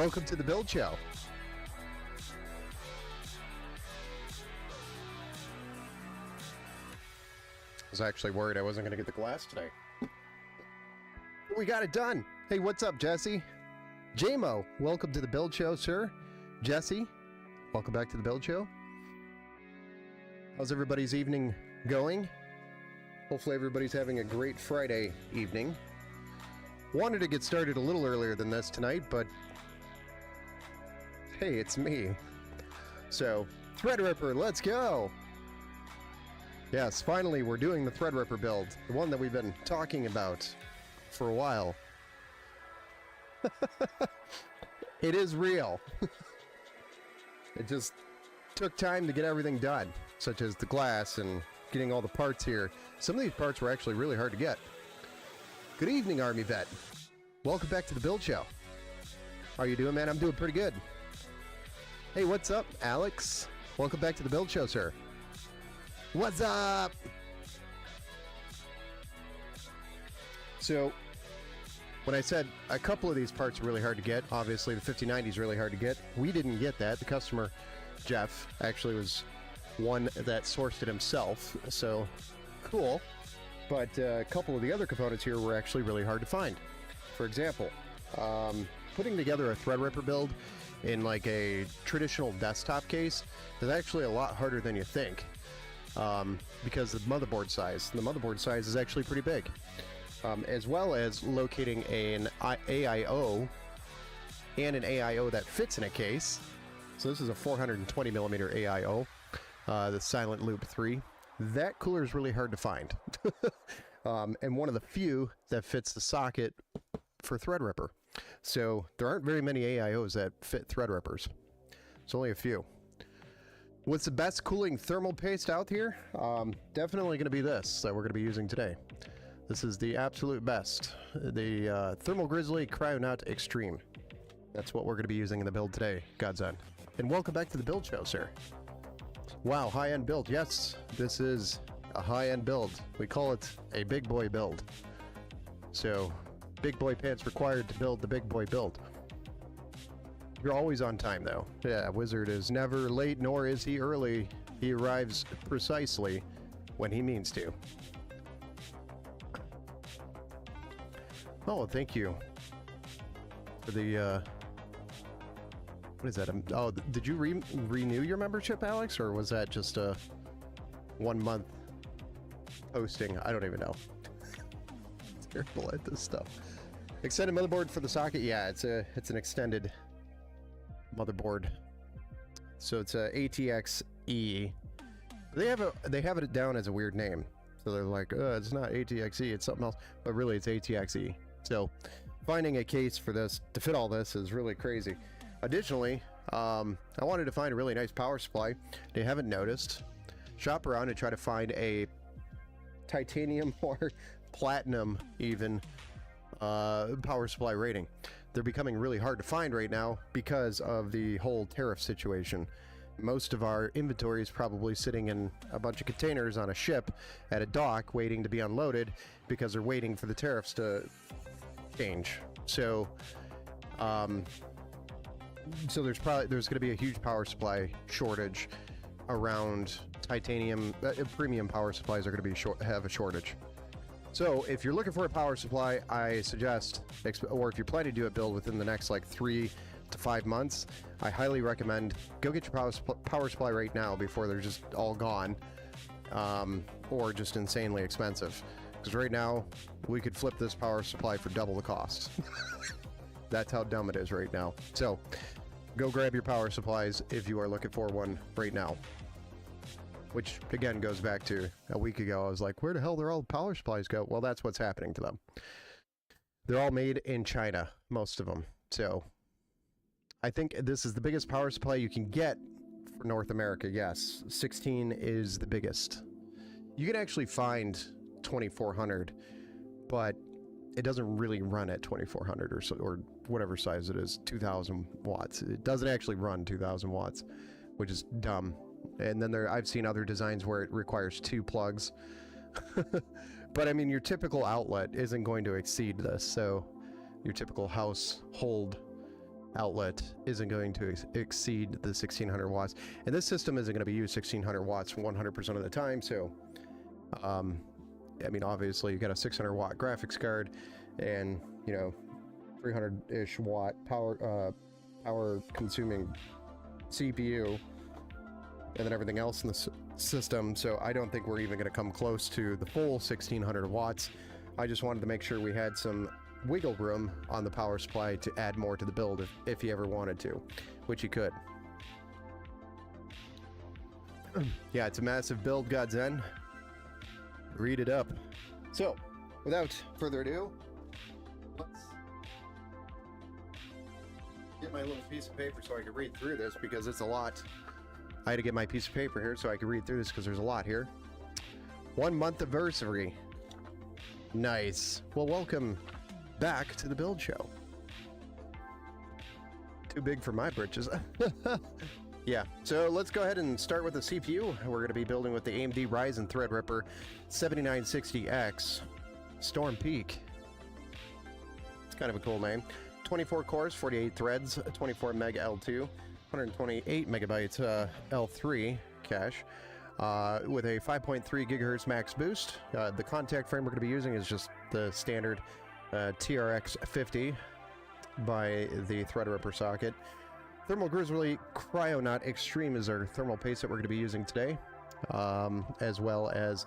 Welcome to the Build Show. I was actually worried I wasn't going to get the glass today. We got it done. Hey, what's up, Jesse? J-Mo, welcome to the Build Show, sir. Jesse, welcome back to the Build Show. How's everybody's evening going? Hopefully everybody's having a great Friday evening. Wanted to get started a little earlier than this tonight, but hey, it's me. So, Threadripper, let's go! Yes, finally we're doing the Threadripper build, the one that we've been talking about for a while. It is real. It just took time to get everything done, such as the glass and getting all the parts here. Some of these parts were actually really hard to get. Good evening, Army Vet. Welcome back to the Build Show. How are you doing, man? I'm doing pretty good. Hey, what's up, Alex? Welcome back to the Build Show, sir. What's up? So, when I said a couple of these parts are really hard to get, obviously the 5090 is really hard to get. We didn't get that. The customer, Jeff, actually was one that sourced it himself, so cool. But a couple of the other components here were actually really hard to find. For example, putting together a Threadripper build in like a traditional desktop case is actually a lot harder than you think, because of the motherboard size. The motherboard size is actually pretty big, as well as locating an AIO and an AIO that fits in a case. So this is a 420 millimeter AIO, the Silent Loop 3. That cooler is really hard to find, and one of the few that fits the socket for Threadripper. So there aren't very many AIOs that fit Threadrippers. It's only a few. What's the best cooling thermal paste out here? Definitely going to be this that we're going to be using today. This is the absolute best. The Thermal Grizzly Cryonaut Extreme. That's what we're going to be using in the build today, Godzend. And welcome back to the Build Show, sir. Wow, high-end build. Yes, this is a high-end build. We call it a big boy build. So, big boy pants required to build the big boy build. You're always on time, though. Yeah, Wizard is never late, nor is he early. He arrives precisely when he means to. Oh, thank you for the, what is that? Oh, did you renew your membership, Alex? Or was that just a 1 month posting? I don't even know. Terrible at this stuff. Extended motherboard for the socket. Yeah, it's an extended motherboard. So it's a ATX-E. They have it down as a weird name. So they're like, it's not ATX-E, it's something else. But really, it's ATX-E. So finding a case for this to fit all this is really crazy. Additionally, I wanted to find a really nice power supply. If you haven't noticed, shop around and try to find a titanium or platinum even power supply rating. They're becoming really hard to find right now because of the whole tariff situation. Most of our inventory is probably sitting in a bunch of containers on a ship at a dock waiting to be unloaded because they're waiting for the tariffs to change. So there's going to be a huge power supply shortage around titanium. Premium power supplies are going to be have a shortage. So if you're looking for a power supply, I suggest, or if you're planning to do a build within the next like 3 to 5 months, I highly recommend go get your power supply right now before they're just all gone, or just insanely expensive. Because right now we could flip this power supply for double the cost. That's how dumb it is right now. So go grab your power supplies if you are looking for one right now. Which again goes back to a week ago. I was like, where the hell did all the power supplies go? Well, that's what's happening to them. They're all made in China, most of them. So I think this is the biggest power supply you can get for North America. Yes, 16 is the biggest. You can actually find 2400, but it doesn't really run at 2400 or whatever size it is, 2000 watts. It doesn't actually run 2000 watts, which is dumb. And then I've seen other designs where it requires 2 plugs. But I mean, your typical outlet isn't going to exceed this. So your typical household outlet isn't going to exceed the 1600 watts. And this system isn't going to be used 1600 watts 100% of the time, so I mean, obviously you got a 600 watt graphics card and, you know, 300-ish watt power consuming CPU, and then everything else in the system, so I don't think we're even going to come close to the full 1600 watts. I just wanted to make sure we had some wiggle room on the power supply to add more to the build if you ever wanted to, which you could. Yeah, it's a massive build, Godzend. Read it up. So, without further ado, let's get my little piece of paper so I can read through this, because it's a lot. I had to get my piece of paper here so I could read through this because there's a lot here. 1 month anniversary. Nice. Well, welcome back to the build show. Too big for my britches. Yeah, so let's go ahead and start with the CPU. We're going to be building with the AMD Ryzen Threadripper 7960X Storm Peak. It's kind of a cool name. 24 cores, 48 threads, 24 meg L2, 128 megabytes L3 cache, with a 5.3 gigahertz max boost. The contact frame we're going to be using is just the standard TRX 50 by the Threadripper socket. Thermal Grizzly Cryonaut Extreme is our thermal paste that we're going to be using today, as well as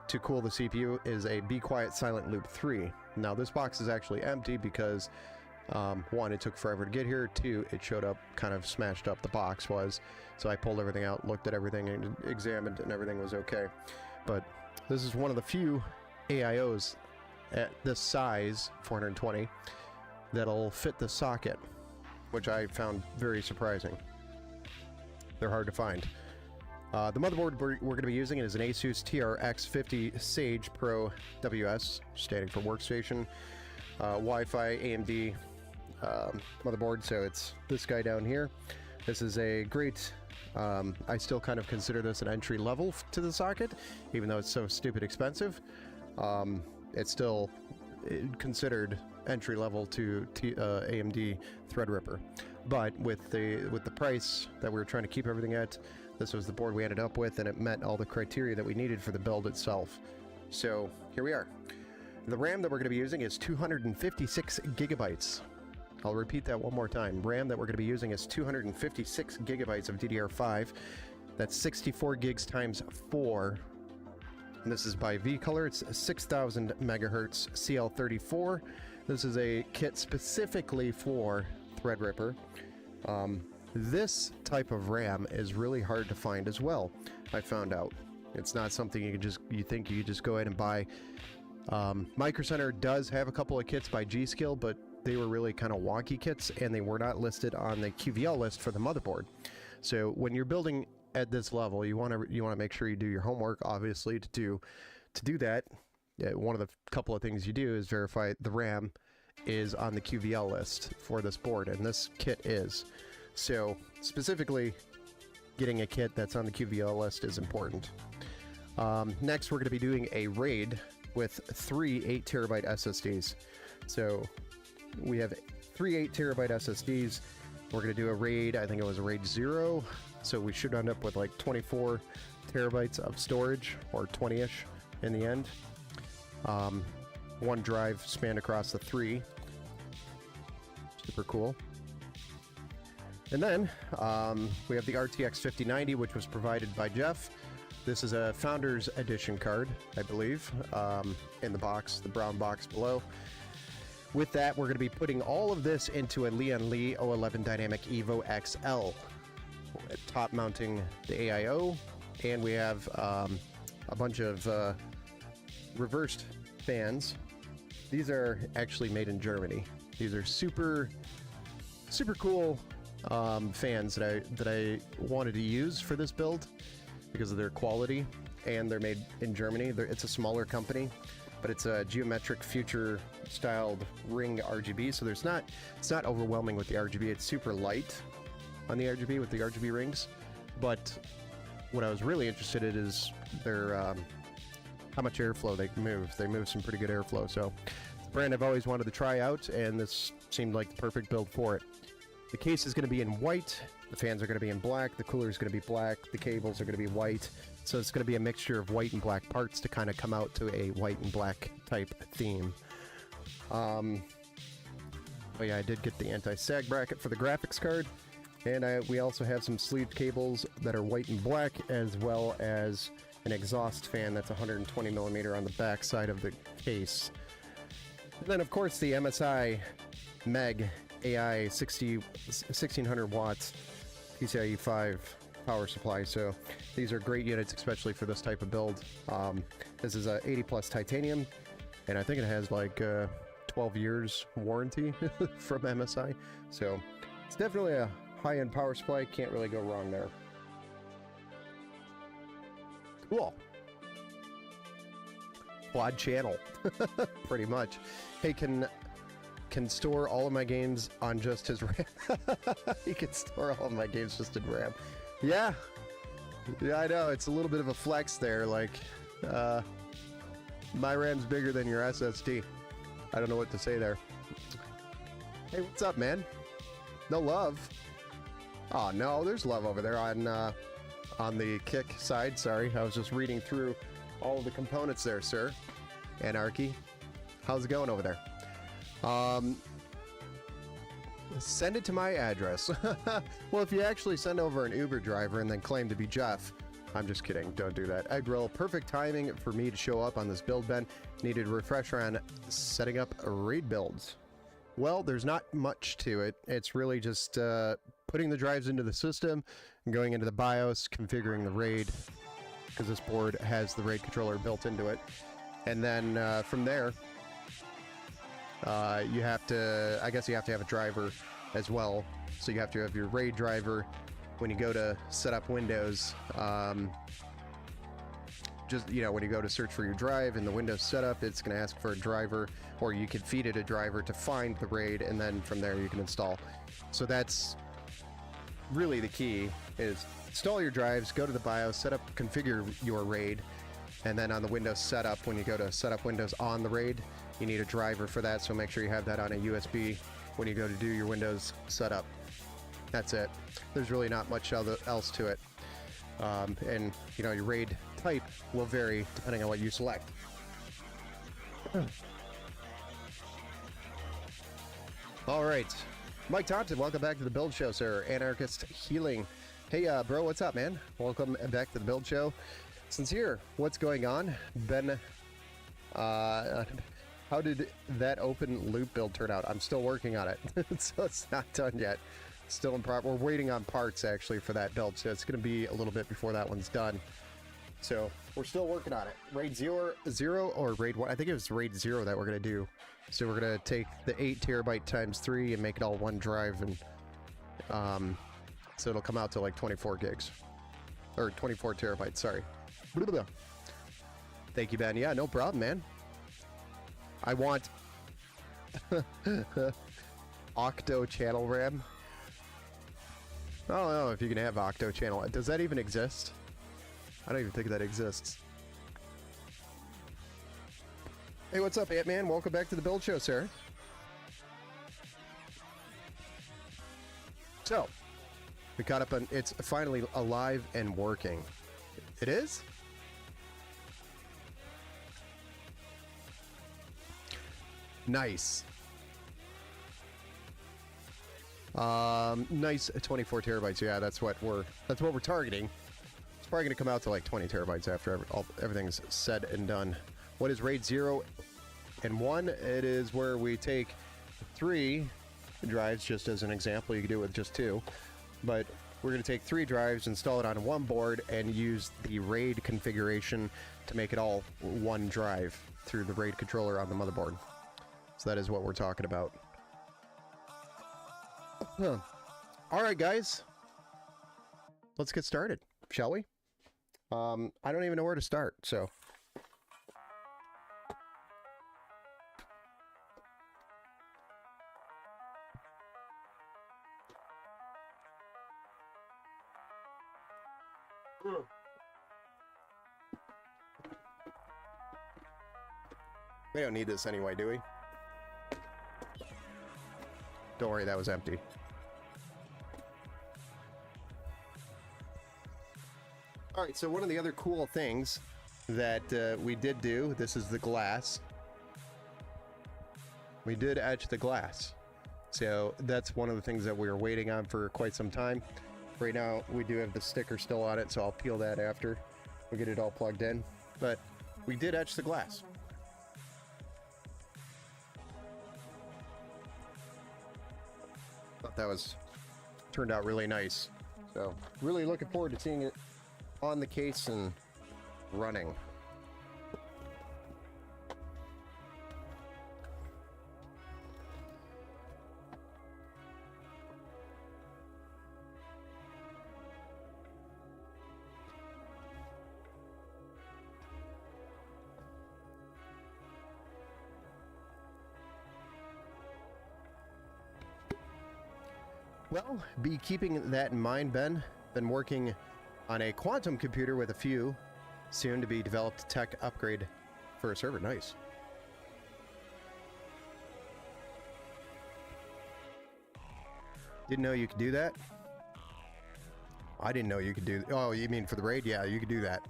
to cool the CPU is a Be Quiet Silent Loop 3. Now this box is actually empty because one, it took forever to get here, two, it showed up kind of smashed up, the box was, so I pulled everything out, looked at everything and examined, and everything was okay. But this is one of the few AIOs at this size, 420, that'll fit the socket, which I found very surprising. They're hard to find. The motherboard we're going to be using is an Asus TRX 50 Sage Pro WS, standing for workstation, Wi-Fi AMD motherboard, so it's this guy down here. This is a great, I still kind of consider this an entry level to the socket, even though it's so stupid expensive. It's still considered entry level to AMD Threadripper, but with the price that we were trying to keep everything at, this was the board we ended up with, and it met all the criteria that we needed for the build itself. So here we are. The RAM that we're going to be using is 256 gigabytes. I'll repeat that one more time. RAM that we're going to be using is 256 gigabytes of DDR5. That's 64 gigs times 4. And this is by V-Color. It's 6000 megahertz CL34. This is a kit specifically for Threadripper. This type of RAM is really hard to find as well, I found out. It's not something you think you just go ahead and buy. Micro Center does have a couple of kits by G-Skill, but they were really kind of wonky kits, and they were not listed on the QVL list for the motherboard. So when you're building at this level, you want to make sure you do your homework, obviously. To do that, one of the couple of things you do is verify the RAM is on the QVL list for this board, and this kit is. So specifically, getting a kit that's on the QVL list is important. Next, we're going to be doing a RAID with 3 8TB SSDs. So we have 3 8TB SSDs. We're going to do a RAID, I think it was a RAID 0, so we should end up with like 24 terabytes of storage, or 20-ish in the end. One drive spanned across the 3. Super cool. And then we have the RTX 5090, which was provided by Jeff. This is a Founders Edition card, I believe, in the box, the brown box below. With that, we're going to be putting all of this into a Lian Li O11 Dynamic Evo XL, top mounting the AIO, and we have a bunch of reversed fans. These are actually made in Germany. These are super cool fans that I wanted to use for this build because of their quality, and they're made in Germany. It's a smaller company, but it's a geometric future styled ring RGB, so it's not overwhelming with the RGB. It's super light on the RGB with the RGB rings, but what I was really interested in is their how much airflow they can move. They move some pretty good airflow, so it's a brand I've always wanted to try out, and this seemed like the perfect build for it. The case is going to be in white, the fans are going to be in black, the cooler is going to be black, the cables are going to be white, so it's going to be a mixture of white and black parts to kind of come out to a white and black type theme. Oh yeah, I did get the anti-sag bracket for the graphics card, and we also have some sleeved cables that are white and black, as well as an exhaust fan that's 120 millimeter on the back side of the case. And then of course the MSI Meg AI 1600 watts PCIe 5 power supply. So these are great units, especially for this type of build. This is a 80 plus titanium, and I think it has like 12 years warranty from MSI. So it's definitely a high-end power supply. Can't really go wrong there. Cool. Quad channel, pretty much. Hey, can store all of my games on just his RAM. He can store all of my games just in RAM. Yeah, I know, it's a little bit of a flex there, like, my RAM's bigger than your SSD. I don't know what to say there. Hey, what's up, man? No love? Oh, no, there's love over there on the Kick side. Sorry, I was just reading through all of the components there, sir. Anarchy, how's it going over there? Send it to my address. Well, if you actually send over an Uber driver and then claim to be Jeff, I'm just kidding, don't do that. Egg roll, perfect timing for me to show up on this build, Ben. Needed a refresher on setting up raid builds. Well, there's not much to it. It's really just putting the drives into the system and going into the BIOS, configuring the raid, because this board has the raid controller built into it. And then from there, you have to, I guess you have to have a driver as well. So you have to have your RAID driver. When you go to set up Windows, just, you know, when you go to search for your drive in the Windows setup, it's going to ask for a driver, or you could feed it a driver to find the RAID, and then from there you can install. So that's really the key, is install your drives, go to the BIOS, set up, configure your RAID, and then on the Windows setup, when you go to set up Windows on the RAID, you need a driver for that, so make sure you have that on a USB when you go to do your Windows setup. That's it. There's really not much else to it. And, you know, your RAID type will vary depending on what you select. All right. Mike Thompson, welcome back to the Build Show, sir. Anarchist Healing. Hey, bro, what's up, man? Welcome back to the Build Show. Sincere, what's going on? Ben, how did that open loop build turn out? I'm still working on it, so it's not done yet. Still in we're waiting on parts, actually, for that build, so it's going to be a little bit before that one's done. So we're still working on it. RAID 0 or RAID 1? I think it was RAID 0 that we're going to do. So we're going to take the 8 terabyte times 3 and make it all one drive, and so it'll come out to like 24 gigs. Or 24 terabytes, sorry. Thank you, Ben. Yeah, no problem, man. I want octo channel RAM. I don't know if you can have octo channel. Does that even exist? I don't even think that exists. Hey, what's up, Ant-Man? Welcome back to the Build Show, sir. So, we caught up on, it's finally alive and working. It is? Nice. Nice 24 terabytes. Yeah, that's what we're targeting. It's probably going to come out to like 20 terabytes after everything's said and done. What is RAID 0 and 1? It is where we take 3 drives, just as an example. You can do it with just 2, but we're going to take 3 drives, install it on one board, and use the RAID configuration to make it all one drive through the RAID controller on the motherboard. So that is what we're talking about. Alright, guys. Let's get started, shall we? I don't even know where to start, so... We don't need this anyway, do we? Don't worry, that was empty. All right, so one of the other cool things that we did do, this is the glass. We did etch the glass. So that's one of the things that we were waiting on for quite some time. Right now, we do have the sticker still on it, so I'll peel that after we get it all plugged in. But we did etch the glass. Thought that turned out really nice. So really looking forward to seeing it on the case and running. Well, be keeping that in mind, Ben. Been working on a quantum computer with a few soon to be developed tech upgrade for a server. Nice. Didn't know you could do that. I didn't know you could do. Oh, you mean for the raid? Yeah, you could do that.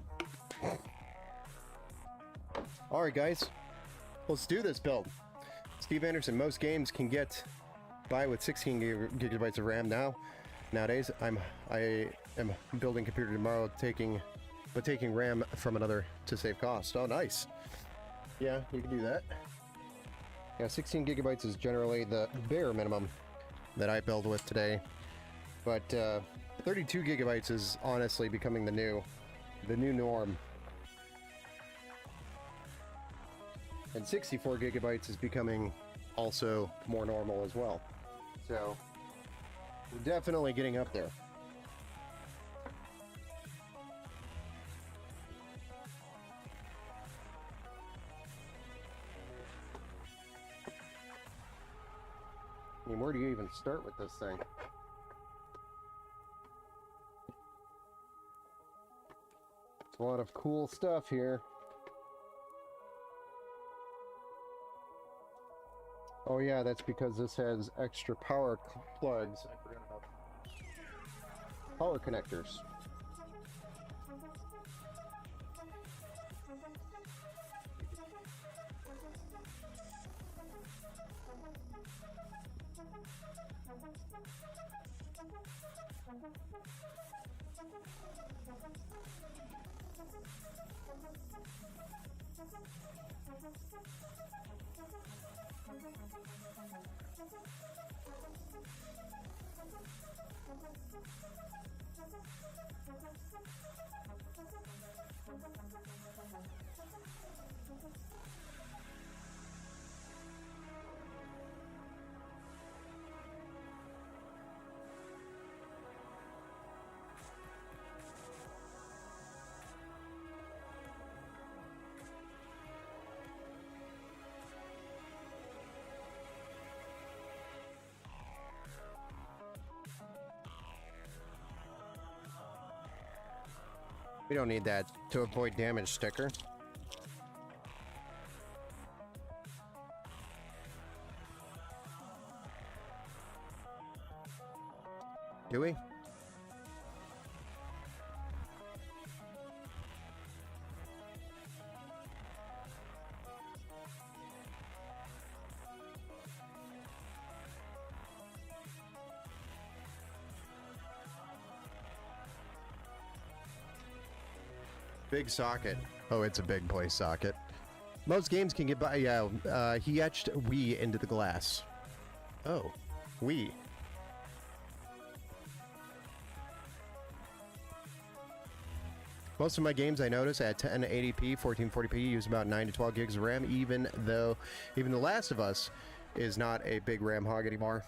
All right, guys, let's do this build. Steve Anderson. Most games can get by with 16 gigabytes of RAM nowadays. I am building a computer tomorrow, taking RAM from another to save cost. Oh, nice. Yeah, you can do that. Yeah, 16 gigabytes is generally the bare minimum that I build with today. But 32 gigabytes is honestly becoming the new norm. And 64 gigabytes is becoming also more normal as well. So we're definitely getting up there. I mean, where do you even start with this thing? It's a lot of cool stuff here. Oh yeah, that's because this has extra power plugs. I forgot about power connectors. We don't need that to avoid damage sticker. Do we? Big socket. Oh, it's a big boy socket. Most games can get by. Yeah, he etched "we" into the glass. Oh, "we." Most of my games I notice at 1080p, 1440p use about 9 to 12 gigs of RAM, even The Last of Us is not a big RAM hog anymore.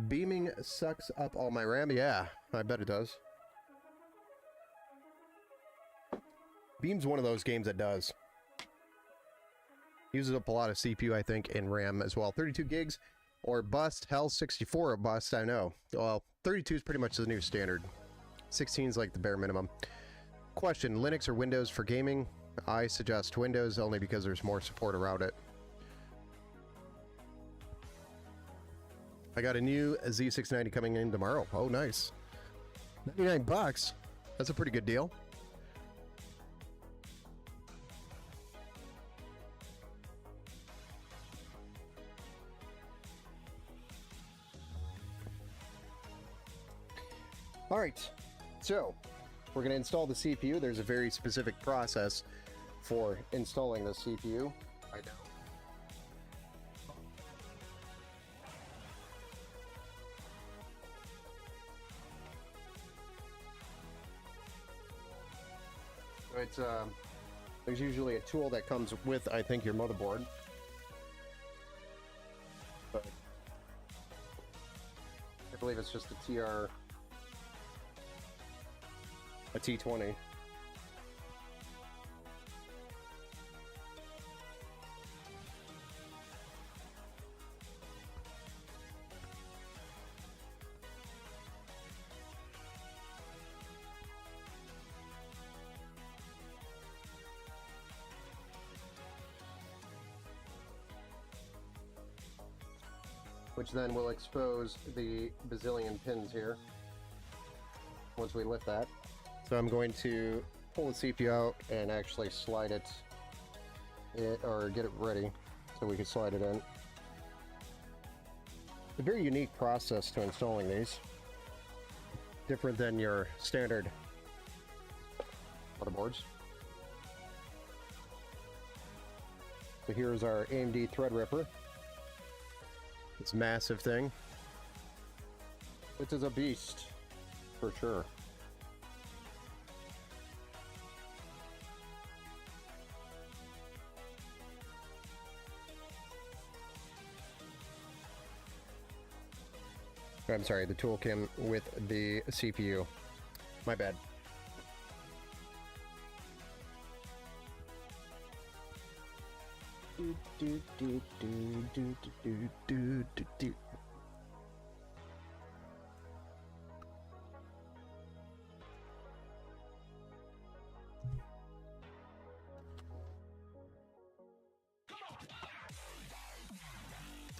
Beaming sucks up all my RAM. Yeah, I bet it does. Beam's one of those games that does. Uses up a lot of CPU, I think, and RAM as well. 32 gigs or bust. Hell, 64 or bust, I know. Well, 32 is pretty much the new standard. 16 is like the bare minimum. Question, Linux or Windows for gaming? I suggest Windows only because there's more support around it. I got a new Z690 coming in tomorrow. Oh, nice. $99. That's a pretty good deal. All right, so we're going to install the CPU. There's a very specific process for installing the CPU. I know. So it's there's usually a tool that comes with, I think, your motherboard. But I believe it's just a T20. Which then will expose the bazillion pins here once we lift that. So I'm going to pull the CPU out and actually slide it, or get it ready so we can slide it in. It's a very unique process to installing these. Different than your standard motherboards. So here's our AMD Threadripper. This massive thing. It is a beast, for sure. I'm sorry, the tool came with the CPU. My bad.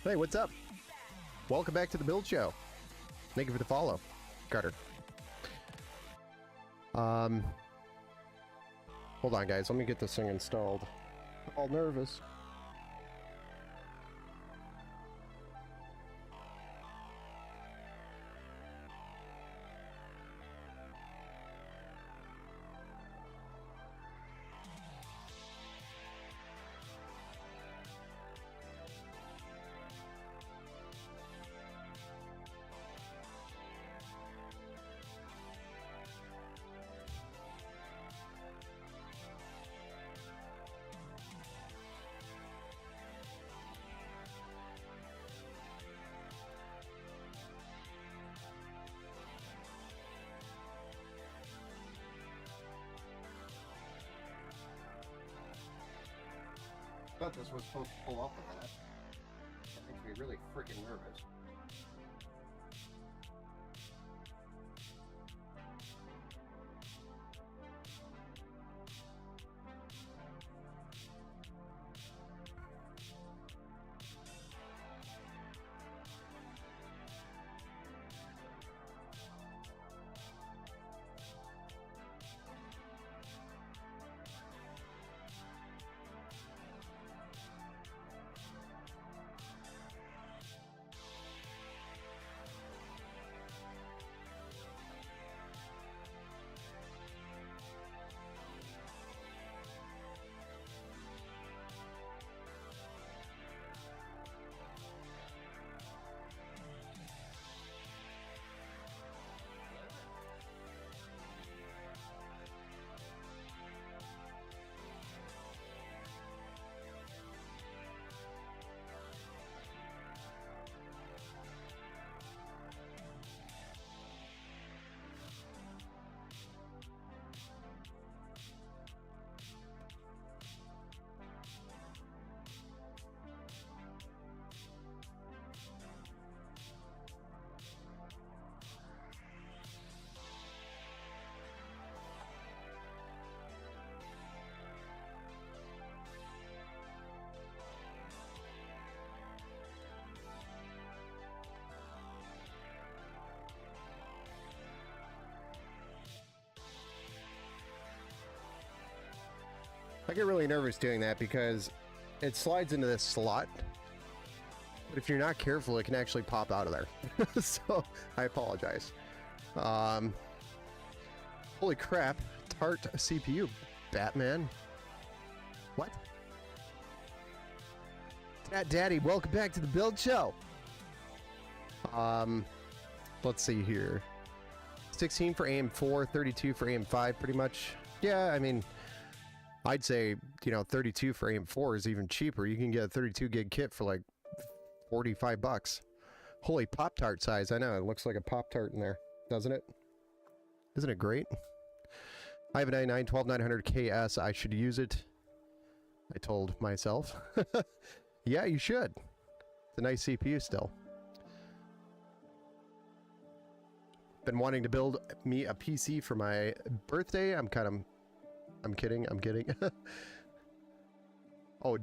Hey, what's up? Welcome back to the Build Show. Thank you for the follow, Carter. Hold on, guys. Let me get this thing installed. I'm all nervous. I thought this was supposed to pull off of that. That makes me really freaking nervous. I get really nervous doing that because it slides into this slot. But if you're not careful, it can actually pop out of there. So I apologize. Holy crap. Tart CPU, Batman. What? Daddy, welcome back to the Build Show. Let's see here. 16 for AM4, 32 for AM5, pretty much. Yeah, I mean, I'd say, you know, 32 for AM4 is even cheaper. You can get a 32 gig kit for like 45 bucks. Holy Pop-Tart size. I know, it looks like a Pop-Tart in there, doesn't it? Isn't it great? I have a 99 12900 KS. I should use it. I told myself. Yeah, you should. It's a nice CPU still. Been wanting to build me a PC for my birthday. I'm kidding. Oh,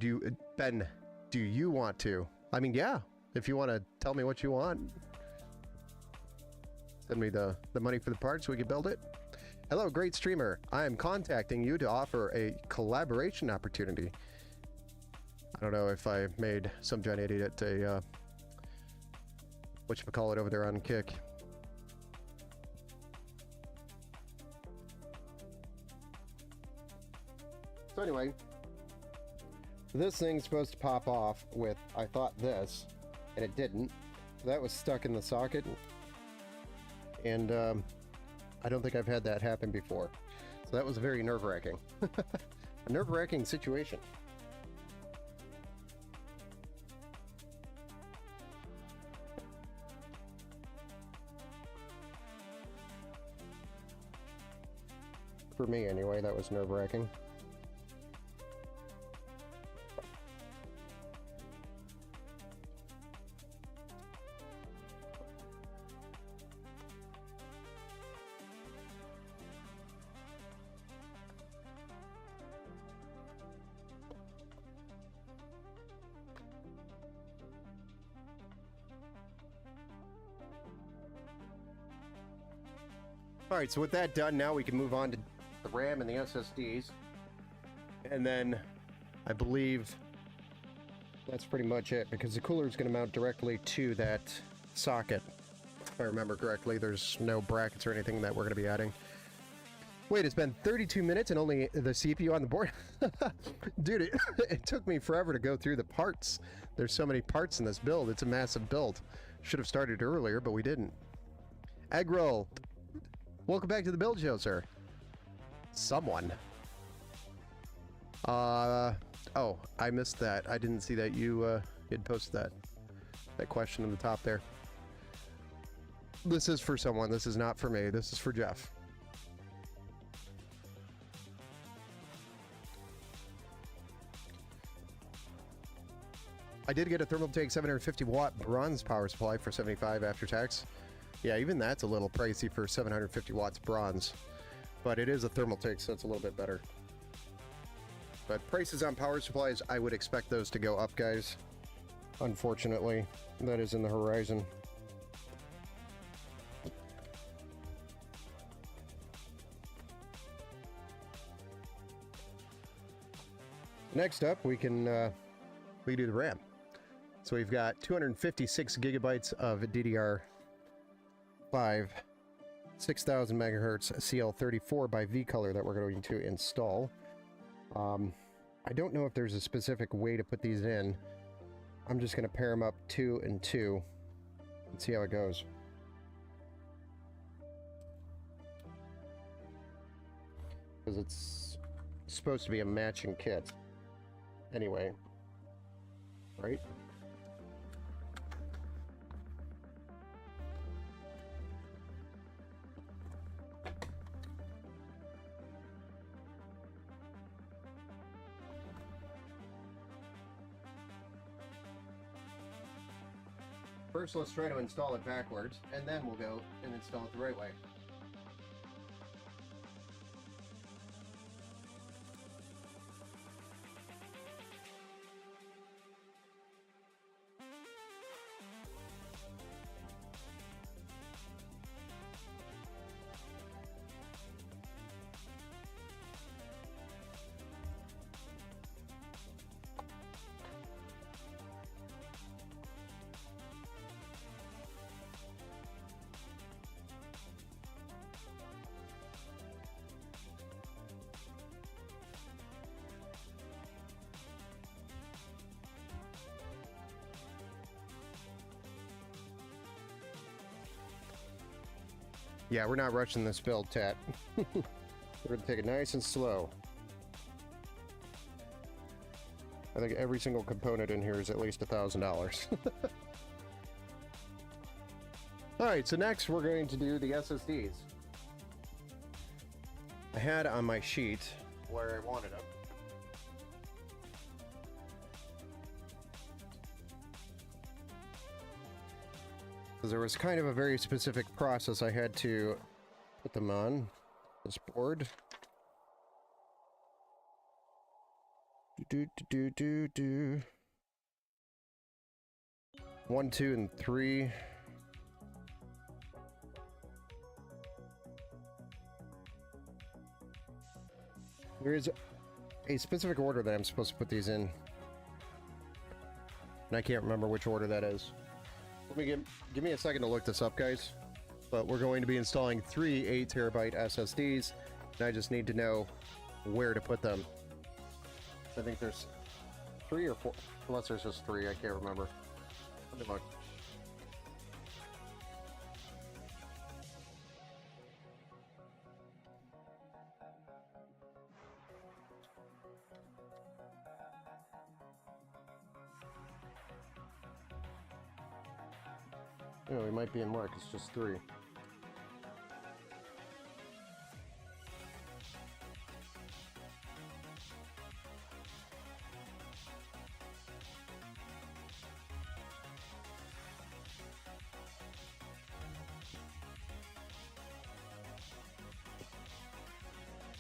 Ben, do you want to? I mean, yeah, if you want to tell me what you want. Send me the money for the parts so we can build it. Hello, great streamer. I am contacting you to offer a collaboration opportunity. I don't know if I made some giant idiot a, whatchamacallit over there on Kick. So anyway, this thing's supposed to pop off with, I thought this, and it didn't. So that was stuck in the socket. And I don't think I've had that happen before. So that was very nerve-wracking. A nerve-wracking situation. For me, anyway, that was nerve-wracking. All right, so with that done, now we can move on to the RAM and the SSDs. And then I believe that's pretty much it, because the cooler is going to mount directly to that socket. If I remember correctly, there's no brackets or anything that we're going to be adding. Wait, it's been 32 minutes and only the CPU on the board? Dude, it took me forever to go through the parts. There's so many parts in this build. It's a massive build. Should have started earlier, but we didn't. Egg roll. Welcome back to the Build Show, sir. Someone. Oh, I missed that. I didn't see that you had posted that question on the top there. This is for someone. This is not for me. This is for Jeff. I did get a Thermaltake 750 watt bronze power supply for 75 after tax. Yeah, even that's a little pricey for 750 watts bronze, but it is a Thermaltake, so it's a little bit better. But prices on power supplies, I would expect those to go up, guys. Unfortunately, that is in the horizon. Next up, we can do the RAM. So we've got 256 gigabytes of DDR5, 6000 megahertz CL34 by V-Color that we're going to install. I don't know if there's a specific way to put these in. I'm just going to pair them up 2 and 2 and see how it goes. Because it's supposed to be a matching kit. Anyway, right? First, let's try to install it backwards, and then we'll go and install it the right way. Yeah, we're not rushing this build, Tat. We're going to take it nice and slow. I think every single component in here is at least $1,000. Alright, so next we're going to do the SSDs. I had on my sheet where I wanted them. Because there was kind of a very specific process I had to put them on this board. Do. 1, 2, and 3. There is a specific order that I'm supposed to put these in. And I can't remember which order that is. Let me give me a second to look this up, guys. But we're going to be installing 3 8TB SSDs, and I just need to know where to put them. I think there's 3 or 4, unless there's just 3, I can't remember. Let me look. Oh, we might be in luck, it's just 3.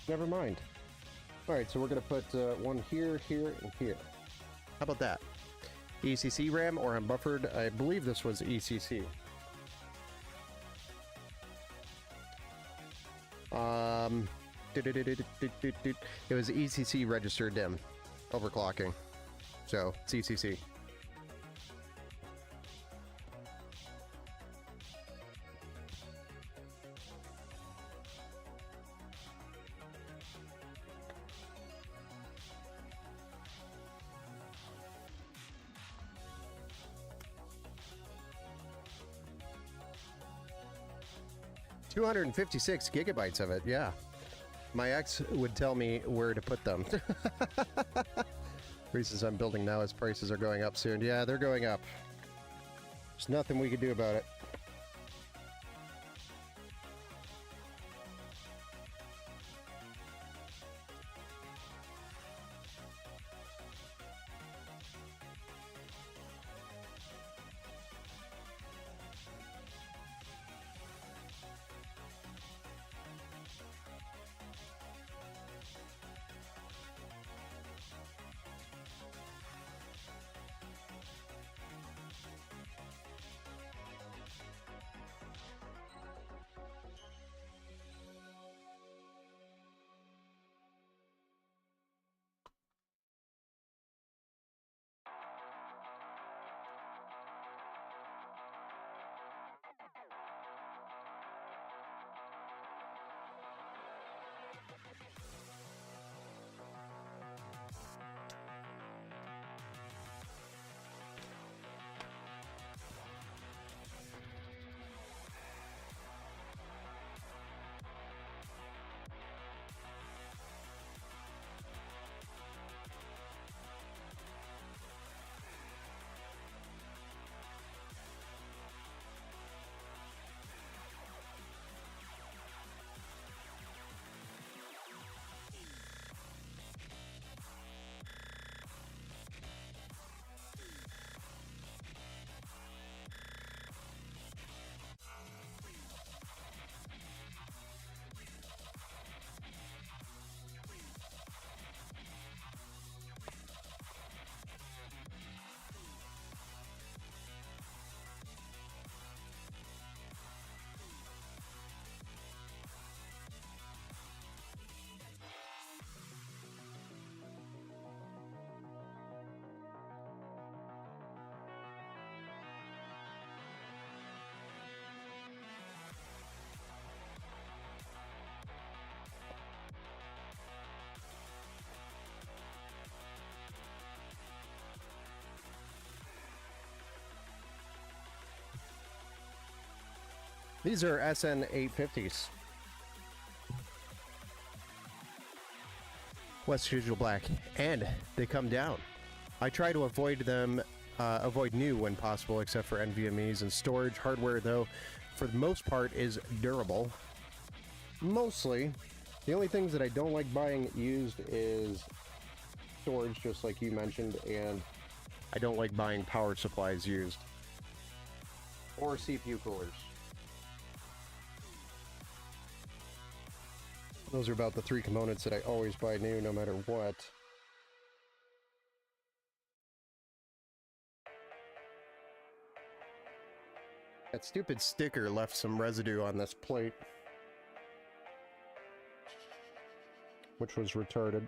Never mind. Alright, so we're going to put one here, here, and here. How about that? ECC RAM or unbuffered? I believe this was ECC. It was ECC register DIMM. Overclocking. So, it's ECC. $256 gigabytes of it, yeah. My ex would tell me where to put them. Reasons I'm building now as prices are going up soon. Yeah, they're going up. There's nothing we can do about it. These are SN 850s. West Digital Black, and they come down. I try to avoid them, avoid new when possible, except for NVMEs and storage. Hardware, though, for the most part, is durable. Mostly. The only things that I don't like buying used is storage, just like you mentioned, and I don't like buying power supplies used. Or CPU coolers. Those are about the three components that I always buy new, no matter what. That stupid sticker left some residue on this plate, which was retarded.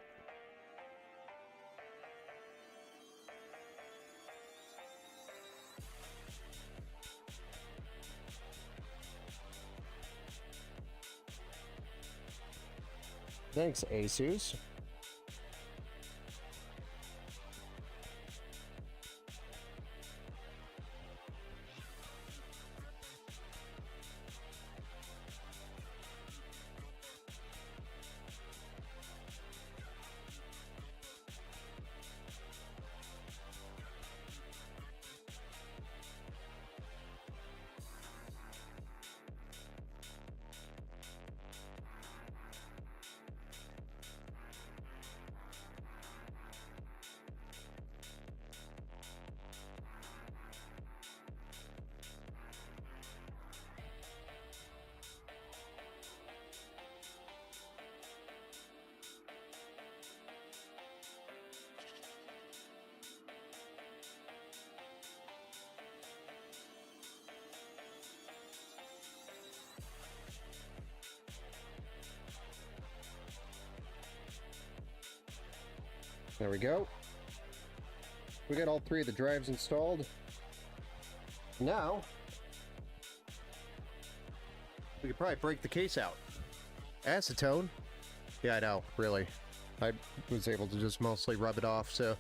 Thanks, Asus. There we go. We got all three of the drives installed. Now, we could probably break the case out. Acetone? Yeah, I know, really. I was able to just mostly rub it off, so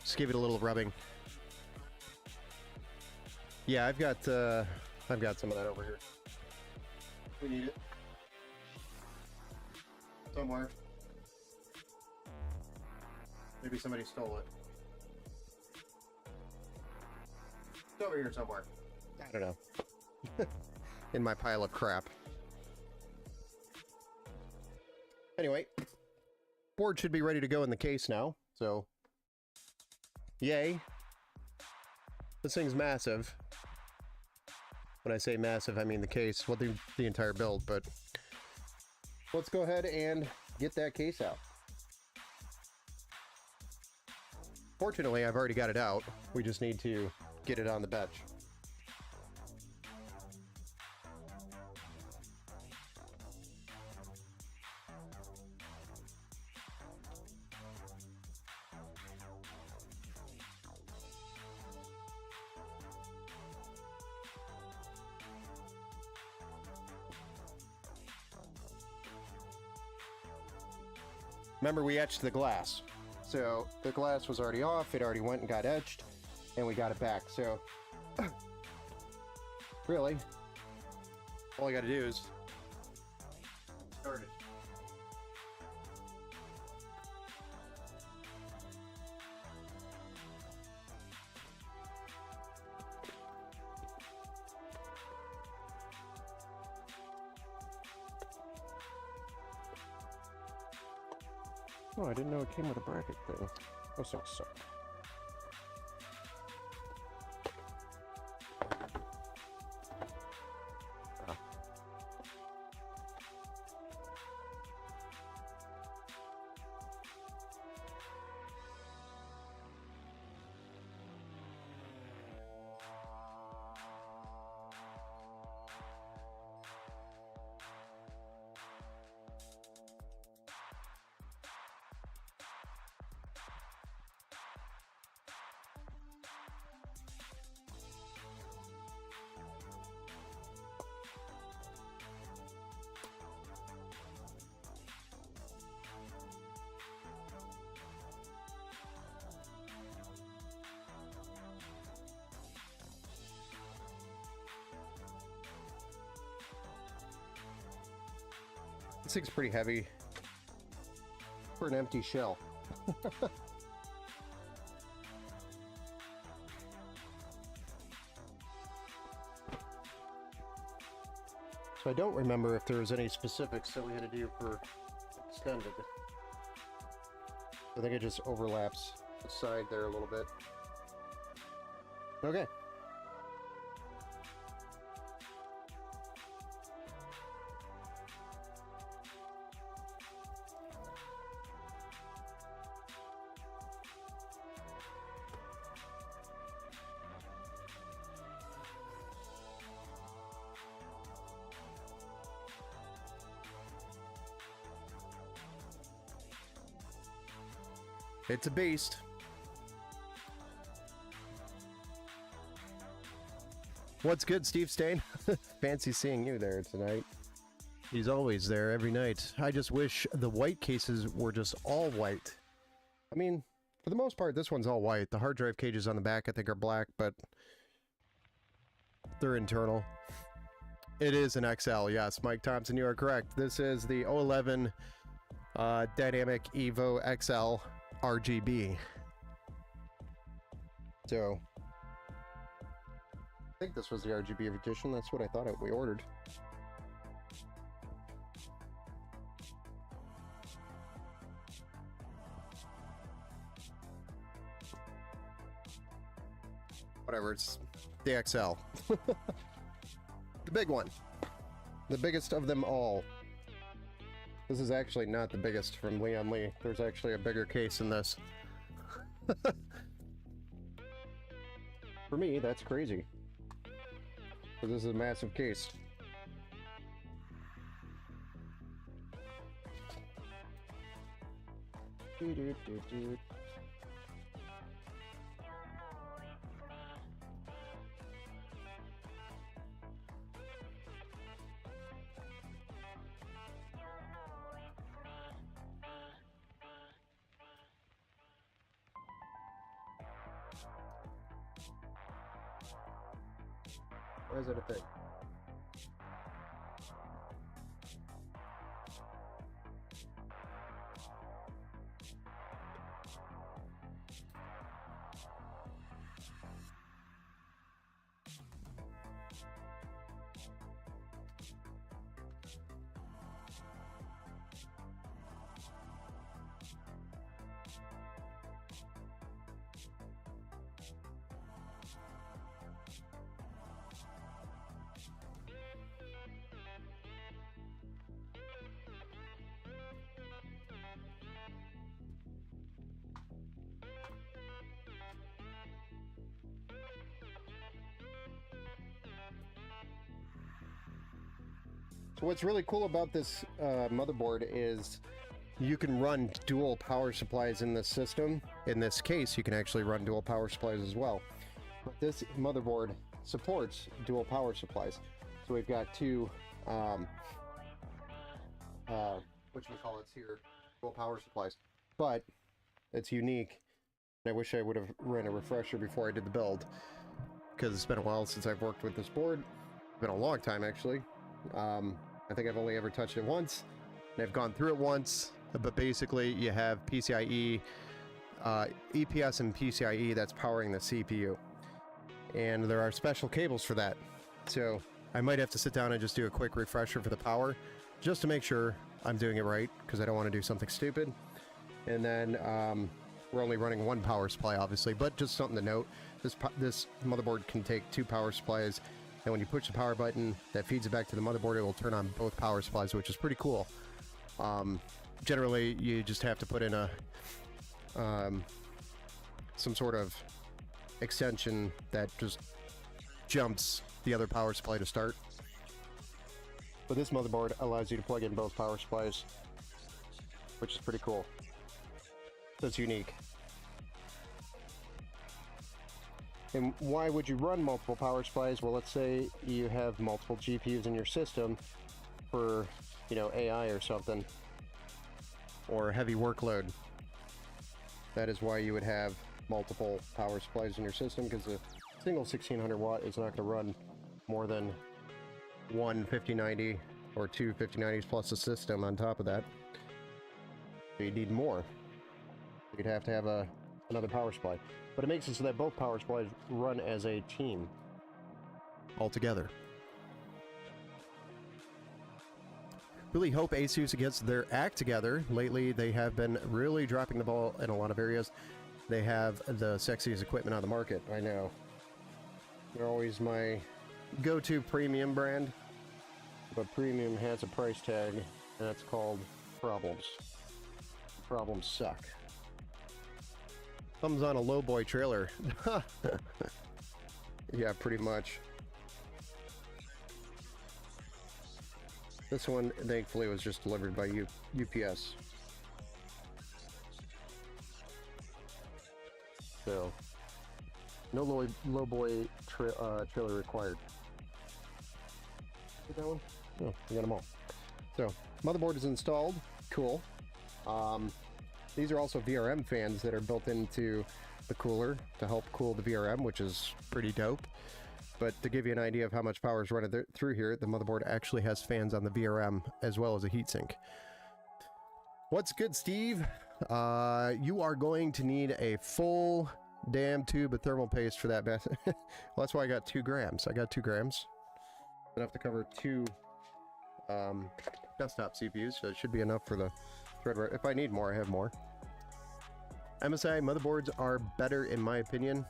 just give it a little rubbing. Yeah, I've got some of that over here. We need it. Somewhere. Maybe somebody stole it. It's over here somewhere. I don't know. In my pile of crap. Anyway, board should be ready to go in the case now, so yay. This thing's massive. When I say massive, I mean the case, well, the entire build, but let's go ahead and get that case out. Fortunately, I've already got it out. We just need to get it on the bench. Remember, we etched the glass. So the glass was already off, it already went and got etched, and we got it back. So really, all I gotta do is start it. Oh, I didn't know it came with a bracket thing. Those things suck. Ah. thing's pretty heavy for an empty shell. So I don't remember if there was any specifics that we had to do for extended. I think it just overlaps the side there a little bit. Okay. It's a beast. What's good, Steve Stain? Fancy seeing you there tonight. He's always there every night. I just wish the white cases were just all white. I mean, for the most part, this one's all white. The hard drive cages on the back, I think, are black, but they're internal. It is an XL, yes. Mike Thompson, you are correct. This is the 011 Dynamic Evo XL RGB. So, I think this was the RGB edition. That's what I thought we ordered. Whatever, it's the XL. The big one. The biggest of them all. This is actually not the biggest from Leon Lee. There's actually a bigger case in this. For me, that's crazy. Because this is a massive case. Why is that a thing? So what's really cool about this motherboard is you can run dual power supplies in this system. In this case, you can actually run dual power supplies as well. But this motherboard supports dual power supplies. So we've got two, whatchamacallits here, dual power supplies. But it's unique. I wish I would have ran a refresher before I did the build, because it's been a while since I've worked with this board. It's been a long time, actually. I think I've only ever touched it once, and I've gone through it once, but basically you have PCIe, EPS and PCIe that's powering the CPU, and there are special cables for that. So I might have to sit down and just do a quick refresher for the power, just to make sure I'm doing it right, because I don't want to do something stupid. And then we're only running one power supply, obviously, but just something to note, this motherboard can take two power supplies. And when you push the power button that feeds it back to the motherboard, it will turn on both power supplies, which is pretty cool. Generally, you just have to put in a some sort of extension that just jumps the other power supply to start. But this motherboard allows you to plug in both power supplies, which is pretty cool. So it's unique. And why would you run multiple power supplies? Well, let's say you have multiple GPUs in your system for, you know, AI or something, or heavy workload. That is why you would have multiple power supplies in your system, because a single 1600 watt is not going to run more than one 5090 or two 5090s plus a system on top of that. So you need more. You'd have to have another power supply. But it makes it so that both power supplies run as a team altogether. Really hope ASUS gets their act together. Lately, they have been really dropping the ball in a lot of areas. They have the sexiest equipment on the market, I know. They're always my go-to premium brand, but premium has a price tag, and that's called problems. Problems suck. Thumbs on a lowboy trailer. Yeah, pretty much. This one, thankfully, was just delivered by UPS. So, no lowboy trailer required. Get that one? No, we got them all. So, motherboard is installed. Cool. These are also VRM fans that are built into the cooler to help cool the VRM, which is pretty dope. But to give you an idea of how much power is running through here, the motherboard actually has fans on the VRM as well as a heatsink. What's good, Steve? You are going to need a full damn tube of thermal paste for that bath. Well, that's why I got 2 grams. I got 2 grams. Enough to cover 2 desktop CPUs, so it should be enough for the thread. If I need more, I have more. MSI motherboards are better in my opinion.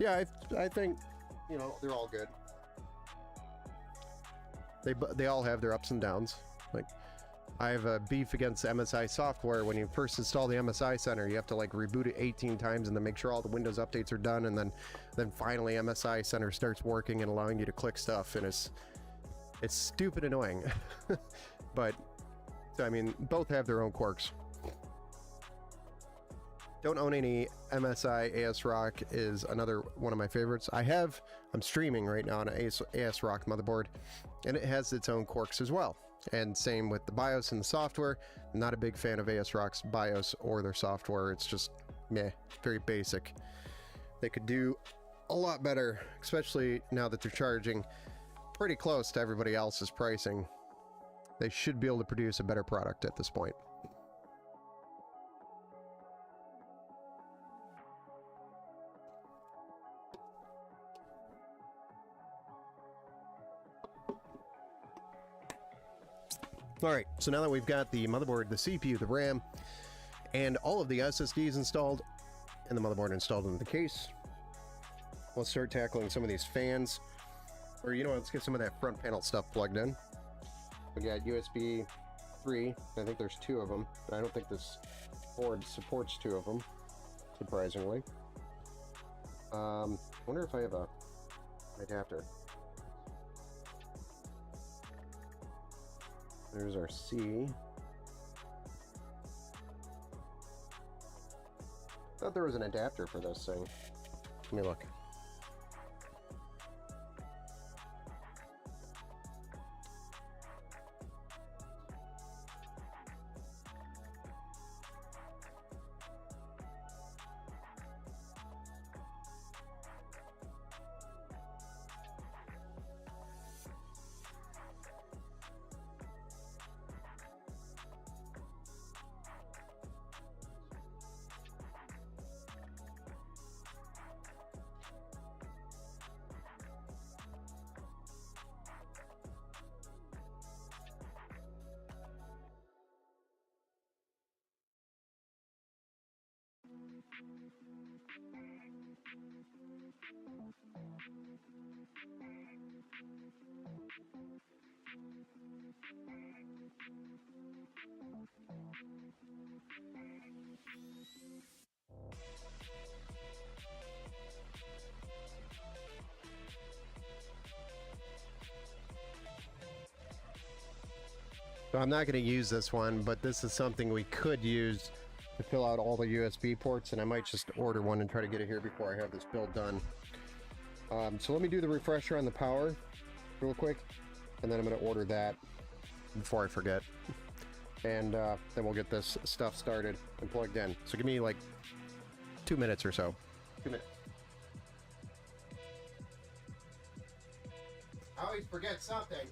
Yeah, I think, you know, they're all good. They all have their ups and downs. Like, I have a beef against MSI software. When you first install the MSI Center, you have to like reboot it 18 times and then make sure all the Windows updates are done, and then finally MSI Center starts working and allowing you to click stuff, and it's stupid annoying. But I mean, both have their own quirks. Don't own any MSI. ASRock is another one of my favorites. I'm streaming right now on an ASRock motherboard, and it has its own quirks as well. And same with the BIOS and the software. I'm not a big fan of ASRock's BIOS or their software. It's just meh, very basic. They could do a lot better, especially now that they're charging pretty close to everybody else's pricing. They should be able to produce a better product at this point. Alright, so now that we've got the motherboard, the CPU, the RAM, and all of the SSDs installed, and the motherboard installed into the case, let's start tackling some of these fans. Or, you know, let's get some of that front panel stuff plugged in. We got USB 3, I think there's 2 of them, but I don't think this board supports 2 of them, surprisingly. I wonder if I have an adapter. There's our C. Thought there was an adapter for this thing. Let me look. So I'm not going to use this one, but this is something we could use to fill out all the USB ports, and I might just order one and try to get it here before I have this build done. So let me do the refresher on the power real quick, and then I'm going to order that before I forget. And then we'll get this stuff started and plugged in. So give me like 2 minutes or so. 2 minutes. I always forget something.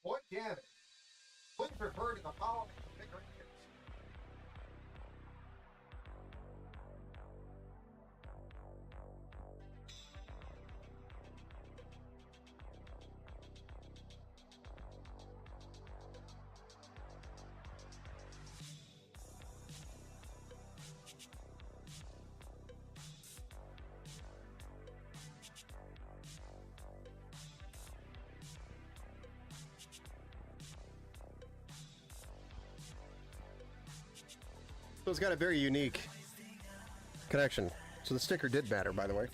What damage? Please refer to the following configurations. So it's got a very unique connection. So the sticker did matter, by the way.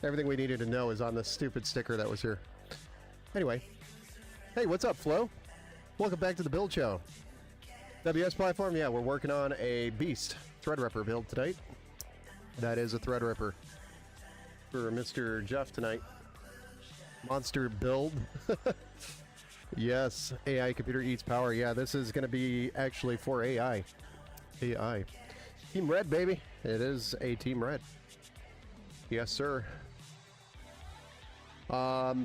Everything we needed to know is on this stupid sticker that was here. Anyway, hey, what's up, Flo? Welcome back to the build show. WS platform, yeah, we're working on a beast Threadripper build tonight. That is a Threadripper. for Mr. Jeff tonight. Monster build. Yes, AI computer eats power. Yeah, this is going to be actually for AI. AI. Team Red, baby. It is a Team Red. Yes, sir. Mr.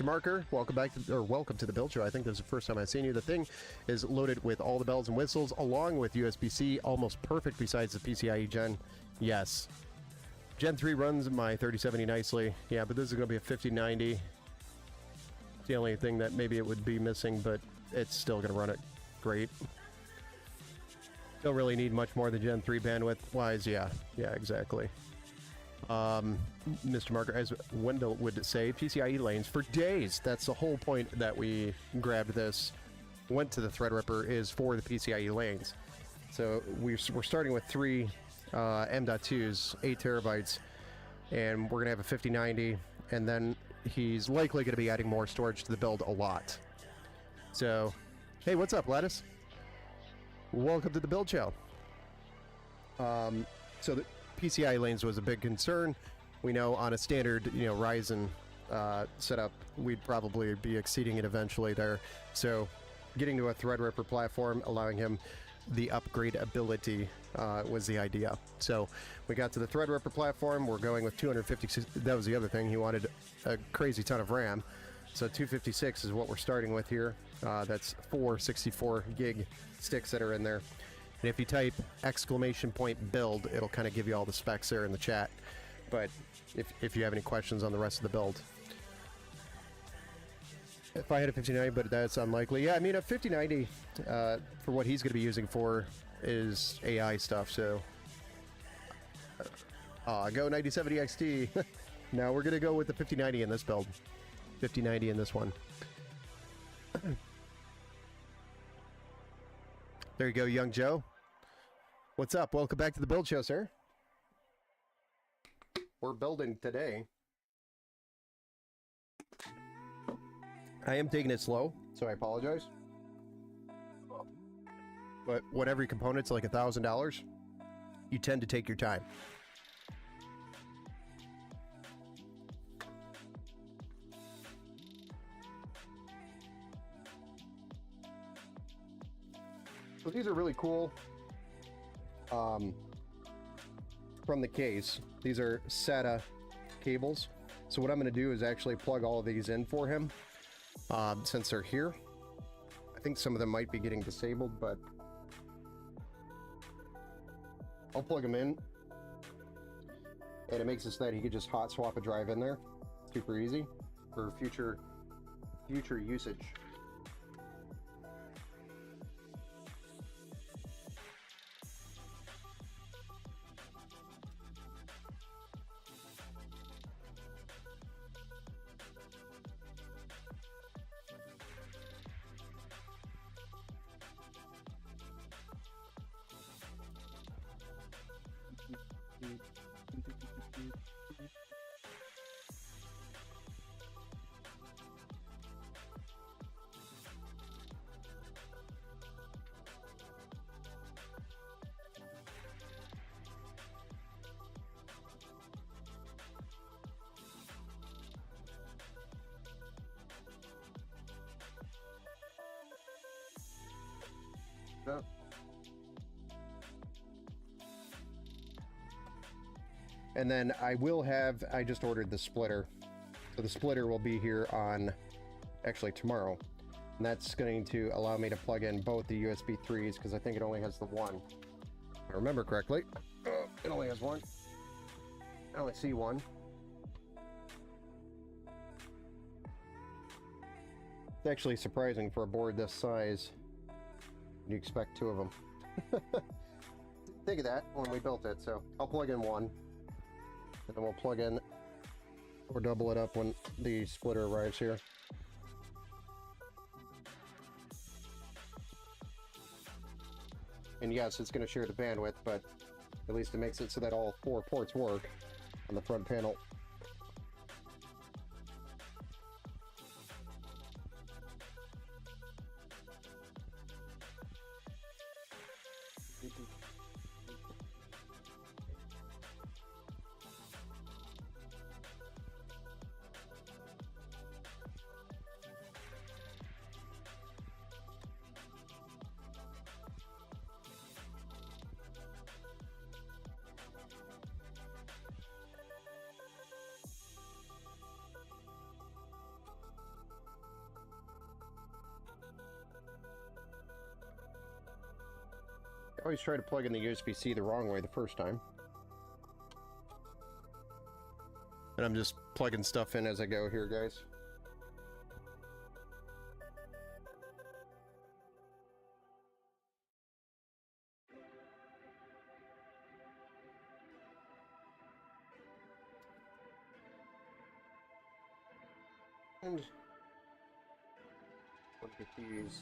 Marker, welcome back to, or welcome to the build show. I think this is the first time I've seen you. The thing is loaded with all the bells and whistles, along with USB-C, almost perfect besides the PCIe Gen. Yes. Gen 3 runs my 3070 nicely. Yeah, but this is going to be a 5090. It's the only thing that maybe it would be missing, but it's still going to run it great. Don't really need much more than Gen 3 bandwidth-wise. Yeah, exactly. Mr. Marker, as Wendell would say, PCIe lanes for days. That's the whole point that we grabbed this, went to the Threadripper, is for the PCIe lanes. So we're starting with 3 M.2s, 8 terabytes, and we're going to have a 5090, and then he's likely going to be adding more storage to the build a lot. So, hey, what's up, Lattice? Welcome to the build show. So the PCIe lanes was a big concern. We know on a standard, Ryzen setup, we'd probably be exceeding it eventually there. So getting to a Threadripper platform, allowing him the upgrade ability was the idea. So we got to the Threadripper platform. We're going with 256. That was the other thing. He wanted a crazy ton of RAM. So 256 is what we're starting with here. That's 4 64 gig sticks that are in there. And if you type !build, it'll kind of give you all the specs there in the chat. But if you have any questions on the rest of the build. If I had a 5090, but that's unlikely. Yeah, I mean, a 5090, for what he's going to be using for, is AI stuff, so... go 9070 XT. Now we're going to go with the 5090 in this build. 5090 in this one. There you go, Young Joe. What's up? Welcome back to the build show, sir. We're building today. I am taking it slow, so I apologize. But when every component's like $1,000, you tend to take your time. So these are really cool. From the case, these are SATA cables. So what I'm going to do is actually plug all of these in for him, since they're here. I think some of them might be getting disabled, but I'll plug them in, and it makes it so that he could just hot swap a drive in there. Super easy for future usage. And then I just ordered the splitter. So the splitter will be here on, actually tomorrow. And that's going to allow me to plug in both the USB 3s, because I think it only has the one. If I remember correctly. It only has one. I only see one. It's actually surprising for a board this size. You expect 2 of them. Think of that when we built it. So I'll plug in one. And then we'll plug in or double it up when the splitter arrives here. And yes, it's going to share the bandwidth, but at least it makes it so that all 4 ports work on the front panel. always try to plug in the USB-C the wrong way the first time. And I'm just plugging stuff in as I go here, guys. And look at these.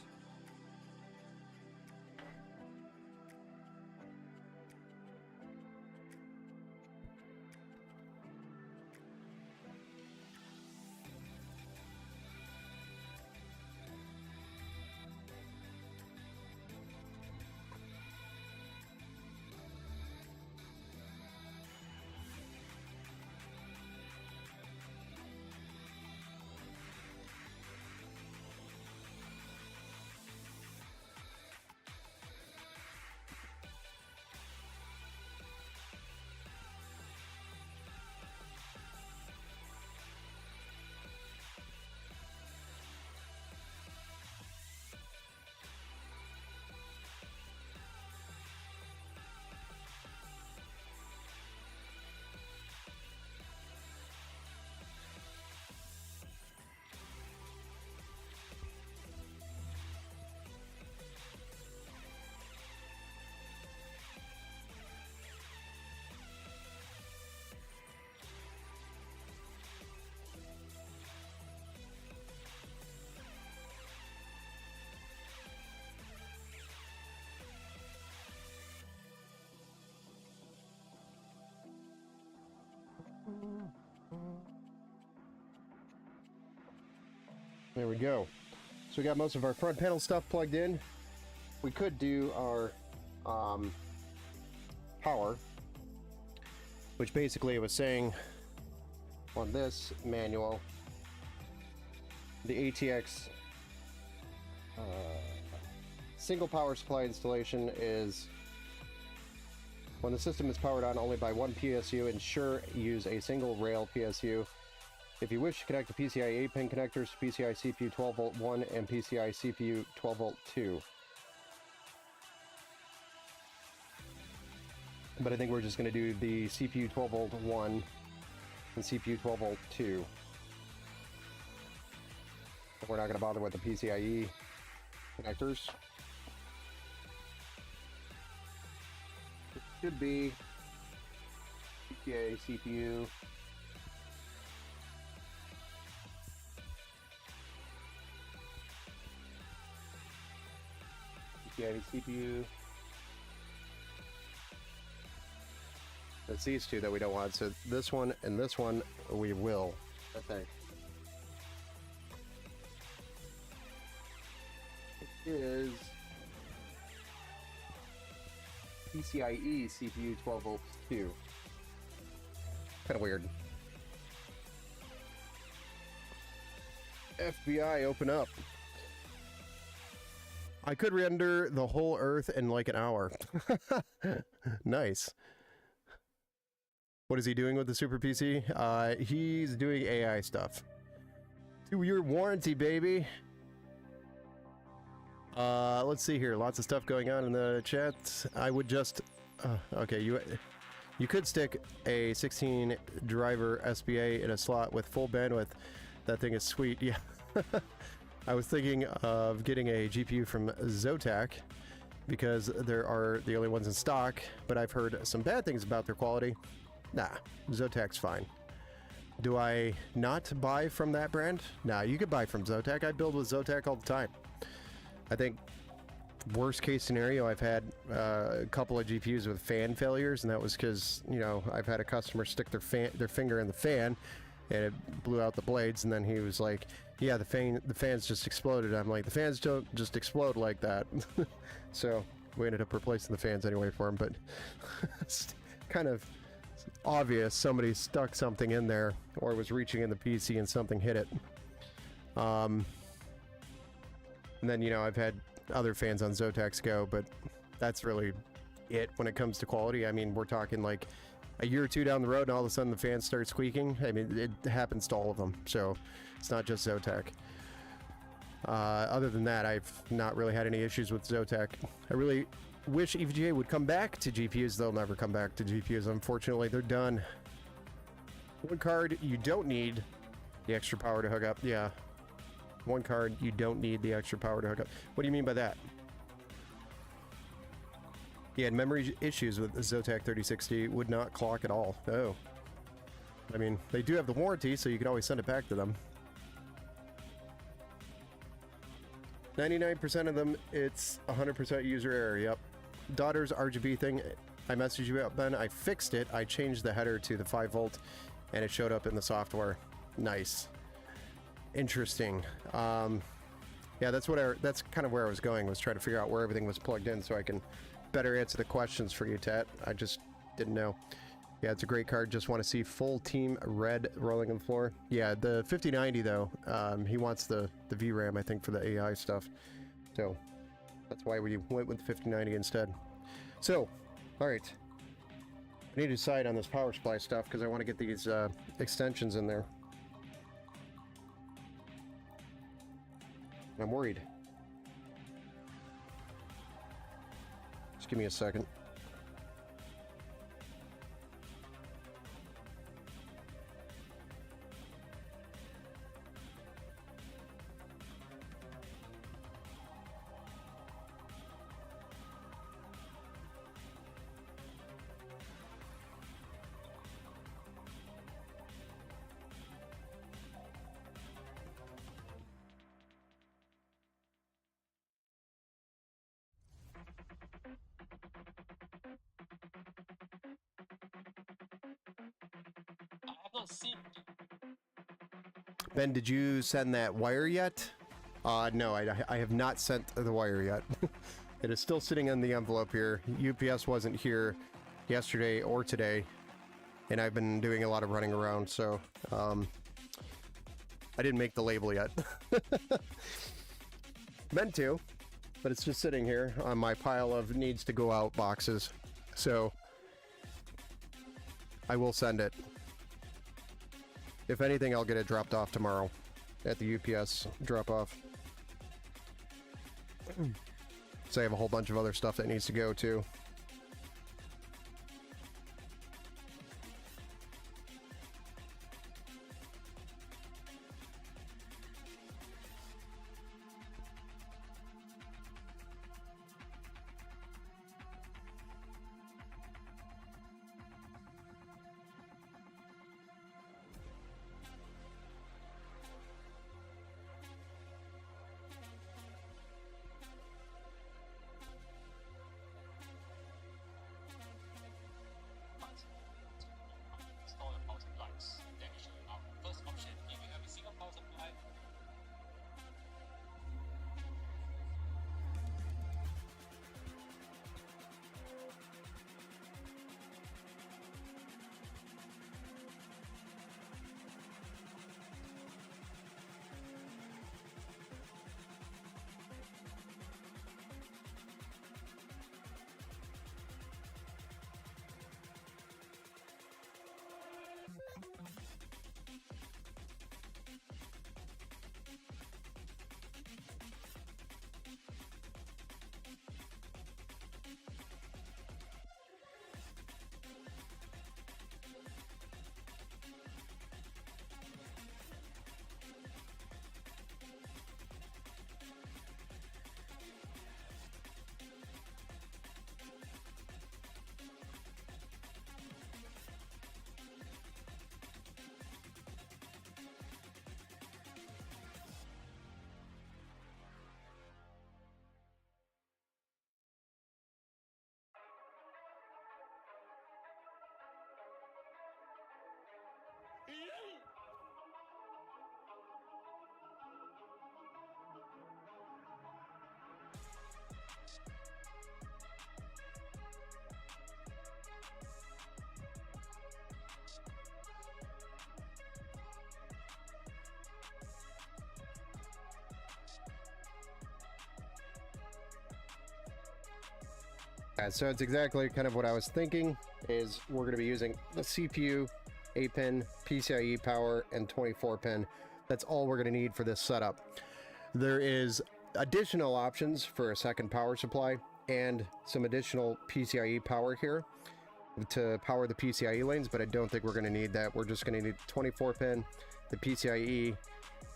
There we go. So we got most of our front panel stuff plugged in. We could do our power, which basically it was saying on this manual, the ATX single power supply installation is when the system is powered on only by one PSU, ensure use a single rail PSU. If you wish to connect the PCI 8-pin connectors to PCI CPU 12 volt 1 and PCI CPU 12 volt 2. But I think we're just going to do the CPU 12 volt 1 and CPU 12 volt 2. We're not going to bother with the PCIe connectors. It should be PCI CPU. PCI CPU. It's these two that we don't want. So this one and this one we will, I think. It is PCIe CPU 12 volts 2. Kind of weird. FBI, open up. I could render the whole Earth in like an hour. Nice. What is he doing with the Super PC? He's doing AI stuff. 2-year warranty, baby. Let's see here. Lots of stuff going on in the chat. I would just... okay, you could stick a 16 driver SBA in a slot with full bandwidth. That thing is sweet. Yeah. I was thinking of getting a GPU from Zotac because there are the only ones in stock, but I've heard some bad things about their quality. Nah, Zotac's fine. Do I not buy from that brand? Nah, you could buy from Zotac. I build with Zotac all the time. I think worst case scenario, I've had a couple of GPUs with fan failures, and that was because, you know, I've had a customer stick their finger in the fan and it blew out the blades, and then he was like, yeah, the fans just exploded. I'm like, the fans don't just explode like that. So we ended up replacing the fans anyway for him, but it's kind of obvious somebody stuck something in there or was reaching in the PC and something hit it. And then, you know, I've had other fans on Zotacs go, but that's really it when it comes to quality. I mean, we're talking like a year or two down the road and all of a sudden the fans start squeaking. I mean, it happens to all of them, so it's not just Zotac. Other than that, I've not really had any issues with Zotac. I really wish EVGA would come back to GPUs. They'll never come back to GPUs. Unfortunately, they're done. One card you don't need the extra power to hook up. Yeah. One card you don't need the extra power to hook up. What do you mean by that? He had memory issues with the Zotac 3060. Would not clock at all. Oh. I mean, they do have the warranty, so you can always send it back to them. 99% of them, it's 100% user error. Yep. Daughter's RGB thing, I messaged you about, Ben. I fixed it. I changed the header to the 5 volt, and it showed up in the software. Nice. Interesting. Yeah, that's kind of where I was going, was trying to figure out where everything was plugged in so I can better answer the questions for you, Tat. I just didn't know. Yeah, it's a great card. Just want to see full team red rolling on the floor. Yeah, the 5090 though, he wants the VRAM, I think, for the AI stuff. So that's why we went with the 5090 instead. So, all right. I need to decide on this power supply stuff because I want to get these extensions in there. I'm worried. Just give me a second. Ben, did you send that wire yet? No, I have not sent the wire yet. It is still sitting in the envelope here. UPS wasn't here yesterday or today, and I've been doing a lot of running around, so I didn't make the label yet. Meant to, but it's just sitting here on my pile of needs to go out boxes. So I will send it. If anything, I'll get it dropped off tomorrow at the UPS drop-off. So I have a whole bunch of other stuff that needs to go too. So it's exactly kind of what I was thinking, is we're going to be using the CPU, 8-pin, PCIe power, and 24-pin. That's all we're going to need for this setup. There is additional options for a second power supply. and some additional PCIe power here to power the PCIe lanes, but I don't think we're going to need that. We're just going to need 24 pin, the PCIe,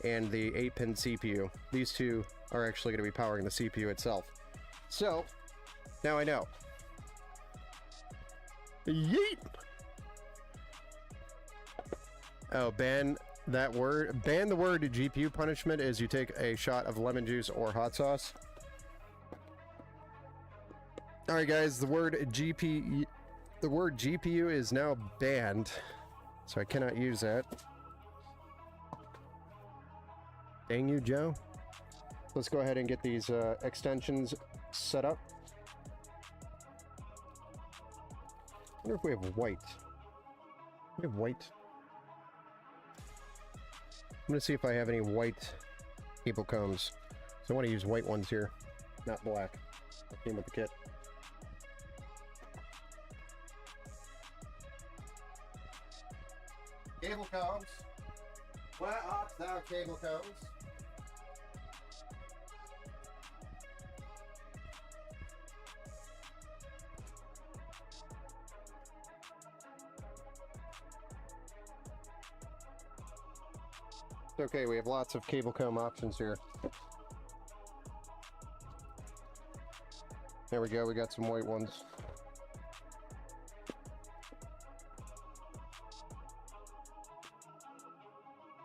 and the 8-pin CPU. These two are actually going to be powering the CPU itself. So, now I know. Yeet! Oh, ban that word. Ban the word GPU punishment is you take a shot of lemon juice or hot sauce. Alright guys, the word GPU is now banned, so I cannot use that. Dang you, Joe. Let's go ahead and get these extensions set up. I wonder if we have white. We have white. I'm gonna see if I have any white cable combs. So I want to use white ones here, not black. That came with the kit. Cable combs. Where art thou, cable combs? Okay, we have lots of cable comb options here. There we go, we got some white ones.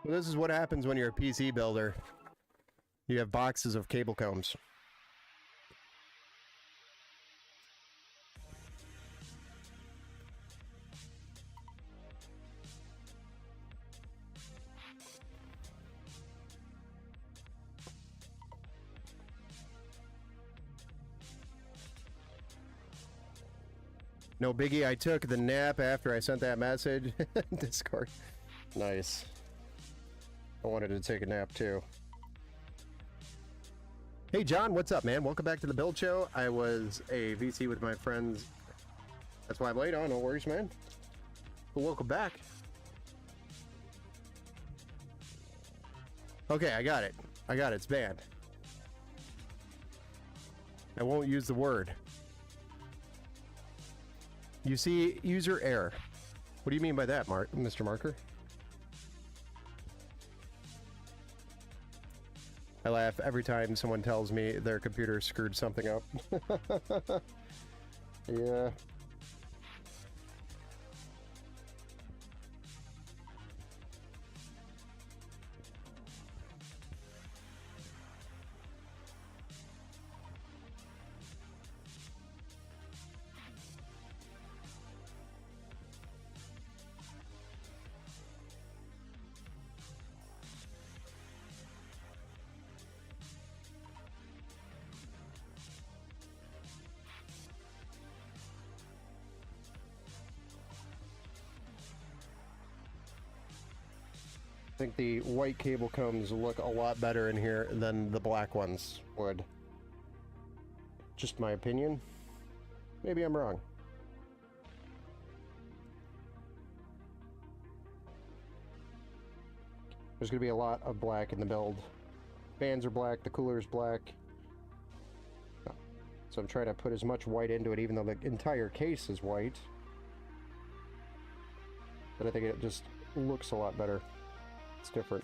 Well, this is what happens when you're a PC builder. You have boxes of cable combs. No biggie, I took the nap after I sent that message. Discord. Nice. I wanted to take a nap too. Hey John, what's up, man? Welcome back to the build show. I was a VC with my friends. That's why I'm late on. No worries, man. But welcome back. Okay, I got it. I got it. It's banned. I won't use the word. You see user error. What do you mean by that, Mr. Marker? I laugh every time someone tells me their computer screwed something up. Yeah. I think the white cable combs look a lot better in here than the black ones would. Just my opinion. Maybe I'm wrong. There's going to be a lot of black in the build. Fans are black, the cooler is black. So I'm trying to put as much white into it, even though the entire case is white. But I think it just looks a lot better. It's different.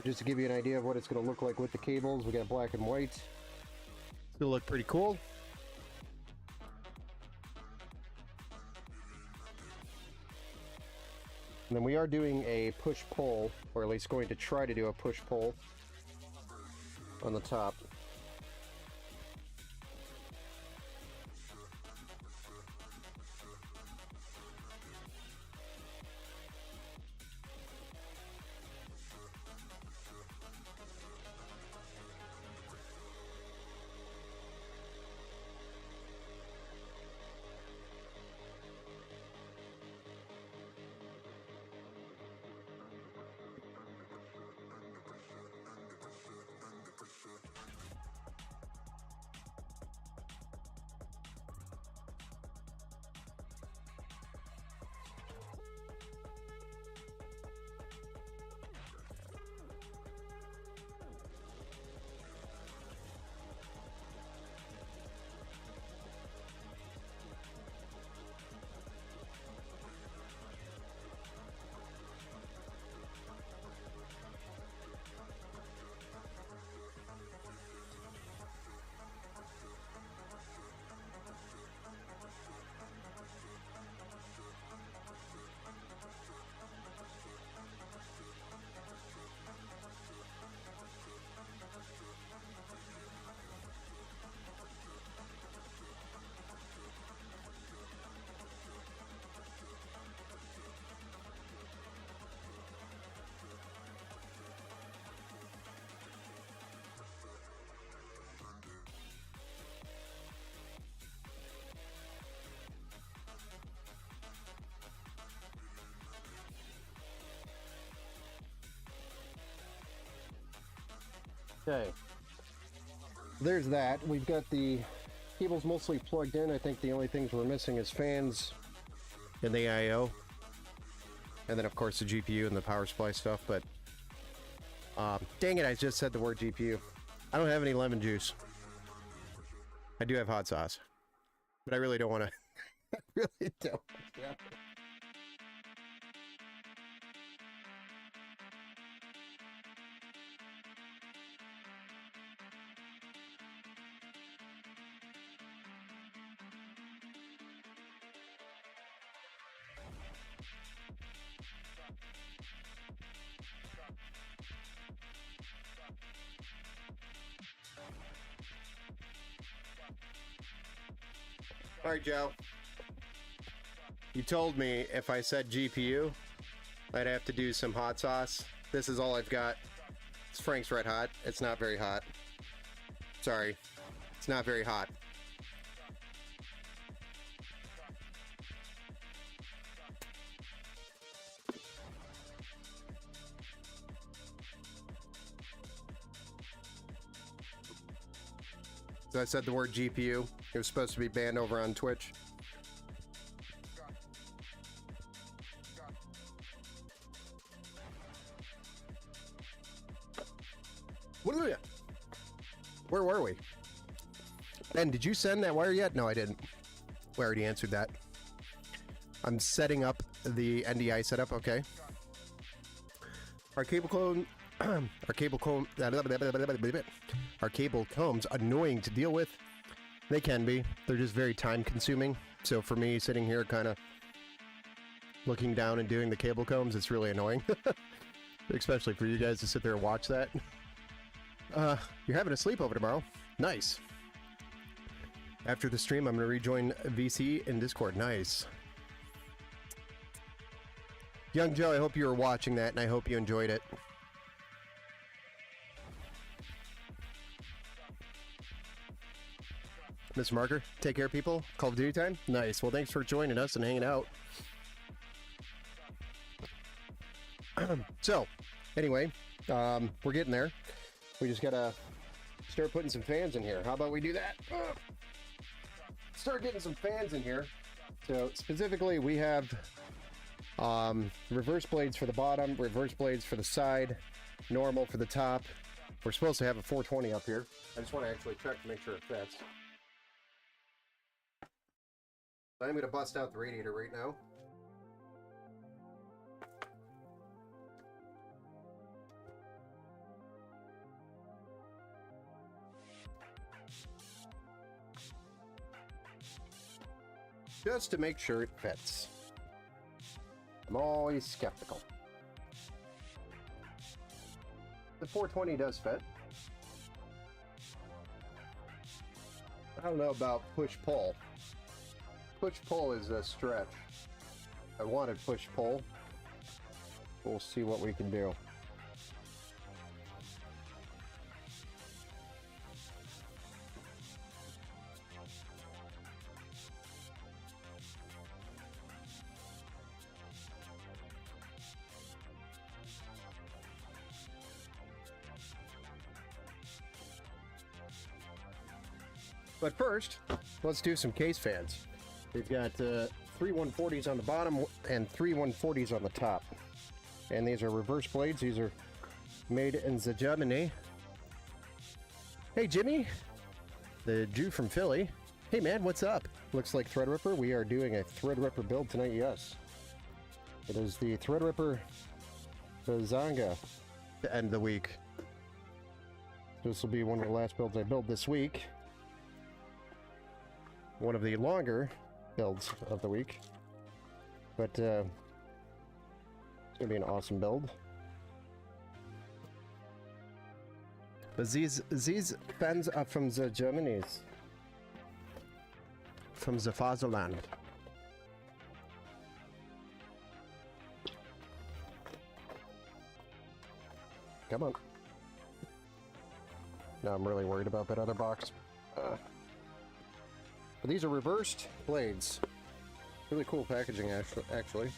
Just to give you an idea of what it's going to look like with the cables, we got black and white. It's going to look pretty cool. And then we are doing a push-pull, or at least going to try to do a push-pull on the top. Okay, there's that. We've got the cables mostly plugged in. I think the only things we're missing is fans and the I/O, and then of course the GPU and the power supply stuff. But dang it, I just said the word GPU. I don't have any lemon juice. I do have hot sauce, but I really don't want to. I really don't. Yeah. All right, Joe. You told me if I said GPU, I'd have to do some hot sauce. This is all I've got. It's Frank's Red Hot. It's not very hot. Sorry. It's not very hot. So I said the word GPU. It was supposed to be banned over on Twitch. What are we at? Where were we? Ben, did you send that wire yet? No, I didn't. We already answered that. I'm setting up the NDI setup. Okay. Our cable clone. Our cable combs annoying to deal with. They can be. They're just very time consuming. So for me, sitting here kind of looking down and doing the cable combs, it's really annoying. Especially for you guys to sit there and watch that. You're having a sleepover tomorrow. Nice. After the stream, I'm going to rejoin VC in Discord. Nice. Young Joe, I hope you were watching that, and I hope you enjoyed it. Mr. Marker, take care, people. Call of Duty time? Nice. Well, thanks for joining us and hanging out. So, anyway, we're getting there. We just gotta start putting some fans in here. How about we do that? Start getting some fans in here. So, specifically, we have reverse blades for the bottom, reverse blades for the side, normal for the top. We're supposed to have a 420 up here. I just want to actually check to make sure it fits. I'm going to bust out the radiator right now. just to make sure it fits. I'm always skeptical. The 420 does fit. I don't know about push-pull. Push-pull is a stretch. I wanted push-pull. We'll see what we can do. But first, let's do some case fans. We've got 3 140s on the bottom and 3 140s on the top. And these are reverse blades. These are made in the Germany. Hey, Jimmy, the Jew from Philly. Hey, man, what's up? Looks like Threadripper. We are doing a Threadripper build tonight, yes. It is the Threadripper Bazanga to end the week. This will be one of the last builds I build this week. One of the longer builds of the week. But it's going to be an awesome build. But these fans are from the Germanies. From the fatherland. Come on. Now I'm really worried about that other box. But these are reversed blades. Really cool packaging, actually.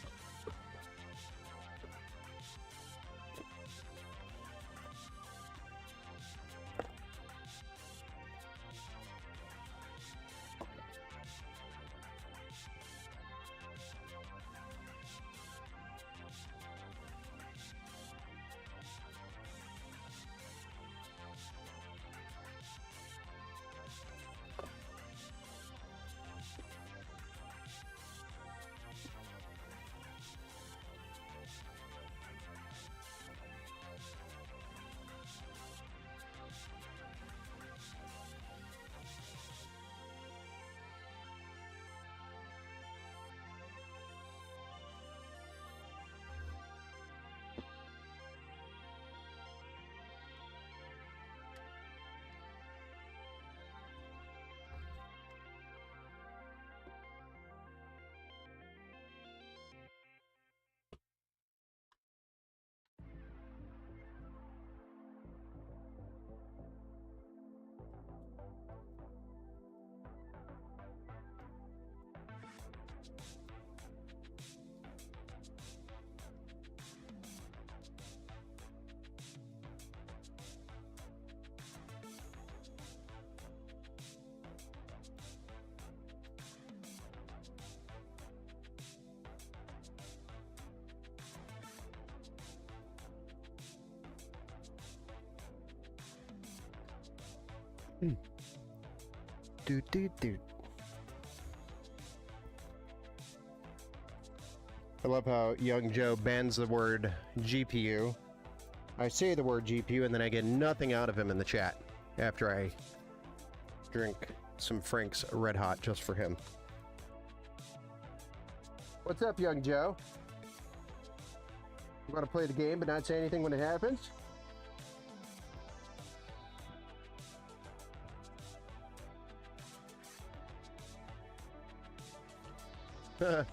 Doot. I love how young Joe bans the word GPU. I say the word GPU and then I get nothing out of him in the chat after I drink some Frank's Red Hot just for him. What's up, young Joe? You want to play the game but not say anything when it happens?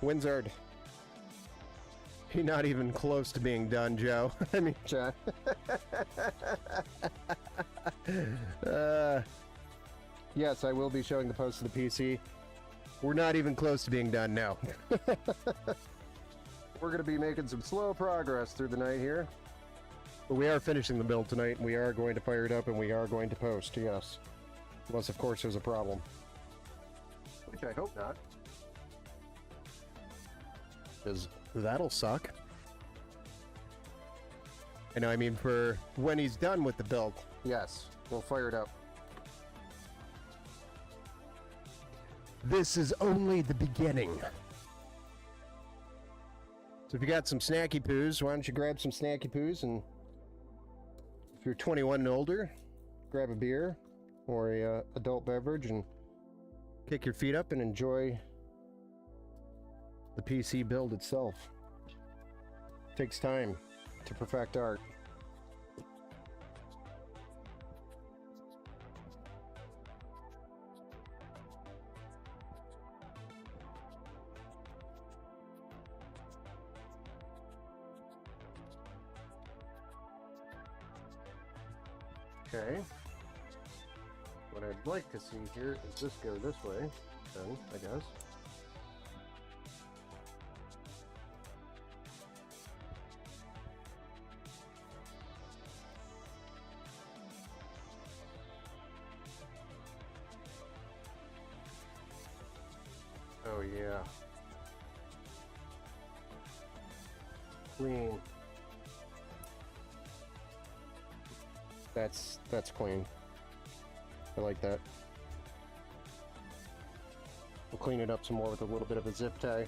Winzard. You're not even close to being done, Joe. I mean, John. Yes, I will be showing the post of the PC. We're not even close to being done now. We're going to be making some slow progress through the night here. But we are finishing the build tonight, and we are going to fire it up, and we are going to post, yes. Unless, of course, there's a problem. Which I hope not. Because that'll suck. I know, I mean, for when he's done with the build, yes, we'll fire it up. This is only the beginning. So if you got some snacky poos, why don't you grab some snacky poos, and if you're 21 and older, grab a beer or a adult beverage and kick your feet up and enjoy the PC build itself. Takes time to perfect art. Okay. What I'd like to see here is this go this way, then, I guess. Oh yeah. Clean. That's clean. I like that. We'll clean it up some more with a little bit of a zip tie.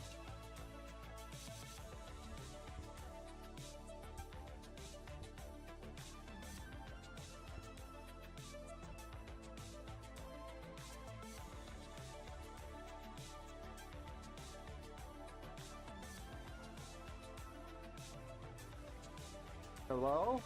Hello?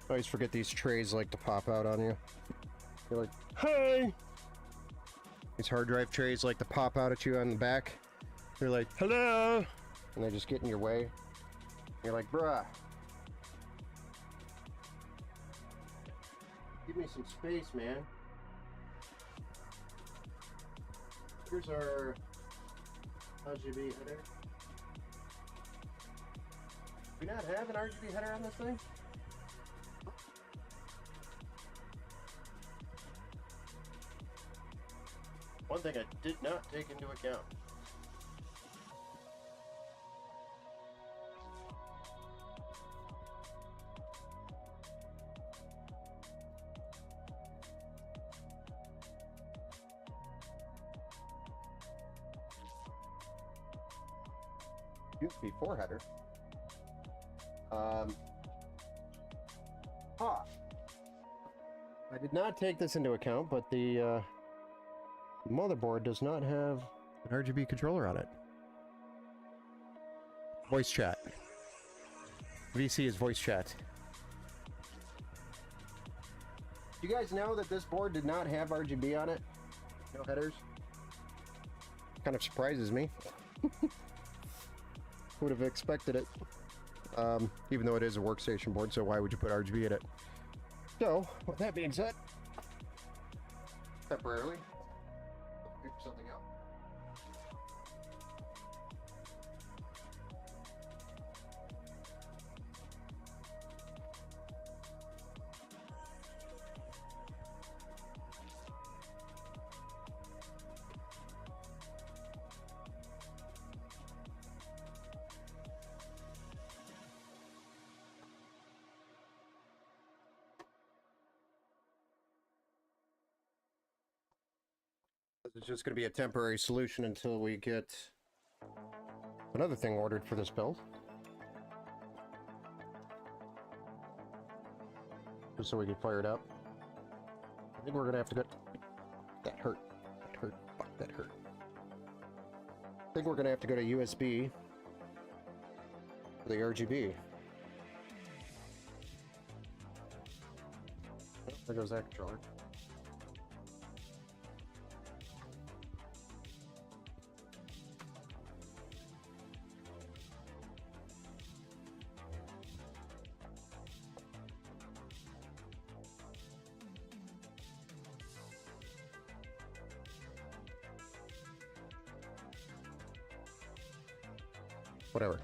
I always forget these trays like to pop out on you. You're like, hey! These hard drive trays like to pop out at you on the back. They're like, hello! And they just get in your way. You're like, bruh. Give me some space, man. Here's our RGB header. Do we not have an RGB header on this thing? One thing I did not take into account. USB 4 header. I did not take this into account, but the motherboard does not have an RGB controller on it. Voice chat. VC is voice chat. You guys know that this board did not have RGB on it? No headers? Kind of surprises me. Would have expected it. Even though it is a workstation board, so why would you put RGB in it? So, with that being said, temporarily, figure something out. It's just going to be a temporary solution until we get another thing ordered for this build. Just so we can fire it up. I think we're going to have to go... That hurt. That hurt. Fuck, that hurt. I think we're going to have to go to USB for the RGB. Oh, there goes that controller. Whatever.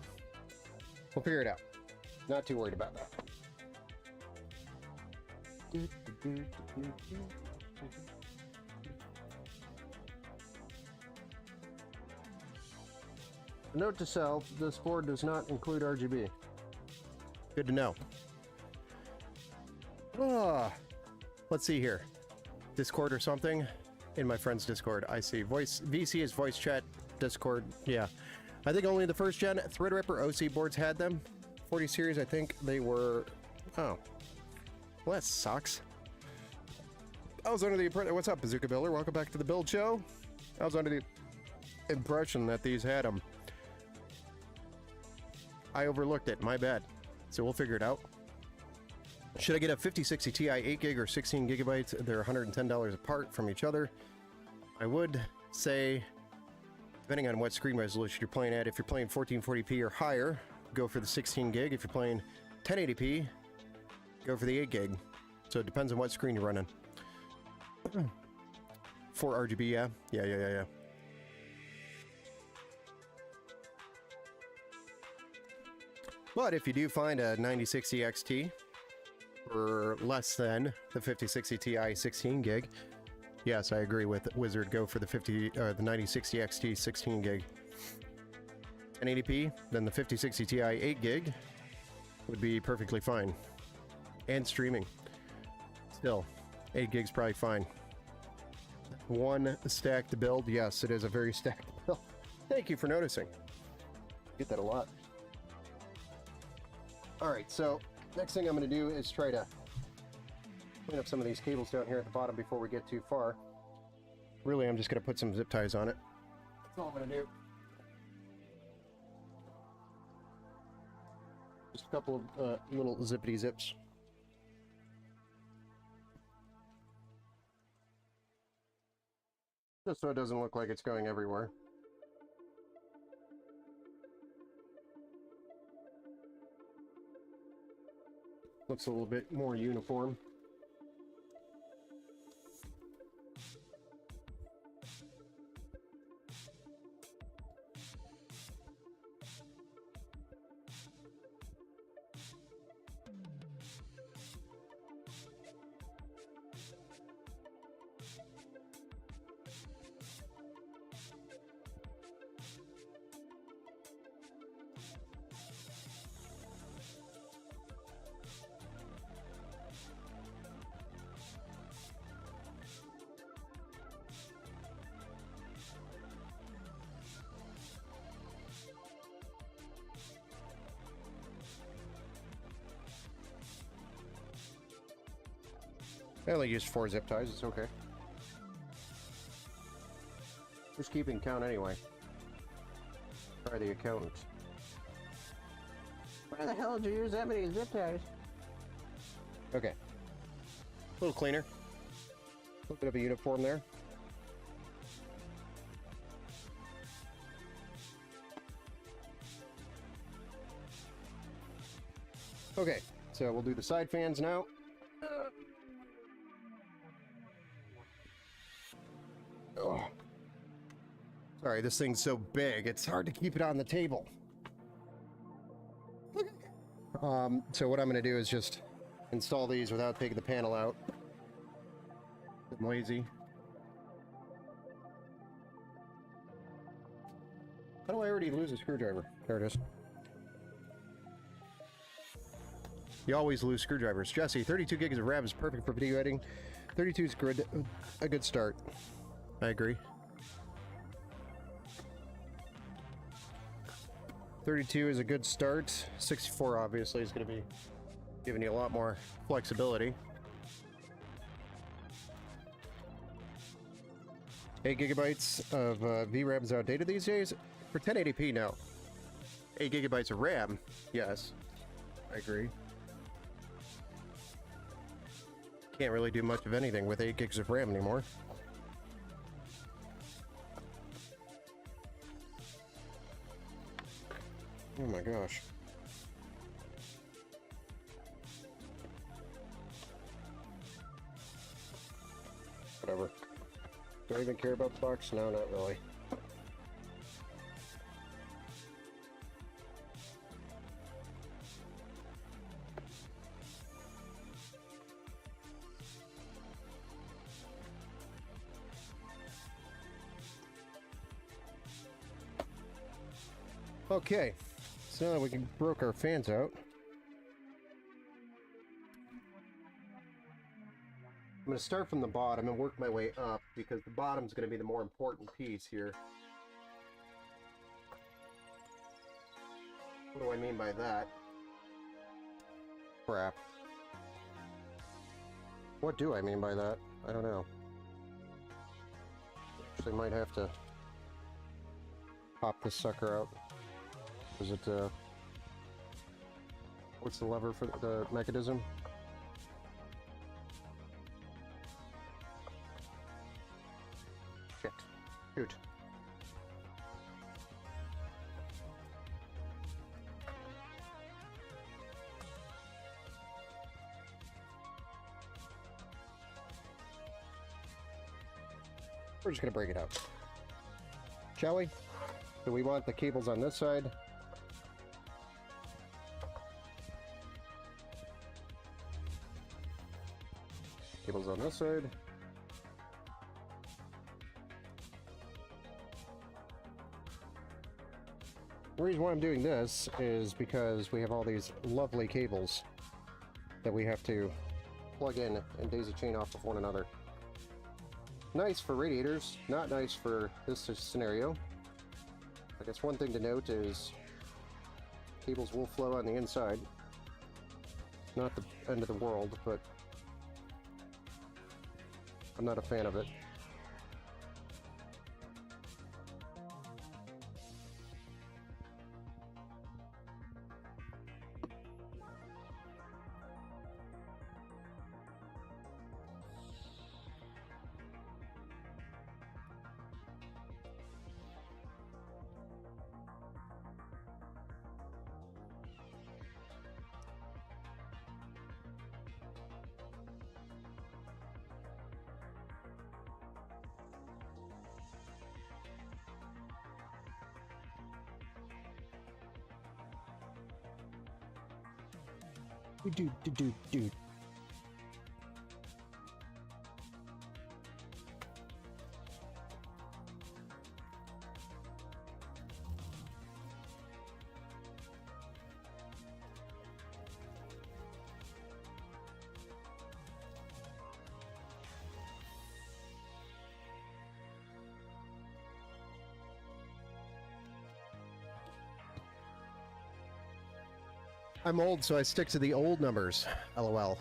We'll figure it out. Not too worried about that. Note to self, this board does not include RGB. Good to know. Let's see here. Discord or something? In my friend's Discord, I see. Voice VC is voice chat, Discord, yeah. I think only the first gen Threadripper OC boards had them. 40 series, I think they were... Oh. Well, that sucks. I was under the impression... What's up, Bazooka Builder? Welcome back to the Build Show. I was under the impression that these had them. I overlooked it, my bad. So we'll figure it out. Should I get a 5060 Ti 8 gig or 16 gigabytes? They're $110 apart from each other. I would say, depending on what screen resolution you're playing at, if you're playing 1440p or higher, go for the 16 gig. If you're playing 1080p, go for the 8 gig. So it depends on what screen you're running. 4 RGB, yeah. Yeah. But if you do find a 9060 XT for less than the 5060 Ti 16 gig, yes, I agree with Wizard. Go for the 9060 XT 16 gig. 1080p, then the 5060 Ti 8 gig would be perfectly fine. And streaming. Still, 8 gigs probably fine. One stacked build, yes, it is a very stacked build. Thank you for noticing. Get that a lot. Alright, so next thing I'm going to do is try to clean up some of these cables down here at the bottom before we get too far. Really, I'm just going to put some zip ties on it. That's all I'm going to do. Just a couple of little zippity zips. Just so it doesn't look like it's going everywhere. Looks a little bit more uniform. I only used 4 zip ties, it's okay. Just keeping count anyway. Try the accountant. Why the hell did you use that many zip ties? Okay. A little cleaner. A little bit of a uniform there. Okay, so we'll do the side fans now. Oh. Sorry, this thing's so big, it's hard to keep it on the table. So what I'm going to do is just install these without taking the panel out. I'm lazy. How do I already lose a screwdriver? There it is. You always lose screwdrivers. Jesse, 32 gigs of RAM is perfect for video editing. 32 is good, a good start. I agree. 32 is a good start. 64 obviously is going to be giving you a lot more flexibility. 8 gigabytes of VRAM is outdated these days. For 1080p now. 8 gigabytes of RAM, yes. I agree. Can't really do much of anything with 8 gigs of RAM anymore. Oh my gosh. Whatever. Do I even care about the box? No, not really. Okay, so now that we broke our fans out, I'm going to start from the bottom and work my way up because the bottom's going to be the more important piece here. What do I mean by that? Crap. What do I mean by that? I don't know. Actually might have to pop this sucker out. Is it, what's the lever for the mechanism? Shit. Shoot. We're just gonna break it out. Shall we? So we want the cables on this side. Cables on this side. The reason why I'm doing this is because we have all these lovely cables that we have to plug in and daisy chain off of one another. Nice for radiators, not nice for this scenario. I guess one thing to note is cables will flow on the inside. Not the end of the world, but I'm not a fan of it. Do. I'm old, so I stick to the old numbers. LOL.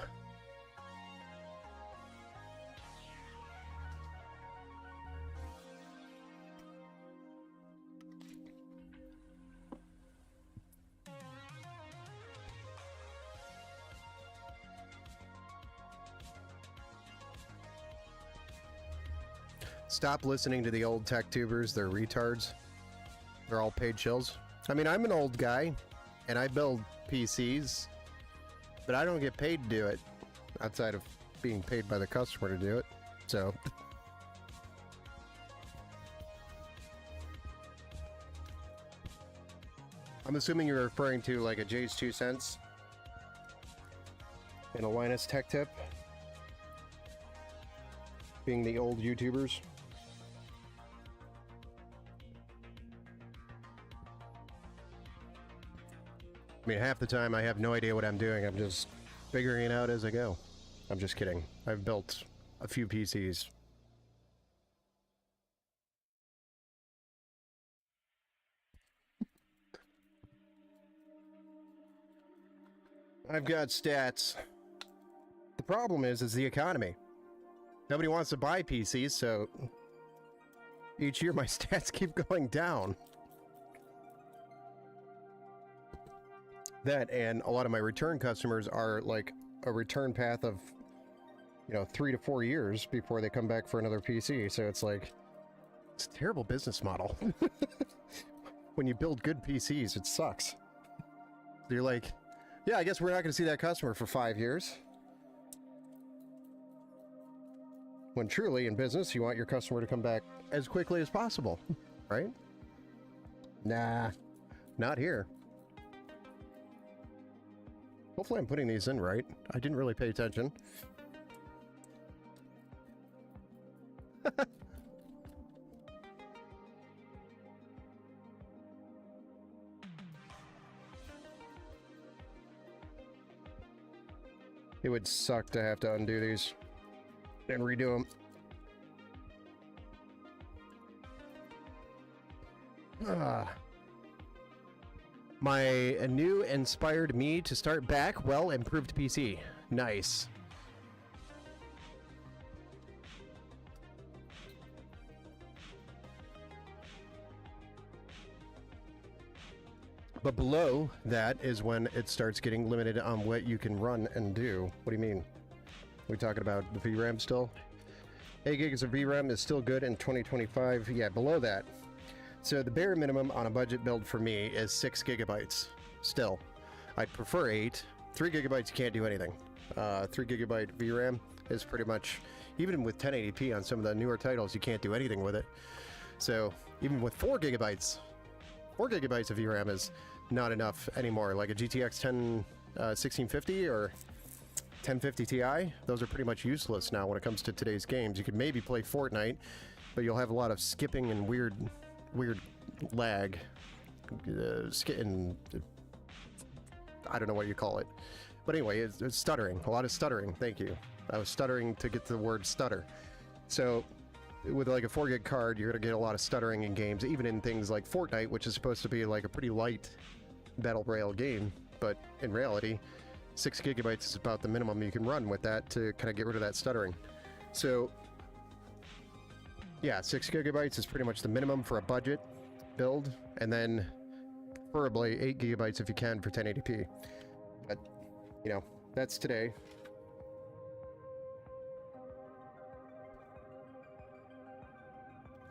Stop listening to the old tech tubers. They're retards. They're all paid chills. I mean, I'm an old guy, and I build PCs, but I don't get paid to do it outside of being paid by the customer to do it. So I'm assuming you're referring to like a Jay's 2 cents and a Linus Tech Tip being the old YouTubers. I mean, half the time I have no idea what I'm doing. I'm just figuring it out as I go. I'm just kidding. I've built a few PCs. I've got stats. The problem is the economy. Nobody wants to buy PCs, so each year my stats keep going down. That and a lot of my return customers are like a return path of, 3 to 4 years before they come back for another PC. So it's like, it's a terrible business model. When you build good PCs, it sucks. So you're like, yeah, I guess we're not going to see that customer for 5 years. When truly in business, you want your customer to come back as quickly as possible, right? Nah, not here. Hopefully I'm putting these in right. I didn't really pay attention. It would suck to have to undo these and redo them. My new inspired me to start back. Well, improved PC. Nice. But below that is when it starts getting limited on what you can run and do. What do you mean? We talking about the VRAM still? 8 gigs of VRAM is still good in 2025. Yeah, below that. So the bare minimum on a budget build for me is 6 gigabytes. Still, I'd prefer 8. 3 gigabytes you can't do anything. 3 gigabyte VRAM is pretty much, even with 1080p on some of the newer titles, you can't do anything with it. So even with 4 gigabytes of VRAM is not enough anymore. Like a GTX 1650 or 1050 Ti, those are pretty much useless now when it comes to today's games. You could maybe play Fortnite, but you'll have a lot of skipping and weird lag. I don't know what you call it. But anyway, it's stuttering. A lot of stuttering. Thank you. I was stuttering to get to the word stutter. So with like a 4 gig card, you're going to get a lot of stuttering in games, even in things like Fortnite, which is supposed to be like a pretty light battle royale game. But in reality, 6 gigabytes is about the minimum you can run with that to kind of get rid of that stuttering. So yeah, 6 gigabytes is pretty much the minimum for a budget build, and then preferably 8 gigabytes if you can for 1080p. But, you know, that's today.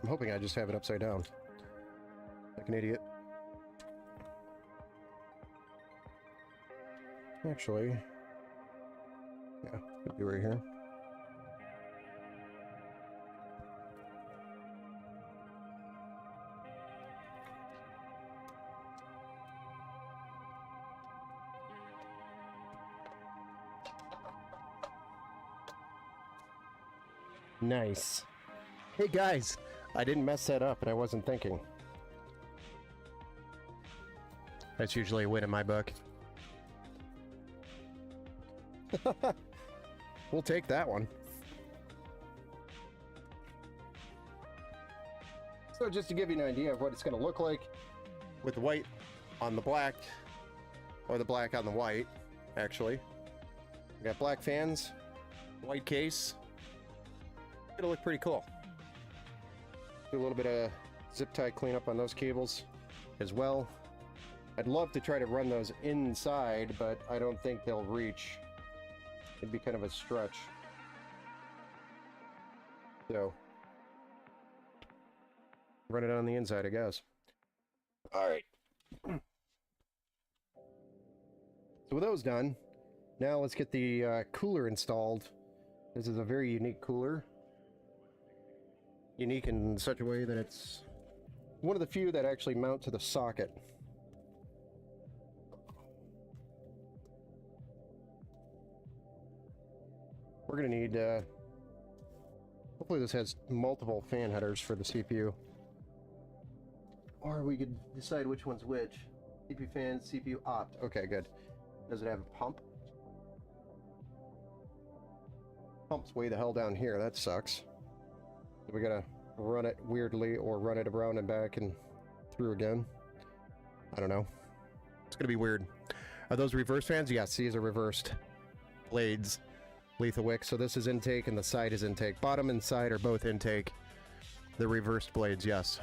I'm hoping I just have it upside down. Like an idiot. Actually, yeah, it'll be right here. Nice. Hey guys, I didn't mess that up and I wasn't thinking. That's usually a win in my book. We'll take that one. So just to give you an idea of what it's going to look like with the white on the black, or the black on the white, actually. We got black fans, white case. It'll look pretty cool. Do a little bit of zip tie cleanup on those cables as well. I'd love to try to run those inside, but I don't think they'll reach. It'd be kind of a stretch. So, run it on the inside, I guess. All right. So with those done, now let's get the cooler installed. This is a very unique cooler. Unique in such a way that it's one of the few that actually mount to the socket. We're going to need, hopefully this has multiple fan headers for the CPU. Or we could decide which one's which. CPU fan, CPU opt. Okay, good. Does it have a pump? Pump's way the hell down here. That sucks. We gotta run it weirdly or run it around and back and through again. I don't know. It's gonna be weird. Are those reverse fans? Yes, these are reversed blades. Lethal wick. So this is intake and the side is intake. Bottom and side are both intake. The reversed blades, yes.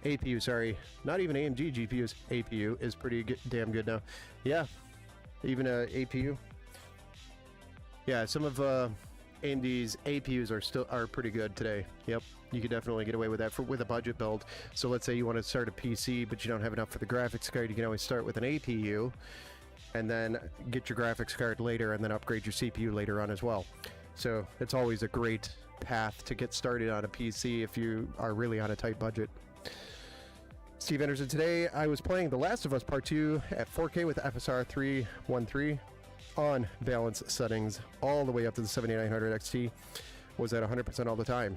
APU, sorry. Not even AMG GPUs. APU is pretty good, damn good now. Yeah. Even APU. Yeah, some of AMD's APUs are pretty good today. Yep, you could definitely get away with that with a budget build. So let's say you want to start a PC, but you don't have enough for the graphics card. You can always start with an APU, and then get your graphics card later, and then upgrade your CPU later on as well. So it's always a great path to get started on a PC if you are really on a tight budget. Steve Anderson, today I was playing The Last of Us Part 2 at 4K with FSR 313. On balance settings all the way up to the 7900 XT, was at 100% all the time.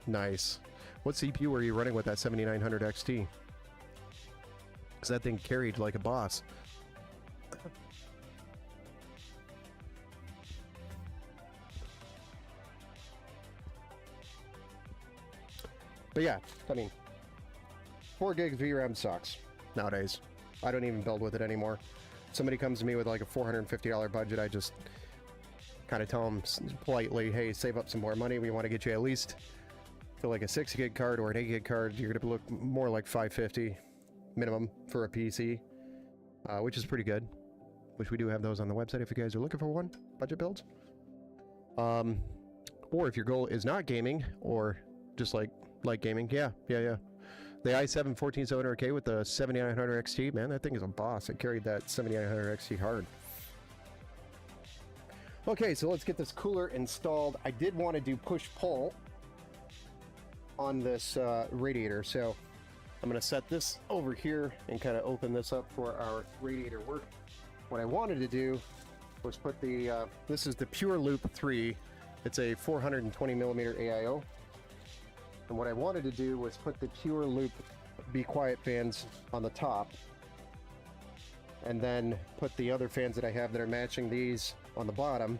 Nice. What CPU were you running with that 7900 XT? Because that thing carried like a boss. But yeah, I mean, 4 gigs VRAM sucks nowadays. I don't even build with it anymore. Somebody comes to me with like a $450 budget, I just kind of tell them politely, hey, save up some more money. We want to get you at least to like a 6 gig card or an 8 gig card. You're going to look more like $550 minimum for a PC, which is pretty good. Which we do have those on the website if you guys are looking for one, budget builds. Or if your goal is not gaming, or just like gaming, yeah. The i7 14700K with the 7900 XT, man, that thing is a boss. It carried that 7900 XT hard. Okay, so let's get this cooler installed. I did want to do push-pull on this radiator, so I'm going to set this over here and kind of open this up for our radiator work. What I wanted to do was put the, this is the Pure Loop 3. It's a 420 millimeter AIO. And what I wanted to do was put the Pure Loop Be Quiet fans on the top, and then put the other fans that I have that are matching these on the bottom.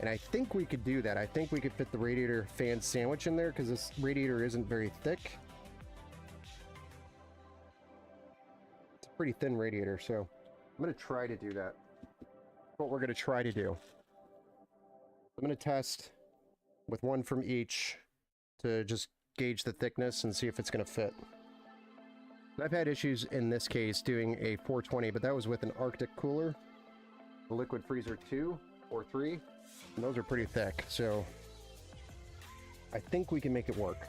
And I think we could do that. I think we could fit the radiator fan sandwich in there because this radiator isn't very thick. It's a pretty thin radiator, so I'm going to try to do that. That's what we're going to try to do. I'm going to test with one from each to just gauge the thickness and see if it's going to fit. I've had issues in this case doing a 420, but that was with an Arctic cooler, the Liquid Freezer 2 or 3, and those are pretty thick, so I think we can make it work.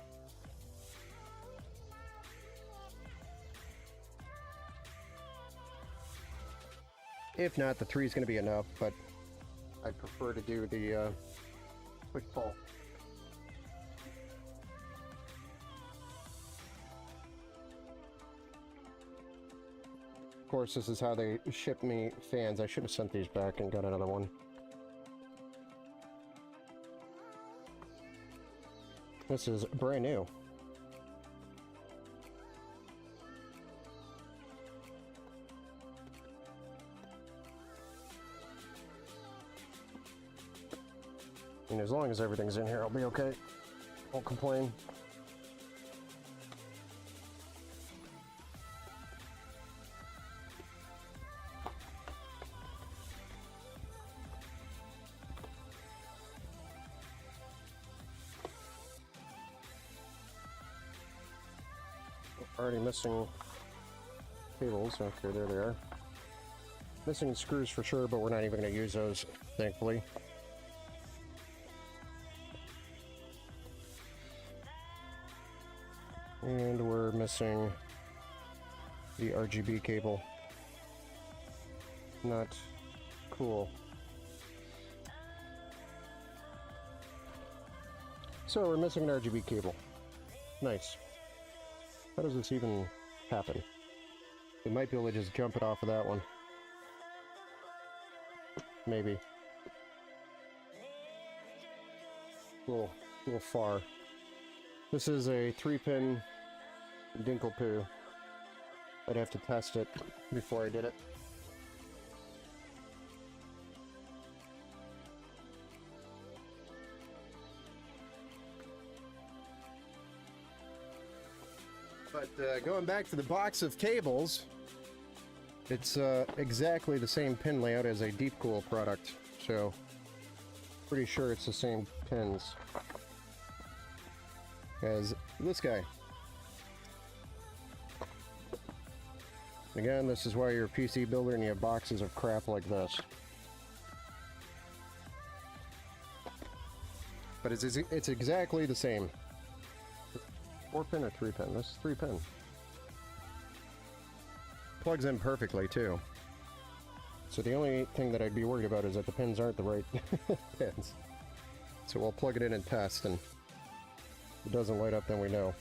If not, the 3 is going to be enough, but I prefer to do the push pull. Of course, this is how they ship me fans. I should have sent these back and got another one. This is brand new. And as long as everything's in here, I'll be okay. Won't complain. Already missing cables. Okay, there they are. Missing screws for sure, but we're not even going to use those, thankfully. And we're missing the RGB cable. Not cool. So we're missing an RGB cable. Nice. How does this even happen? We might be able to just jump it off of that one. Maybe. A little far. This is a 3-pin Dinklepoo. I'd have to test it before I did it. But going back to the box of cables, it's exactly the same pin layout as a Deepcool product, so pretty sure it's the same pins as this guy. Again, this is why you're a PC builder and you have boxes of crap like this. But it's exactly the same. 4-pin or 3-pin? This is 3-pin. Plugs in perfectly too. So the only thing that I'd be worried about is that the pins aren't the right pins. So we'll plug it in and test, and if it doesn't light up, then we know.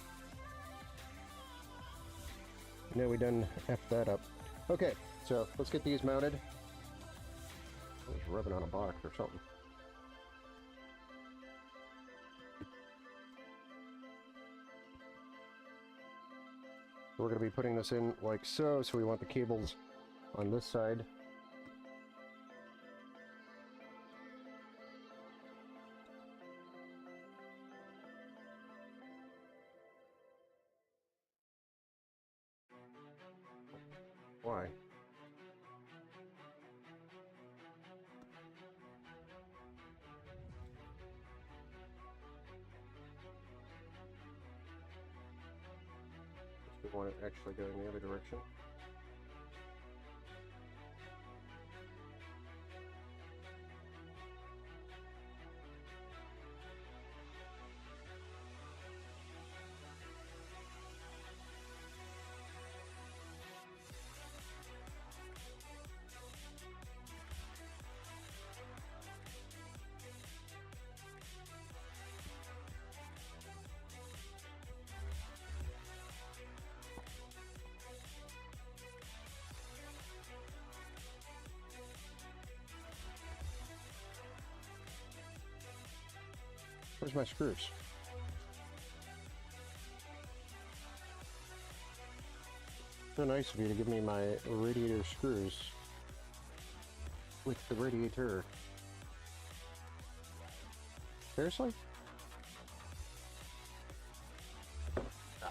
Now we done F that up. Okay, so let's get these mounted. I was rubbing on a box or something. We're going to be putting this in like so, so we want the cables on this side. want it actually going the other direction. Where's my screws? So nice of you to give me my radiator screws with the radiator. Seriously? Ah.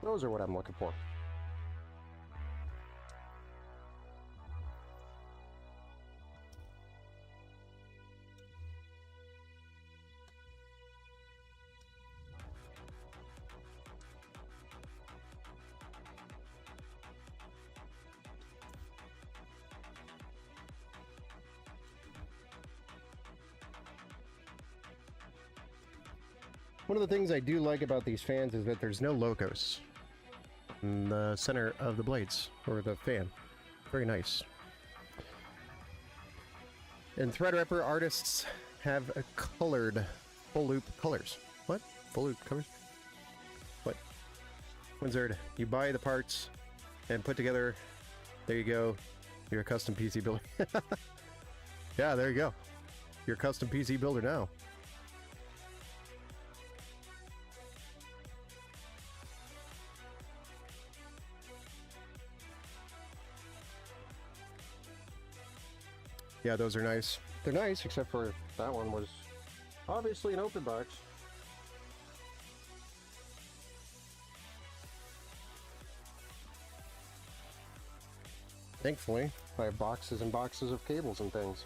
Those are what I'm looking for. One of the things I do like about these fans is that there's no logos in the center of the blades, or the fan. Very nice. In Threadripper, artists have a colored full loop colors. What? Full loop colors? What? Wizard, you buy the parts and put together, there you go, you're a custom PC builder. Yeah, there you go. You're a custom PC builder now. Yeah, those are nice. They're nice, except for that one was obviously an open box. Thankfully, I have boxes and boxes of cables and things.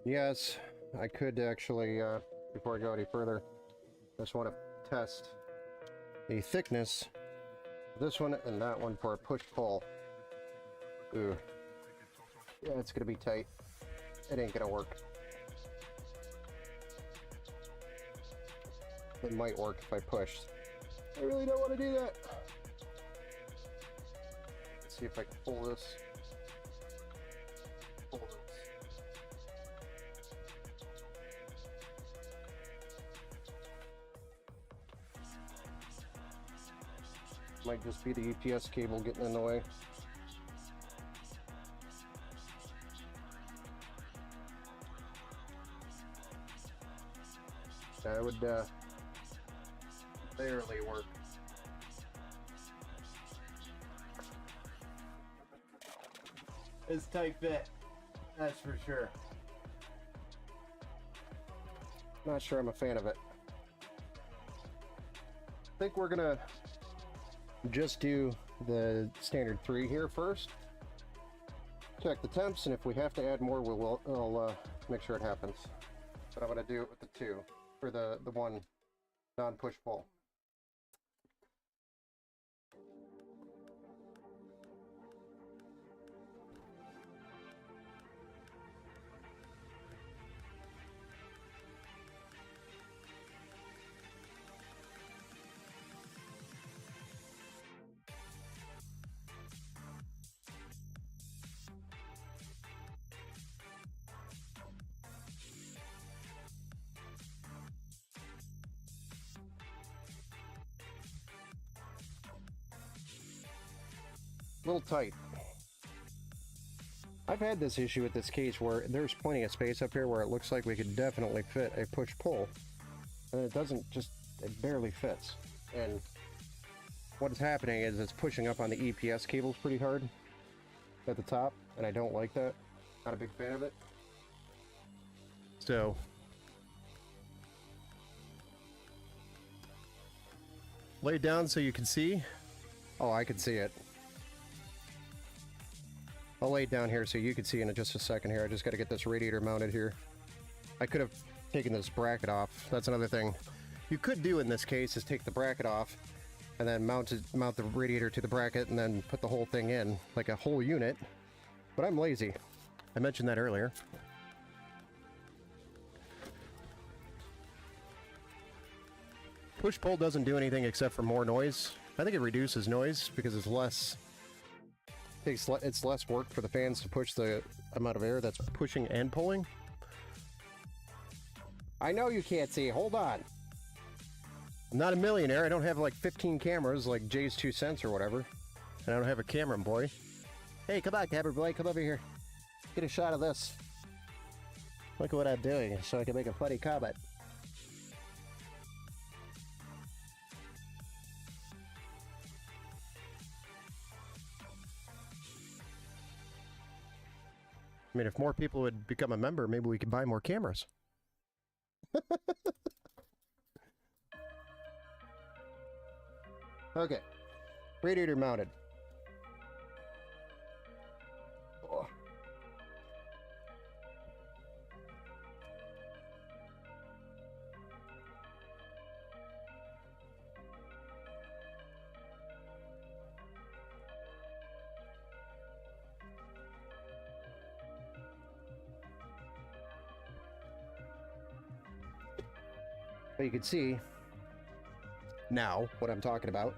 Yes, I could actually, before I go any further, I just want to test the thickness of this one and that one for a push-pull. Ooh. Yeah, it's gonna be tight. It ain't gonna work. It might work if I pushed. I really don't want to do that. see if I can pull this. Pull this. Might just be the EPS cable getting in the way. That would barely work. It's tight fit, that's for sure. Not sure I'm a fan of it. I think we're gonna just do the standard 3 here first. Check the temps, and if we have to add more, we'll make sure it happens. But I'm gonna do it with the 2, or the 1 non-push pull. A little tight. I've had this issue with this case where there's plenty of space up here where it looks like we could definitely fit a push-pull, and it doesn't, just, it barely fits. And what is happening is it's pushing up on the EPS cables pretty hard at the top, and I don't like that. Not a big fan of it. So lay it down so you can see. Oh, I can see it. I'll lay it down here so you can see in just a second here. I just got to get this radiator mounted here. I could have taken this bracket off. That's another thing you could do in this case, is take the bracket off and then mount the radiator to the bracket and then put the whole thing in, like a whole unit. But I'm lazy. I mentioned that earlier. Push-pull doesn't do anything except for more noise. I think it reduces noise because it's less... it's less work for the fans to push the amount of air that's pushing and pulling. I know you can't see. Hold on. I'm not a millionaire. I don't have like 15 cameras like Jay's 2 cents or whatever. And I don't have a camera boy. Hey, come on, camera boy. Come over here. Get a shot of this. Look at what I'm doing so I can make a funny comment. I mean, if more people would become a member, maybe we could buy more cameras. Okay. Radiator mounted. Oh. But you can see now what I'm talking about.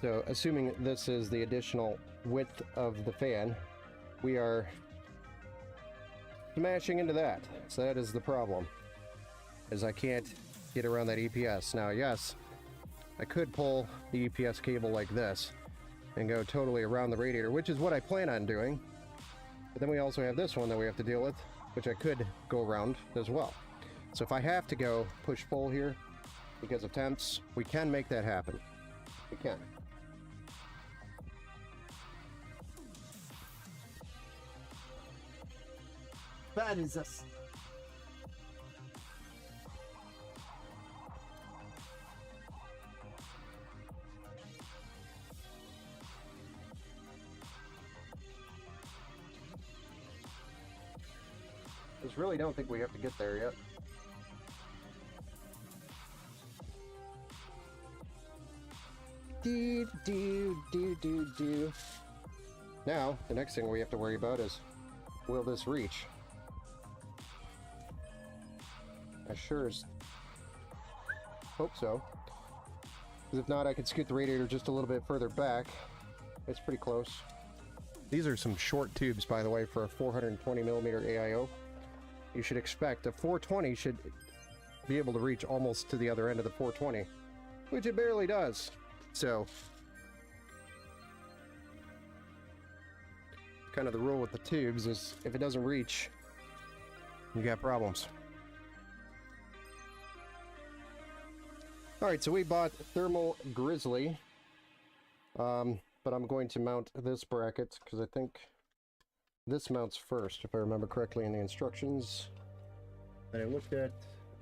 So assuming this is the additional width of the fan, we are smashing into that. So that is the problem, is I can't get around that EPS. Now, yes, I could pull the EPS cable like this and go totally around the radiator, which is what I plan on doing. But then we also have this one that we have to deal with, which I could go around as well. So if I have to go push-pull here because of temps, we can make that happen. We can. That is us. Just really don't think we have to get there yet. Do. Now, the next thing we have to worry about is, will this reach? I sure as hope so. Because if not, I could scoot the radiator just a little bit further back it's pretty close. These are some short tubes, by the way, for a 420 millimeter AIO. You should expect a 420 should be able to reach almost to the other end of the 420, which it barely does. So, kind of the rule with the tubes is if it doesn't reach, you got problems. Alright, so we bought Thermal Grizzly, but I'm going to mount this bracket because I think this mounts first, if I remember correctly in the instructions that I looked at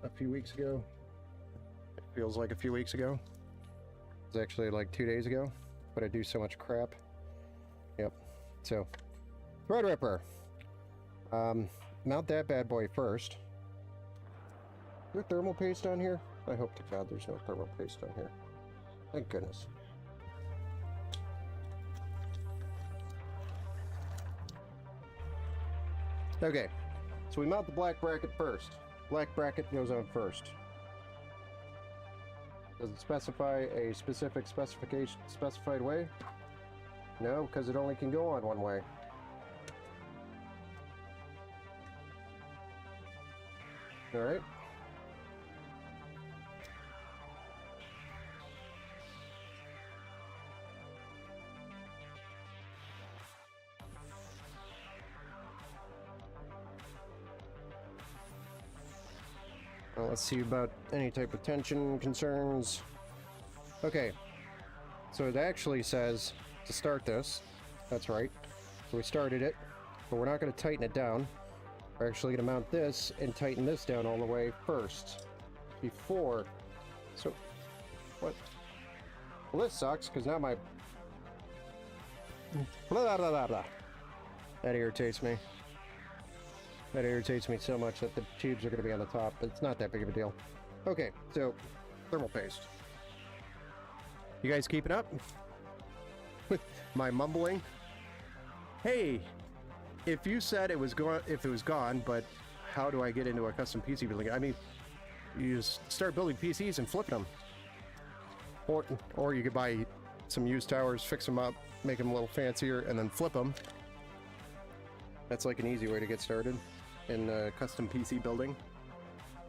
a few weeks ago. It feels like a few weeks ago. It's actually like 2 days ago, but I do so much crap. Yep, so Threadripper. Mount that bad boy first. Is there thermal paste on here? I hope to God there's no thermal paste on here. Thank goodness. Okay, so we mount the black bracket first. Black bracket goes on first. Does it specify a specified way? No, because it only can go on one way. Alright. Well, let's see about any type of tension concerns. Okay, so it actually says to start this. That's right. So we started it, but we're not going to tighten it down. We're actually going to mount this and tighten this down all the way first. Before... So... What? Well, this sucks, because now my... Blah, blah, blah, blah. That irritates me. That irritates me so much that the tubes are going to be on the top, but it's not that big of a deal. Okay, so... Thermal paste. You guys keeping up? With my mumbling? Hey! If you said it was gone, but how do I get into a custom PC building? I mean, you just start building PCs and flipping them. Or you could buy some used towers, fix them up, make them a little fancier, and then flip them. That's like an easy way to get started in custom PC building.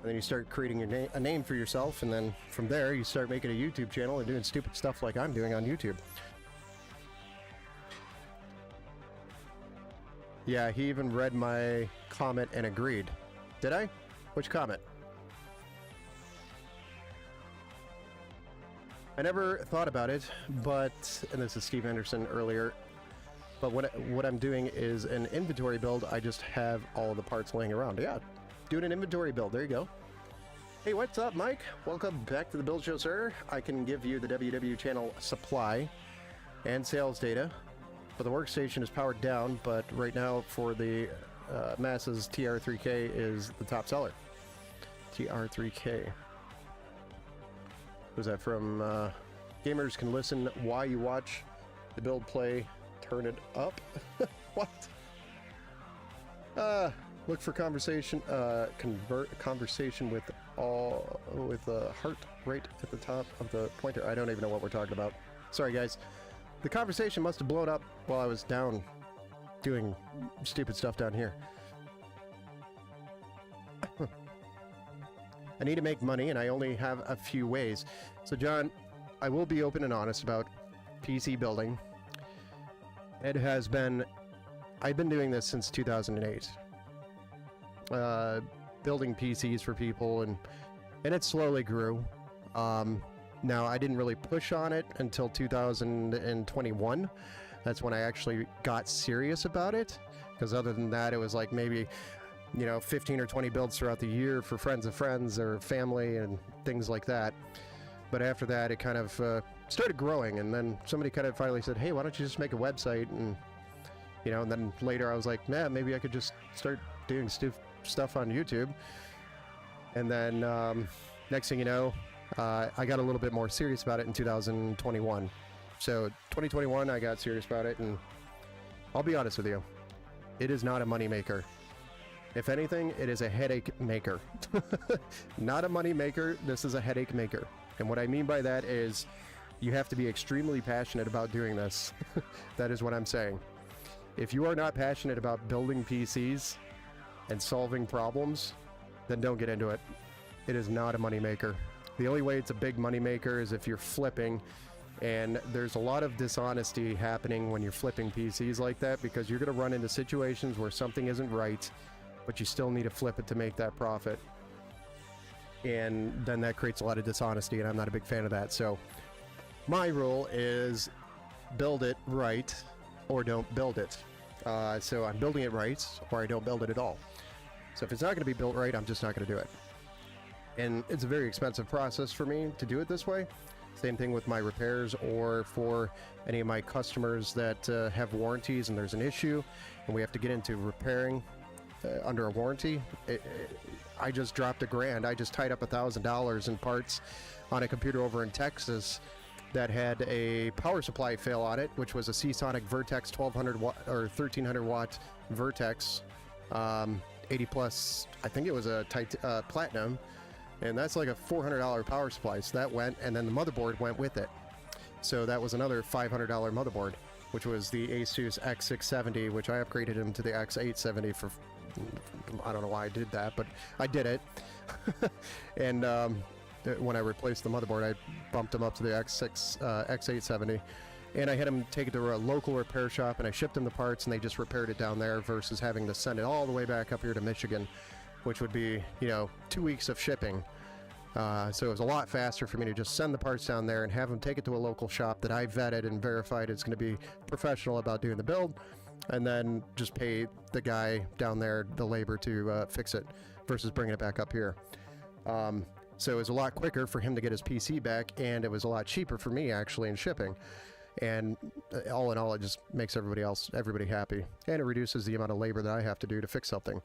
And then you start creating a name for yourself, and then from there you start making a YouTube channel and doing stupid stuff like I'm doing on YouTube. Yeah, he even read my comment and agreed. Did I? Which comment? I never thought about it, but, and this is Steve Anderson earlier, but what I'm doing is an inventory build. I just have all of the parts laying around. Yeah, doing an inventory build. There you go. Hey, what's up, Mike? Welcome back to the Build Show, sir. I can give you the WW channel supply and sales data. But the workstation is powered down, but right now for the masses, TR3K is the top seller. TR3K. Was that from Gamers Can Listen Why You Watch the Build Play Turn It Up? What? Look for conversation, conversation with the heart rate at the top of the pointer. I don't even know what we're talking about. Sorry, guys. The conversation must have blown up while I was down doing stupid stuff down here. I need to make money, and I only have a few ways. So, John, I will be open and honest about PC building. It has been... I've been doing this since 2008. Building PCs for people, and it slowly grew. Now, I didn't really push on it until 2021. That's when I actually got serious about it. Because other than that, it was like maybe, you know, 15 or 20 builds throughout the year for friends of friends or family and things like that. But after that, it kind of started growing. And then somebody kind of finally said, hey, why don't you just make a website? And, you know, and then later I was like, nah, maybe I could just start doing stuff on YouTube. And then next thing you know, I got a little bit more serious about it in 2021. So 2021, I got serious about it, and I'll be honest with you, it is not a money maker. If anything, it is a headache maker. Not a money maker, this is a headache maker. And what I mean by that is You have to be extremely passionate about doing this. That is what I'm saying. If you are not passionate about building PCs and solving problems, then don't get into it. It is not a moneymaker. The only way it's a big moneymaker is if you're flipping, and there's a lot of dishonesty happening when you're flipping PCs like that, because you're going to run into situations where something isn't right, but you still need to flip it to make that profit. And then that creates a lot of dishonesty, and I'm not a big fan of that. So my rule is build it right or don't build it. So I'm building it right or I don't build it at all. So if it's not going to be built right, I'm just not going to do it. And it's a very expensive process for me to do it this way. Same thing with my repairs, or for any of my customers that have warranties and there's an issue and we have to get into repairing under a warranty. I just dropped $1,000. I just tied up $1,000 in parts on a computer over in Texas that had a power supply fail on it, which was a Seasonic Vertex 1200 watt or 1300 watt Vertex, 80 plus. I think it was a platinum, and that's like a $400 power supply. So that went, and then the motherboard went with it. So that was another $500 motherboard, which was the Asus X670, which I upgraded him to the X870 for, I don't know why I did that, but I did it. And when I replaced the motherboard, I bumped him up to the X870, and I had him take it to a local repair shop, and I shipped him the parts, and they just repaired it down there versus having to send it all the way back up here to Michigan, which would be, 2 weeks of shipping. So it was a lot faster for me to just send the parts down there and have them take it to a local shop that I vetted and verified is going to be professional about doing the build, and then just pay the guy down there the labor to fix it versus bringing it back up here. So it was a lot quicker for him to get his PC back, and it was a lot cheaper for me actually in shipping. And all in all, it just makes everybody happy, and it reduces the amount of labor that I have to do to fix something.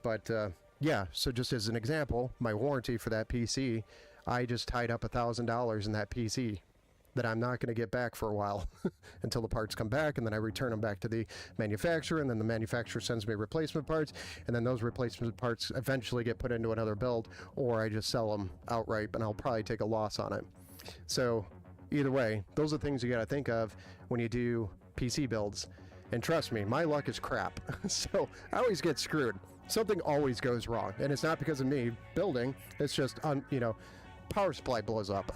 But yeah, so just as an example, my warranty for that PC, I just tied up $1,000 in that PC that I'm not going to get back for a while until the parts come back, and then I return them back to the manufacturer, and then the manufacturer sends me replacement parts, and then those replacement parts eventually get put into another build, or I just sell them outright, and I'll probably take a loss on it. So either way, those are things you got to think of when you do PC builds. And trust me, my luck is crap. So I always get screwed. Something always goes wrong, and it's not because of me building. It's just power supply blows up.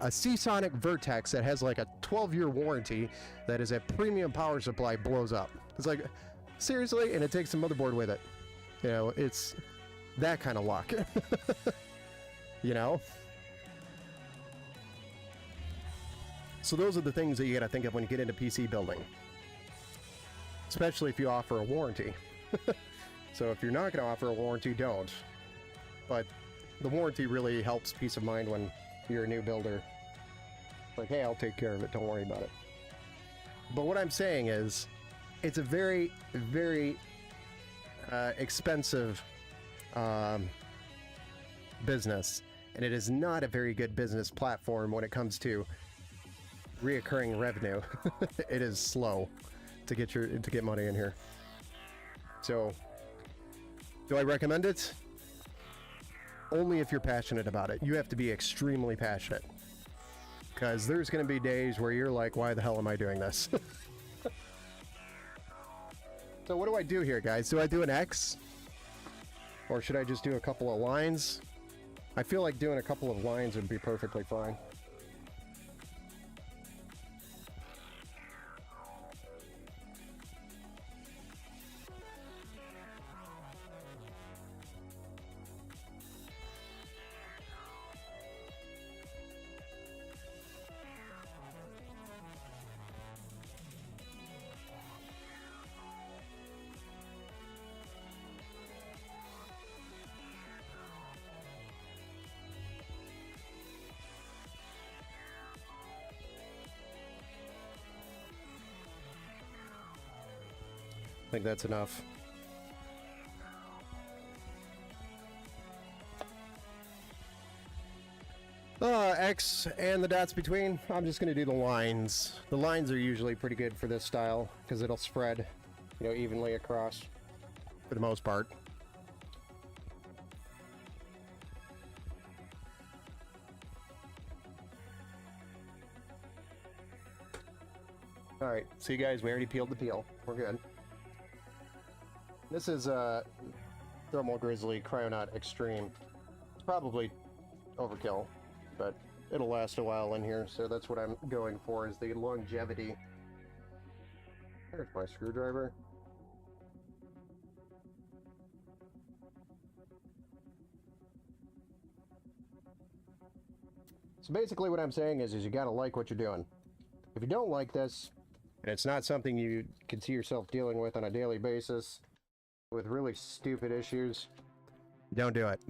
A Seasonic Vertex that has like a 12-year warranty that is a premium power supply blows up. It's like, seriously? And it takes the motherboard with it. It's that kind of luck. So those are the things that you got to think of when you get into PC building, especially if you offer a warranty. So if you're not going to offer a warranty, don't. But the warranty really helps peace of mind when you're a new builder. Like, hey, I'll take care of it, don't worry about it. But what I'm saying is, it's a very, very expensive business, and it is not a very good business platform when it comes to reoccurring revenue. It is slow to get money in here. So, do I recommend it? Only if you're passionate about it. You have to be extremely passionate, because there's going to be days where you're like, why the hell am I doing this? So what do I do here, guys? Do I do an X? Or should I just do a couple of lines? I feel like doing a couple of lines would be perfectly fine. I think that's enough. X and the dots between, I'm just going to do the lines. The lines are usually pretty good for this style because it'll spread, evenly across for the most part. All right, see guys, we already peeled the peel. We're good. This is Thermal Grizzly Cryonaut Extreme. It's probably overkill, but it'll last a while in here, so that's what I'm going for, is the longevity. There's my screwdriver. So basically what I'm saying is you gotta like what you're doing. If you don't like this, and it's not something you can see yourself dealing with on a daily basis, with really stupid issues, don't do it.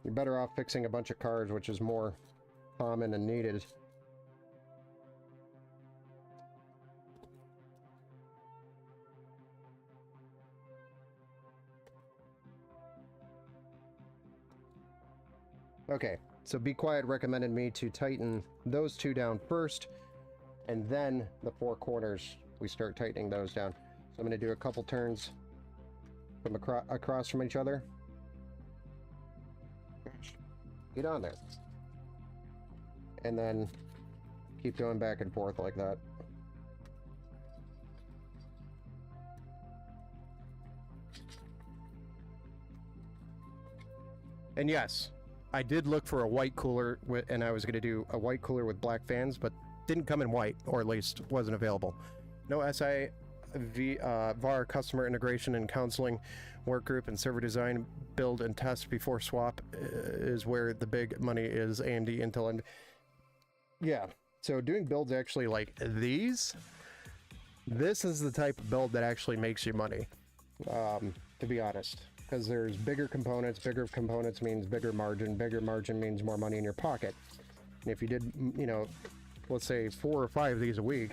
You're better off fixing a bunch of cars, which is more common and needed. Okay, so Be Quiet recommended me to tighten those two down first, and then the four corners, we start tightening those down. So I'm going to do a couple turns from across from each other. Get on there. And then keep going back and forth like that. And yes, I did look for a white cooler, and I was going to do a white cooler with black fans, but didn't come in white, or at least wasn't available. No VAR customer integration and counseling work group and server design, build and test before swap is where the big money is. AMD, Intel, and yeah. So doing builds actually like these, this is the type of build that actually makes you money, to be honest. Because there's bigger components means bigger margin means more money in your pocket. And if you did, you know, let's say 4 or 5 of these a week,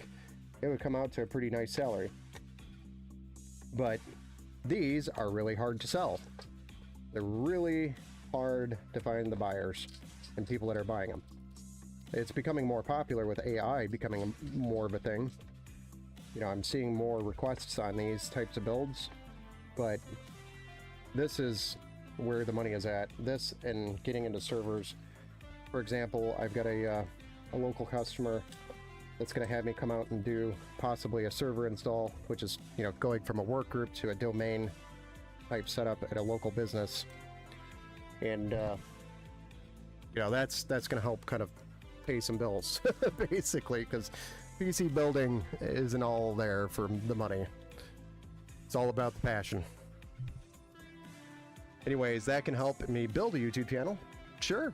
it would come out to a pretty nice salary. But these are really hard to sell. They're really hard to find the buyers and people that are buying them. It's becoming more popular with AI becoming more of a thing. You know, I'm seeing more requests on these types of builds, but this is where the money is at. This and getting into servers. For example, I've got a local customer that's going to have me come out and do possibly a server install, which is, you know, going from a work group to a domain type setup at a local business. And you know, that's going to help kind of pay some bills basically, because PC building isn't all there for the money. It's all about the passion. Anyways, that can help me build a YouTube channel. Sure.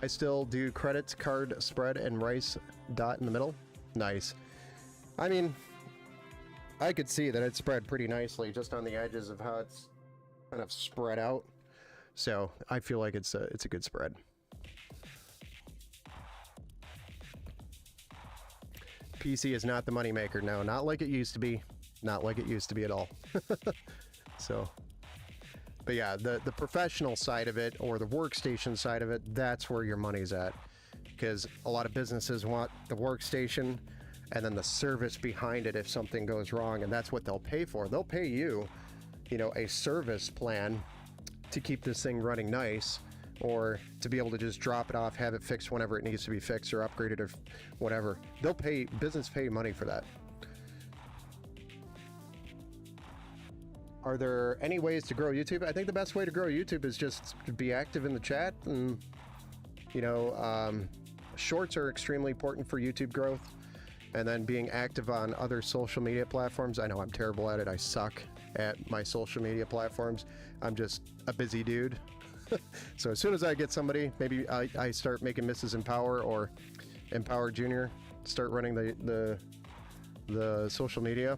I still do credits, card, spread, and rice dot in the middle. Nice. I mean, I could see that it spread pretty nicely just on the edges of how it's kind of spread out. So I feel like it's a good spread. PC is not the moneymaker. No, not like it used to be. Not like it used to be at all. So... But yeah, the professional side of it, or the workstation side of it, that's where your money's at. Because a lot of businesses want the workstation and then the service behind it if something goes wrong, and that's what they'll pay for. They'll pay you, you know, a service plan to keep this thing running nice, or to be able to just drop it off, have it fixed whenever it needs to be fixed or upgraded or whatever. They'll pay, business pay money for that. Are there any ways to grow YouTube? I think the best way to grow YouTube is just to be active in the chat, and you know, shorts are extremely important for YouTube growth, and then being active on other social media platforms. I know I'm terrible at it. I suck at my social media platforms. I'm just a busy dude. So as soon as I get somebody, maybe I start making Mrs. Empower or Empower Junior, start running the social media.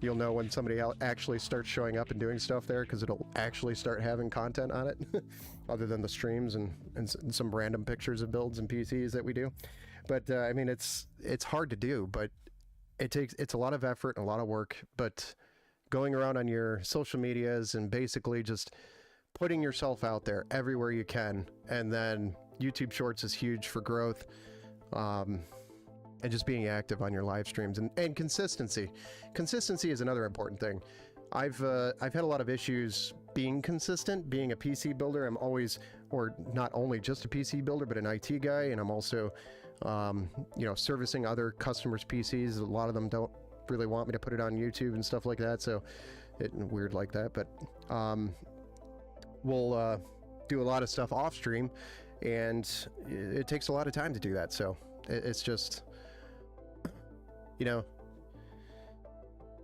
You'll know when somebody actually starts showing up and doing stuff there, because it'll actually start having content on it, other than the streams and some random pictures of builds and PCs that we do. But I mean, it's hard to do, but it's a lot of effort and a lot of work. But going around on your social medias and basically just putting yourself out there everywhere you can, and then YouTube Shorts is huge for growth. And just being active on your live streams, and consistency. Consistency is another important thing. I've had a lot of issues being consistent, being a PC builder. I'm always, or not only just a PC builder, but an IT guy, and I'm also You know, servicing other customers' PCs. A lot of them don't really want me to put it on YouTube and stuff like that, so it's weird like that. But we'll do a lot of stuff off stream, and it takes a lot of time to do that. So it's just, you know,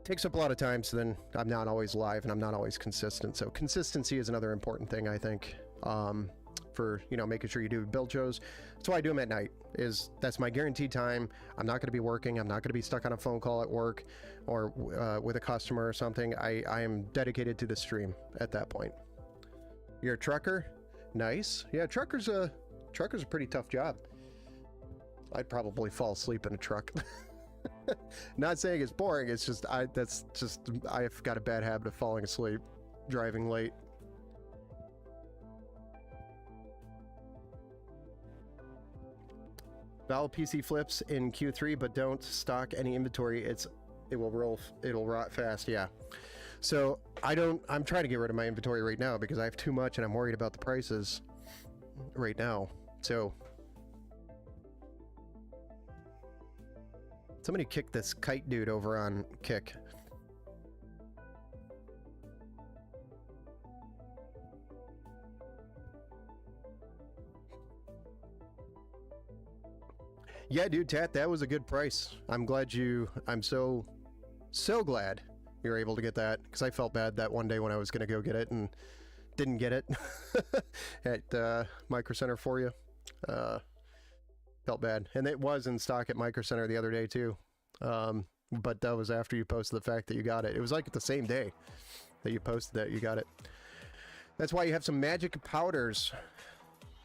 takes up a lot of time. So then I'm not always live and I'm not always consistent. So consistency is another important thing, I think, for, you know, making sure you do build shows. That's why I do them at night. That's my guaranteed time. I'm not going to be working. I'm not going to be stuck on a phone call at work or with a customer or something. I am dedicated to the stream at that point. You're a trucker? Nice. Yeah, trucker's a pretty tough job. I'd probably fall asleep in a truck. Not saying it's boring, it's just I've got a bad habit of falling asleep driving late. Valve PC flips in Q3, but don't stock any inventory. It'll rot fast. Yeah. So I'm trying to get rid of my inventory right now because I have too much and I'm worried about the prices right now. So somebody kick this kite dude over on Kick. Yeah, dude, Tat, that was a good price. I'm so glad you're able to get that, because I felt bad that one day when I was going to go get it and didn't get it at Micro Center for you. Felt bad. And it was in stock at Micro Center the other day too. But that was after you posted the fact that you got it. It was like the same day that you posted that you got it. That's why you have some magic powders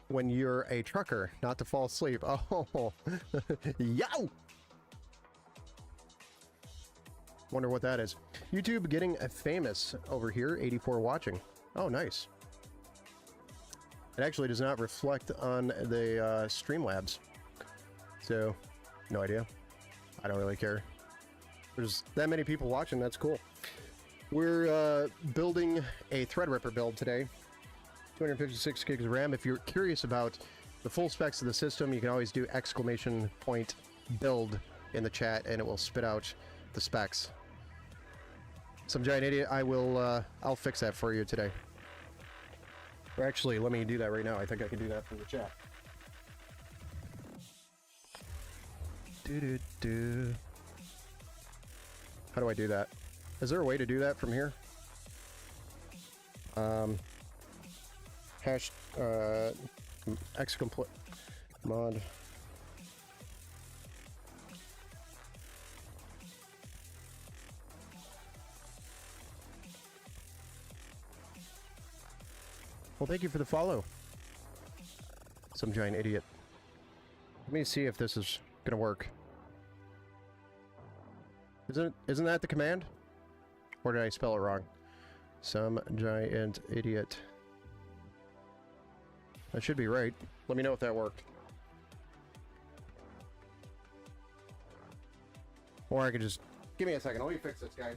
when you're a trucker, not to fall asleep. Oh, yow! Wonder what that is. YouTube getting famous over here, 84 watching. Oh, nice. It actually does not reflect on the Streamlabs. So, no idea. I don't really care. There's that many people watching, that's cool. We're building a Threadripper build today. 256 gigs of RAM. If you're curious about the full specs of the system, you can always do !build in the chat and it will spit out the specs. Some giant idiot, I'll fix that for you today. Or actually, let me do that right now. I think I can do that from the chat. How do I do that? Is there a way to do that from here? Hash xcomplete mod. Well, thank you for the follow. Some giant idiot. Let me see if this is gonna work. Isn't that the command? Or did I spell it wrong? Some giant idiot. That should be right. Let me know if that worked. Or I could just... Give me a second. Let me fix this, guys.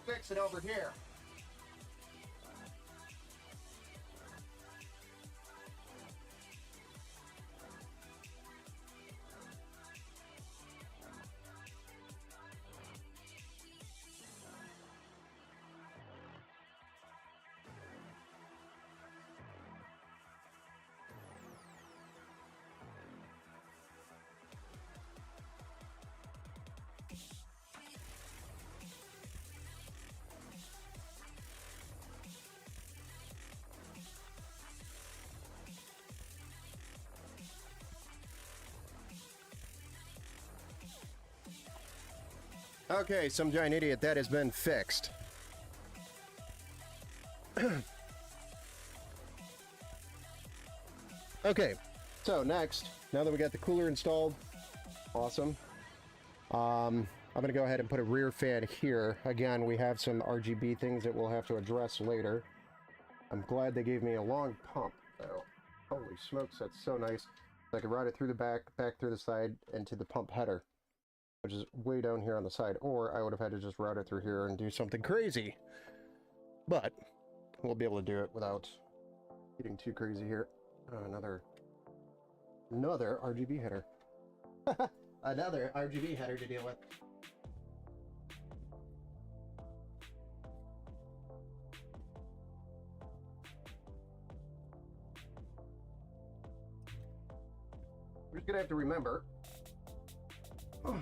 Fix it over here. Okay, some giant idiot, that has been fixed. Okay, so next, now that we got the cooler installed, awesome. I'm gonna go ahead and put a rear fan here. Again, we have some RGB things that we'll have to address later. I'm glad they gave me a long pump, though. Holy smokes, that's so nice. I can route it through the back through the side, and to the pump header, which is way down here on the side, or I would have had to just route it through here and do something crazy. But we'll be able to do it without Getting too crazy here. Another RGB header. Another RGB header to deal with. We're just gonna have to remember. We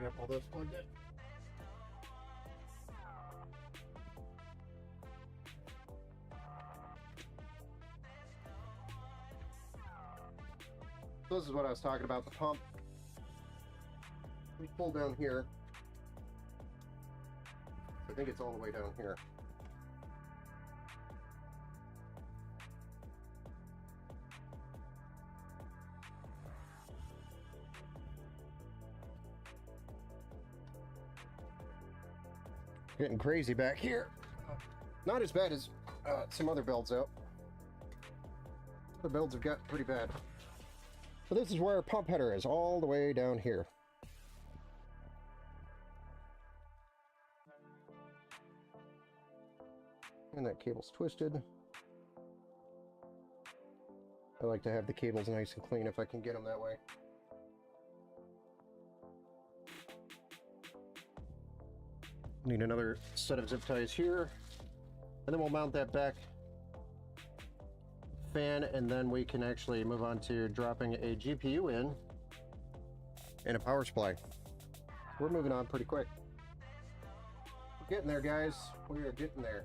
have all those plugged in. So this is what I was talking about, the pump. We pull down here. I think it's all the way down here. Getting crazy back here. Not as bad as some other builds out. The builds have got pretty bad. So this is where our pump header is, all the way down here. And that cable's twisted. I like to have the cables nice and clean if I can get them that way. Need another set of zip ties here. And then we'll mount that back fan, and then we can actually move on to dropping a GPU in and a power supply. We're moving on pretty quick. We're getting there, guys. We are getting there.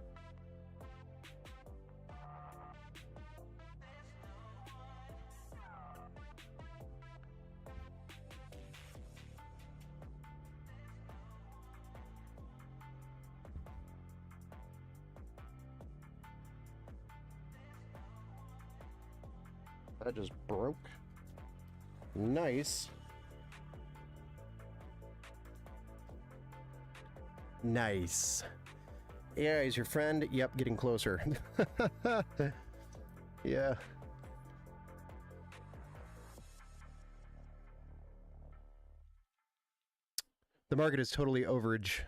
That just broke. Nice. Nice. Yeah, he's your friend. Yep, getting closer. Yeah. The market is totally overage.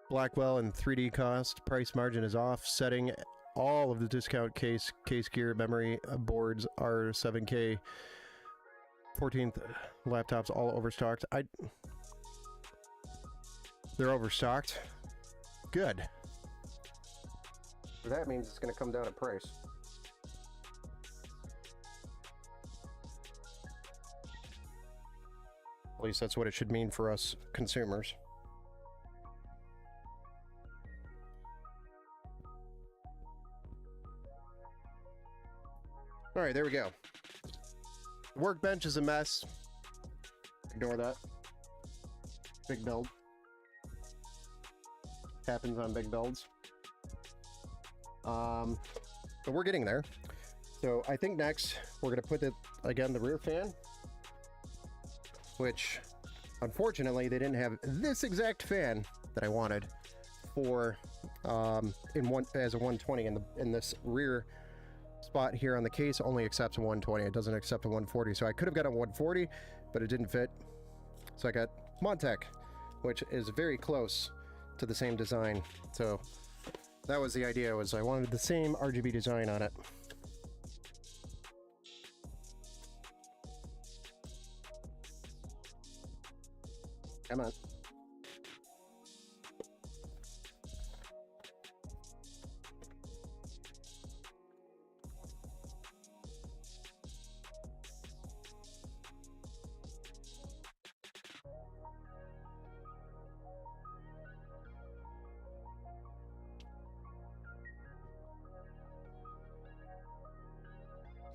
Blackwell and 3D cost. Price margin is off. Setting all of the discount case gear, memory boards are 7K. 14th laptops all overstocked. They're overstocked. Good. So that means it's going to come down in price. At least that's what it should mean for us consumers. All right, there we go. The workbench is a mess. Ignore that. Big build. Happens on big builds. But we're getting there. So I think next we're going to put the rear fan, which unfortunately they didn't have this exact fan that I wanted for as a 120 in this rear spot here on the case. Only accepts a 120. It doesn't accept a 140. So I could have got a 140, but it didn't fit. So I got Montech, which is very close to the same design. So that was the idea, was I wanted the same RGB design on it. Come on.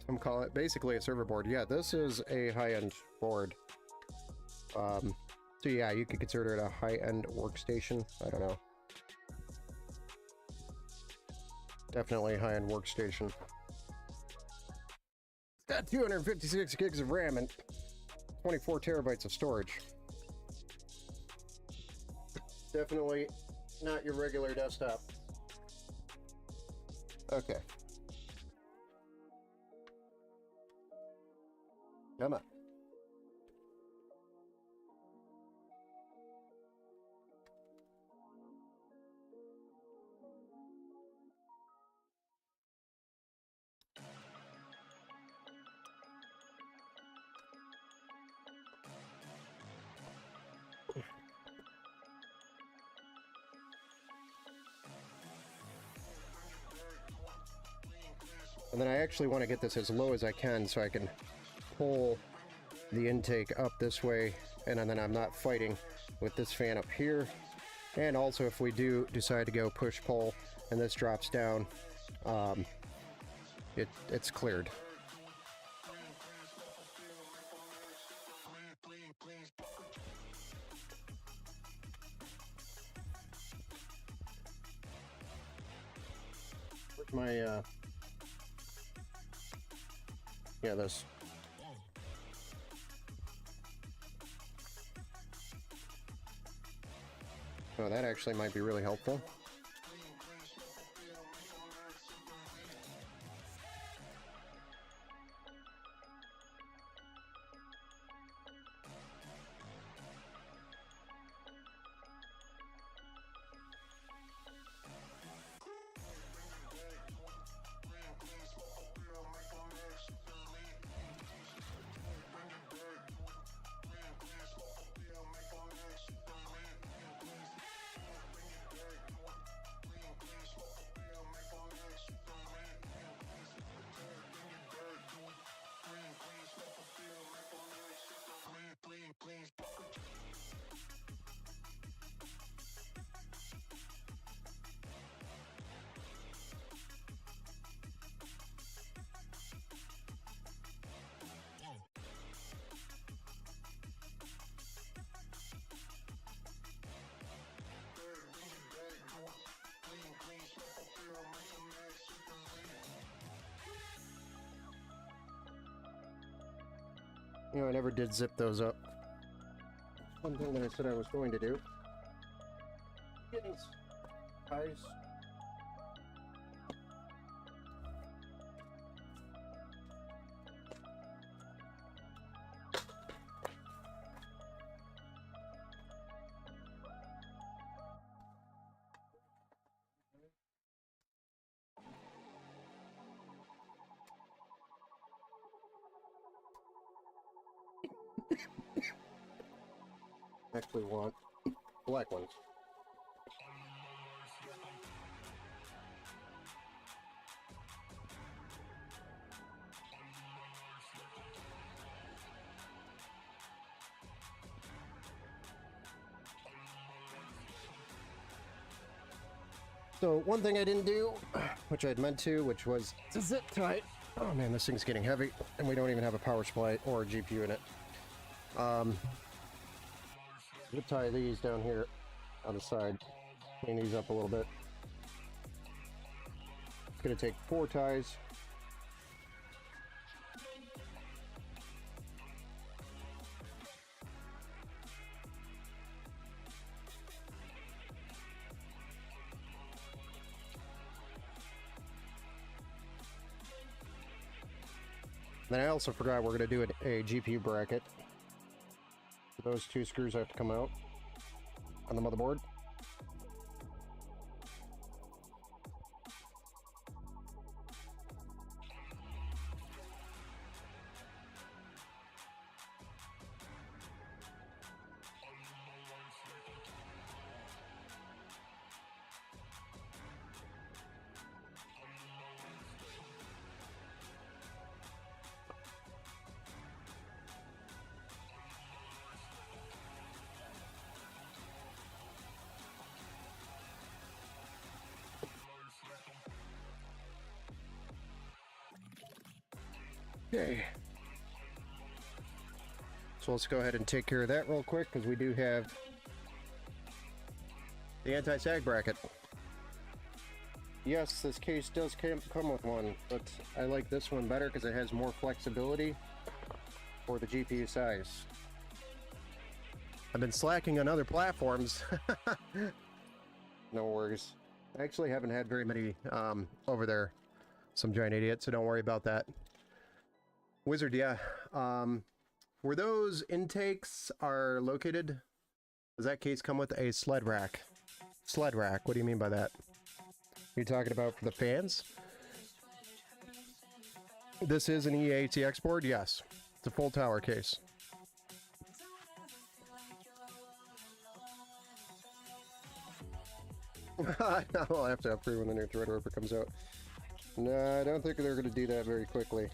Some call it basically a server board. Yeah, this is a high-end board. So yeah, you could consider it a high-end workstation. I don't know. Definitely a high-end workstation. It's got 256 gigs of RAM and 24 terabytes of storage. Definitely not your regular desktop. Okay. Come on. And then I actually want to get this as low as I can so I can pull the intake up this way, and then I'm not fighting with this fan up here. And also, if we do decide to go push-pull and this drops down, it's cleared. Where's my, yeah, this. Oh, that actually might be really helpful. You know, I never did zip those up. One thing that I said I was going to do. Getting ties. Actually want black ones. So one thing I didn't do, which I'd meant to, which was to zip tie. Oh man, this thing's getting heavy, and we don't even have a power supply or a GPU in it. Zip tie these down here on the side, clean these up a little bit. It's going to take 4 ties. Then I also forgot we're going to do a GPU bracket. Those 2 screws have to come out on the motherboard. Okay. So let's go ahead and take care of that real quick, because we do have the anti-sag bracket. Yes, this case does come with one, but I like this one better because it has more flexibility for the GPU size. I've been slacking on other platforms. No worries. I actually haven't had very many over there. Some giant idiot, so don't worry about that. Wizard, yeah. Where those intakes are located, does that case come with a sled rack? Sled rack, what do you mean by that? You're talking about for the fans? This is an EATX board? Yes. It's a full tower case. I'll have to upgrade when the new Threadripper comes out. No, I don't think they're going to do that very quickly.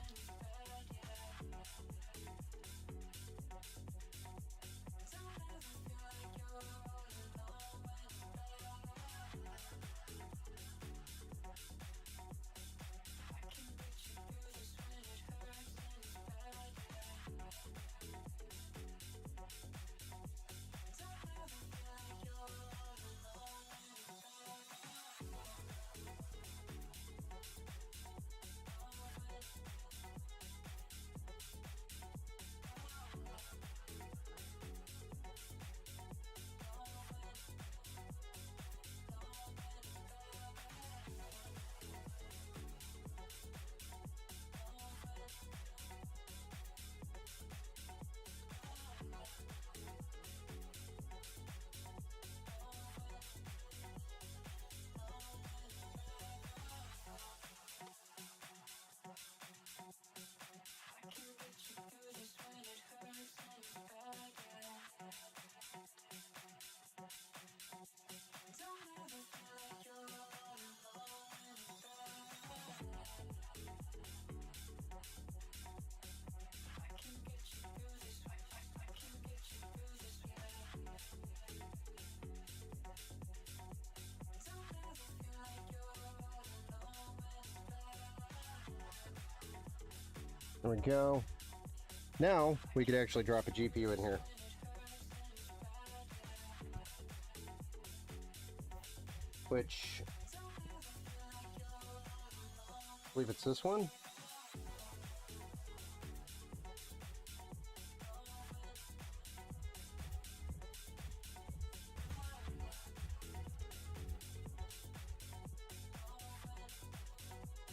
There we go. Now we could actually drop a GPU in here. Which, I believe it's this one.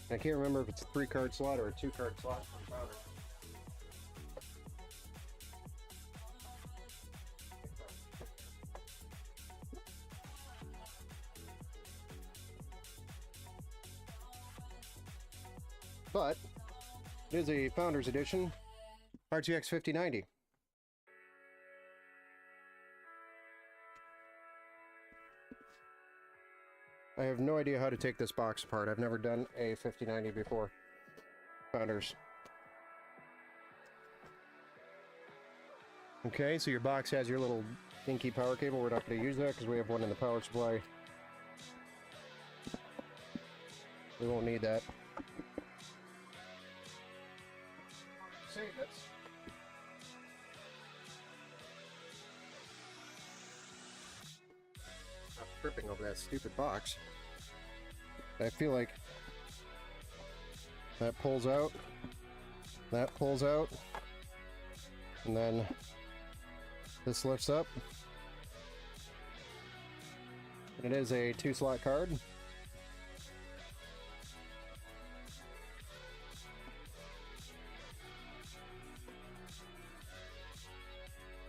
I can't remember if it's a 3-card slot or a 2-card slot for the router. But it is a Founders Edition RTX 5090. I have no idea how to take this box apart. I've never done a 5090 before. Founders. Okay, so your box has your little dinky power cable. We're not going to use that because we have one in the power supply. We won't need that. Save this. Stop tripping over that stupid box. I feel like that pulls out, and then this lifts up. It is a 2-slot card.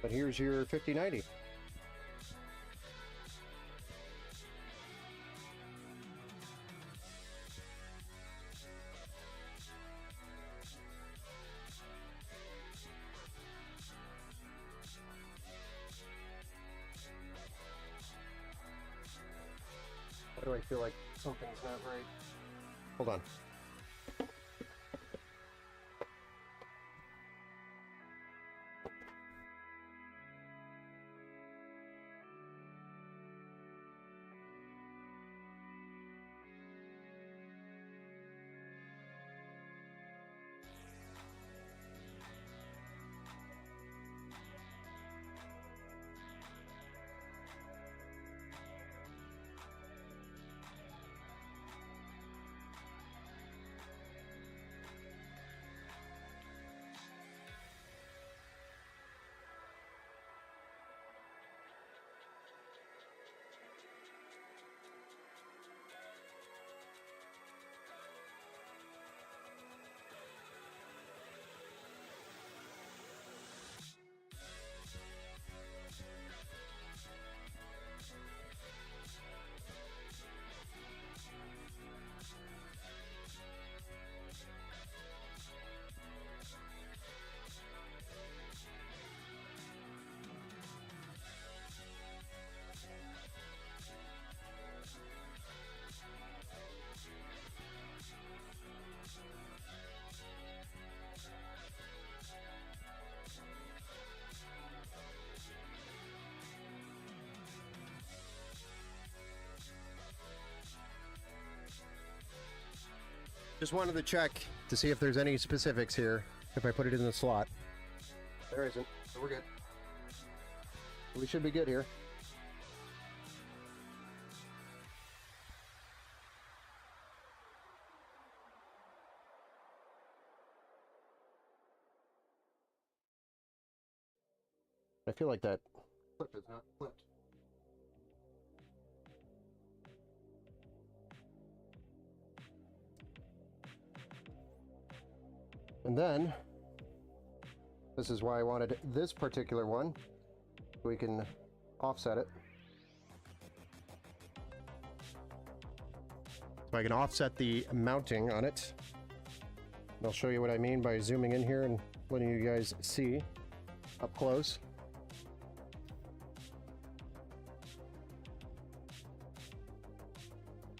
But here's your 5090. Why do I feel like something's not right? Hold on. Just wanted to check to see if there's any specifics here if I put it in the slot. There isn't, so we're good. We should be good here. I feel like that clip is not flipped. And then, this is why I wanted this particular one. We can offset it. So I can offset the mounting on it. And I'll show you what I mean by zooming in here and letting you guys see up close.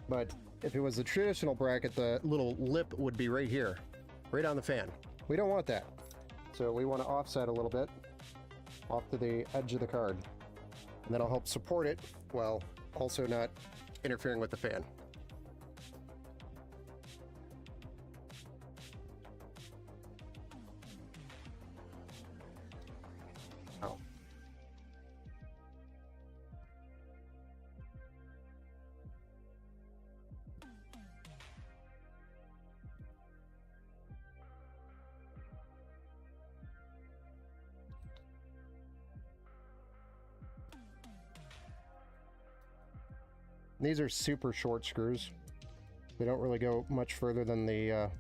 But if it was a traditional bracket, the little lip would be right here, right on the fan. We don't want that. So we want to offset a little bit off to the edge of the card. And that'll help support it while also not interfering with the fan. Oh. These are super short screws. They don't really go much further than the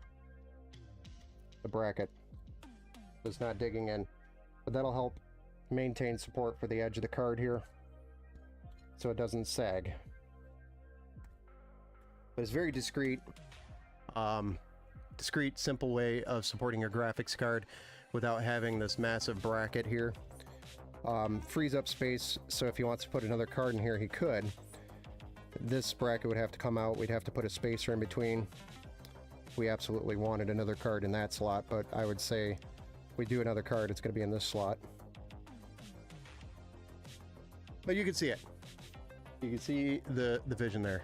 bracket. It's not digging in, but that'll help maintain support for the edge of the card here so it doesn't sag. But it's very discreet, simple way of supporting your graphics card without having this massive bracket here. Frees up space, so if he wants to put another card in here, he could. This bracket would have to come out. We'd have to put a spacer in between. We absolutely wanted another card in that slot, but I would say if we do another card, it's going to be in this slot. But you can see it. You can see the vision there.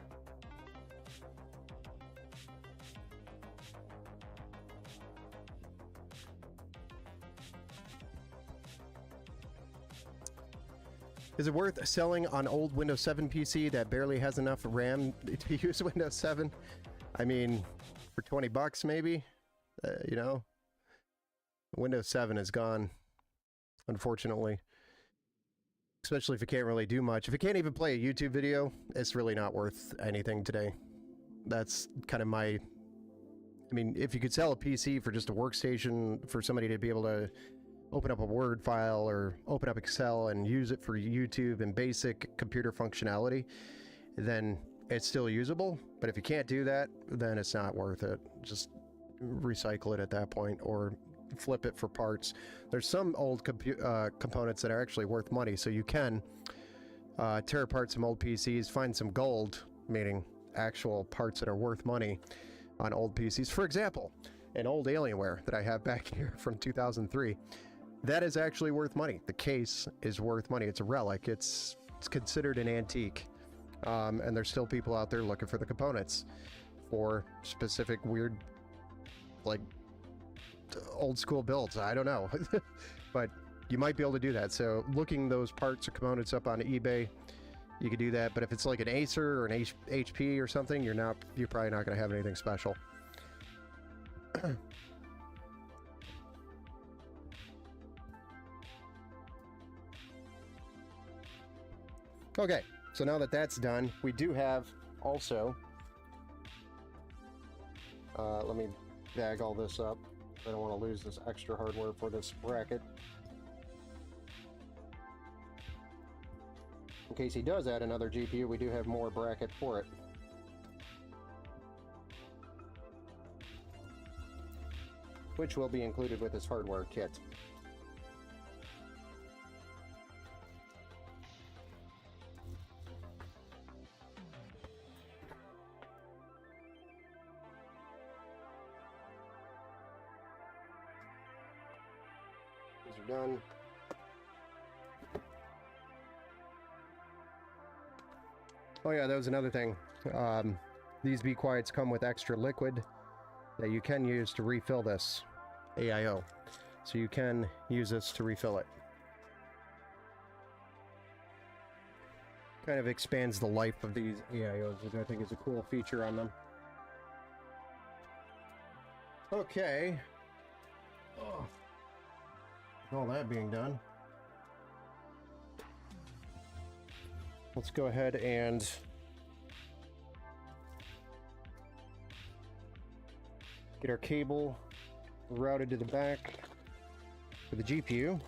Is it worth selling on old Windows 7 PC that barely has enough RAM to use Windows 7? I mean, for 20 bucks maybe, you know? Windows 7 is gone, unfortunately. Especially if you can't really do much. If you can't even play a YouTube video, it's really not worth anything today. That's kind of my... I mean, if you could sell a PC for just a workstation for somebody to be able to open up a Word file or open up Excel and use it for YouTube and basic computer functionality, then it's still usable. But if you can't do that, then it's not worth it. Just recycle it at that point or flip it for parts. There's some old components that are actually worth money, so you can tear apart some old PCs, find some gold, meaning actual parts that are worth money on old PCs. For example, an old Alienware that I have back here from 2003. That is actually worth money. The case is worth money. It's a relic. It's considered an antique. And there's still people out there looking for the components for specific weird, like, old school builds. I don't know. But you might be able to do that. So looking those parts or components up on eBay, you could do that. But if it's like an Acer or an HP or something, you're probably not going to have anything special. Okay, so now that that's done, we do have also, let me bag all this up. I don't want to lose this extra hardware for this bracket. In case he does add another GPU, we do have more bracket for it. Which will be included with his hardware kit. Done. Oh yeah, that was another thing. These Be Quiets come with extra liquid that you can use to refill this AIO. So you can use this to refill it. Kind of expands the life of these AIOs, which I think is a cool feature on them. Okay. Oh. With all that being done, let's go ahead and get our cable routed to the back for the GPU.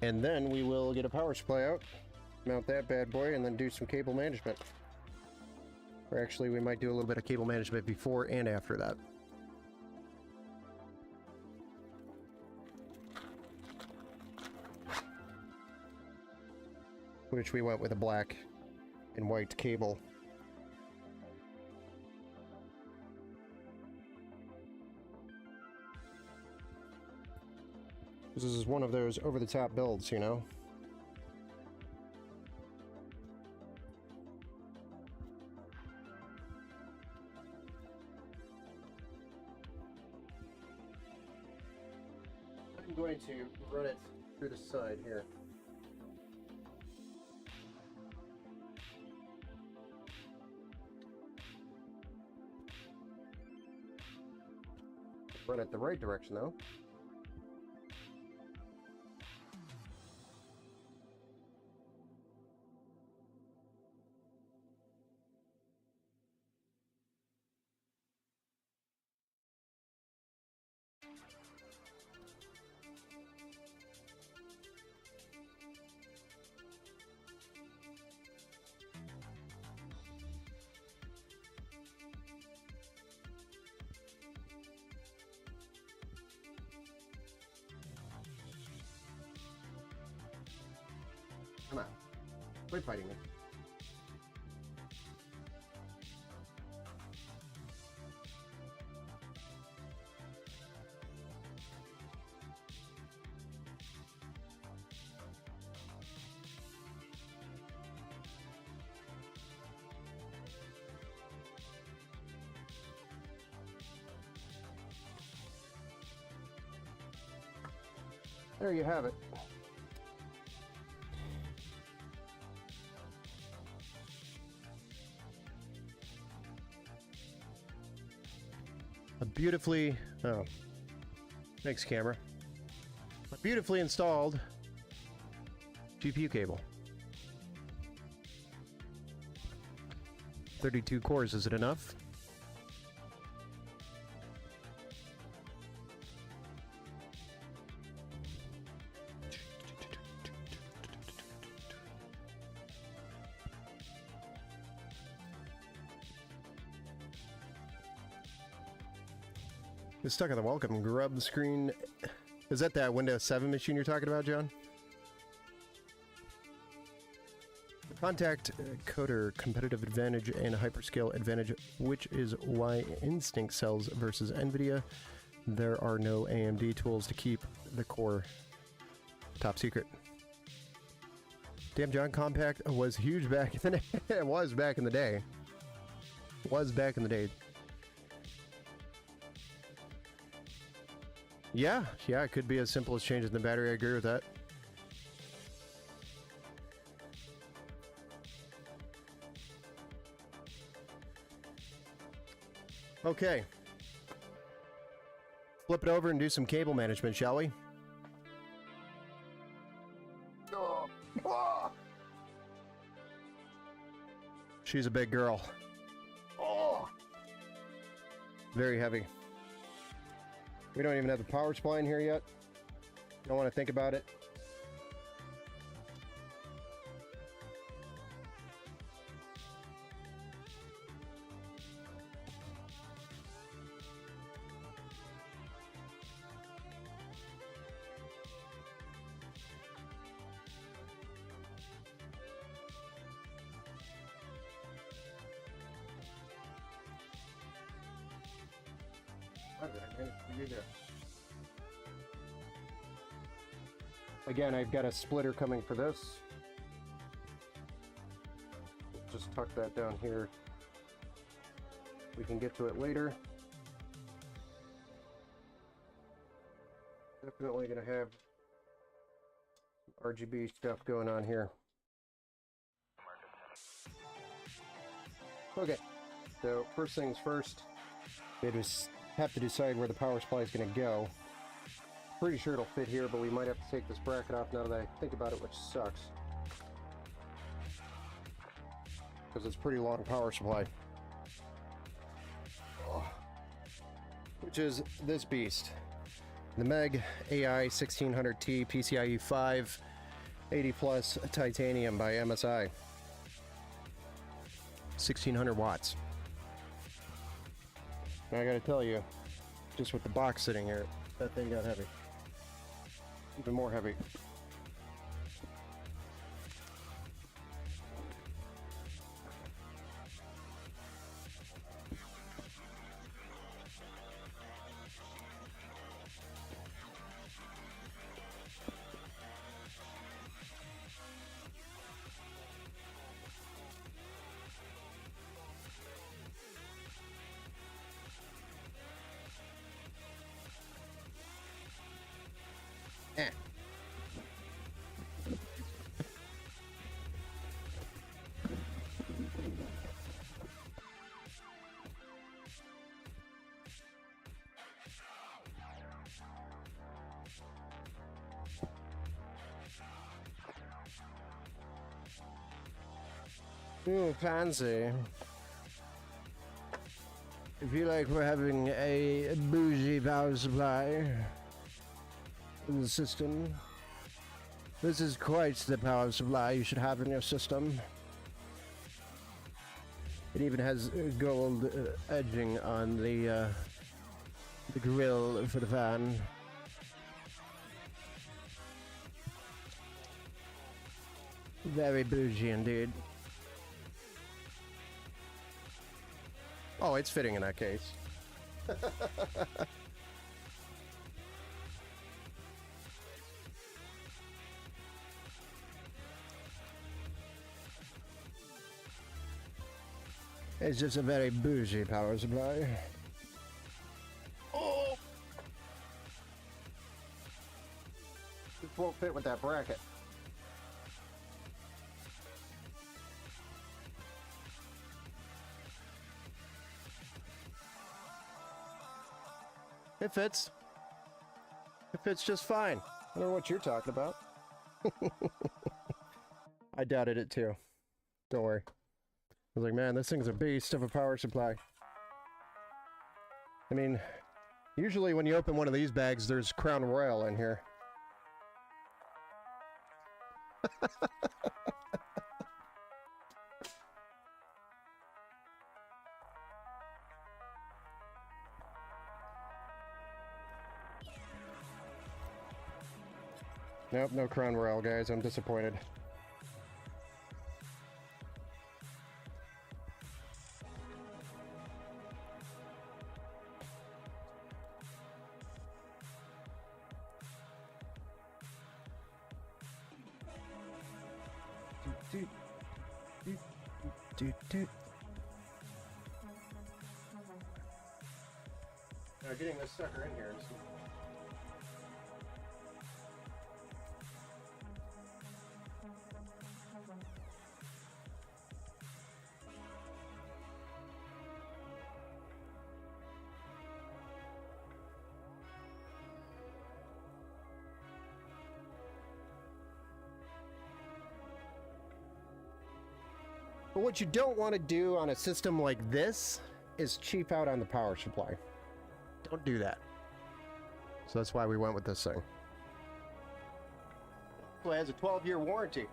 And then we will get a power supply out, mount that bad boy, and then do some cable management. Or actually, we might do a little bit of cable management before and after that. Which we went with a black and white cable. This is one of those over-the-top builds, you know? I'm going to run it through the side here. Run it the right direction, though. Come on. Quit fighting me. There you have it. A beautifully, oh, thanks camera. A beautifully installed GPU cable. 32 cores, is it enough? It's stuck on the welcome grub screen. Is that Windows 7 machine you're talking about, John? Contact coder competitive advantage and hyperscale advantage, which is why Instinct sells versus NVIDIA. There are no AMD tools to keep the core top secret. Damn, John, Compact was huge back in the day. It was back in the day. Was back in the day. Yeah, it could be as simple as changing the battery. I agree with that. Okay. Flip it over and do some cable management, shall we? Oh. Oh. She's a big girl. Oh. Very heavy. We don't even have the power supply in here yet. Don't want to think about it. Again, I've got a splitter coming for this. Just tuck that down here We can get to it later. Definitely gonna have RGB stuff going on here. Okay, so first things first, we just have to decide where the power supply is going to go. Pretty sure it'll fit here, but we might have to take this bracket off now that I think about it, which sucks. Because it's a pretty long power supply. Oh. Which is this beast. The Meg AI 1600T PCIe 5 80 plus titanium by MSI. 1600 watts. And I gotta tell you, just with the box sitting here, that thing got heavy. Even more heavy. Ooh, fancy. I feel like we're having a bougie power supply in the system. This is quite the power supply you should have in your system. It even has gold edging on the grill for the fan. Very bougie indeed. Oh, it's fitting in that case. It's just a very bougie power supply. Oh! This won't fit with that bracket. It fits. It fits just fine. I don't know what you're talking about. I doubted it too. Don't worry. I was like, man, this thing's a beast of a power supply. I mean, usually when you open one of these bags, there's Crown Royal in here. Nope, no Crown Royal, guys. I'm disappointed. Now getting this sucker in here is... But what you don't want to do on a system like this is cheap out on the power supply. Don't do that. So that's why we went with this thing. Well, it has a 12-year warranty.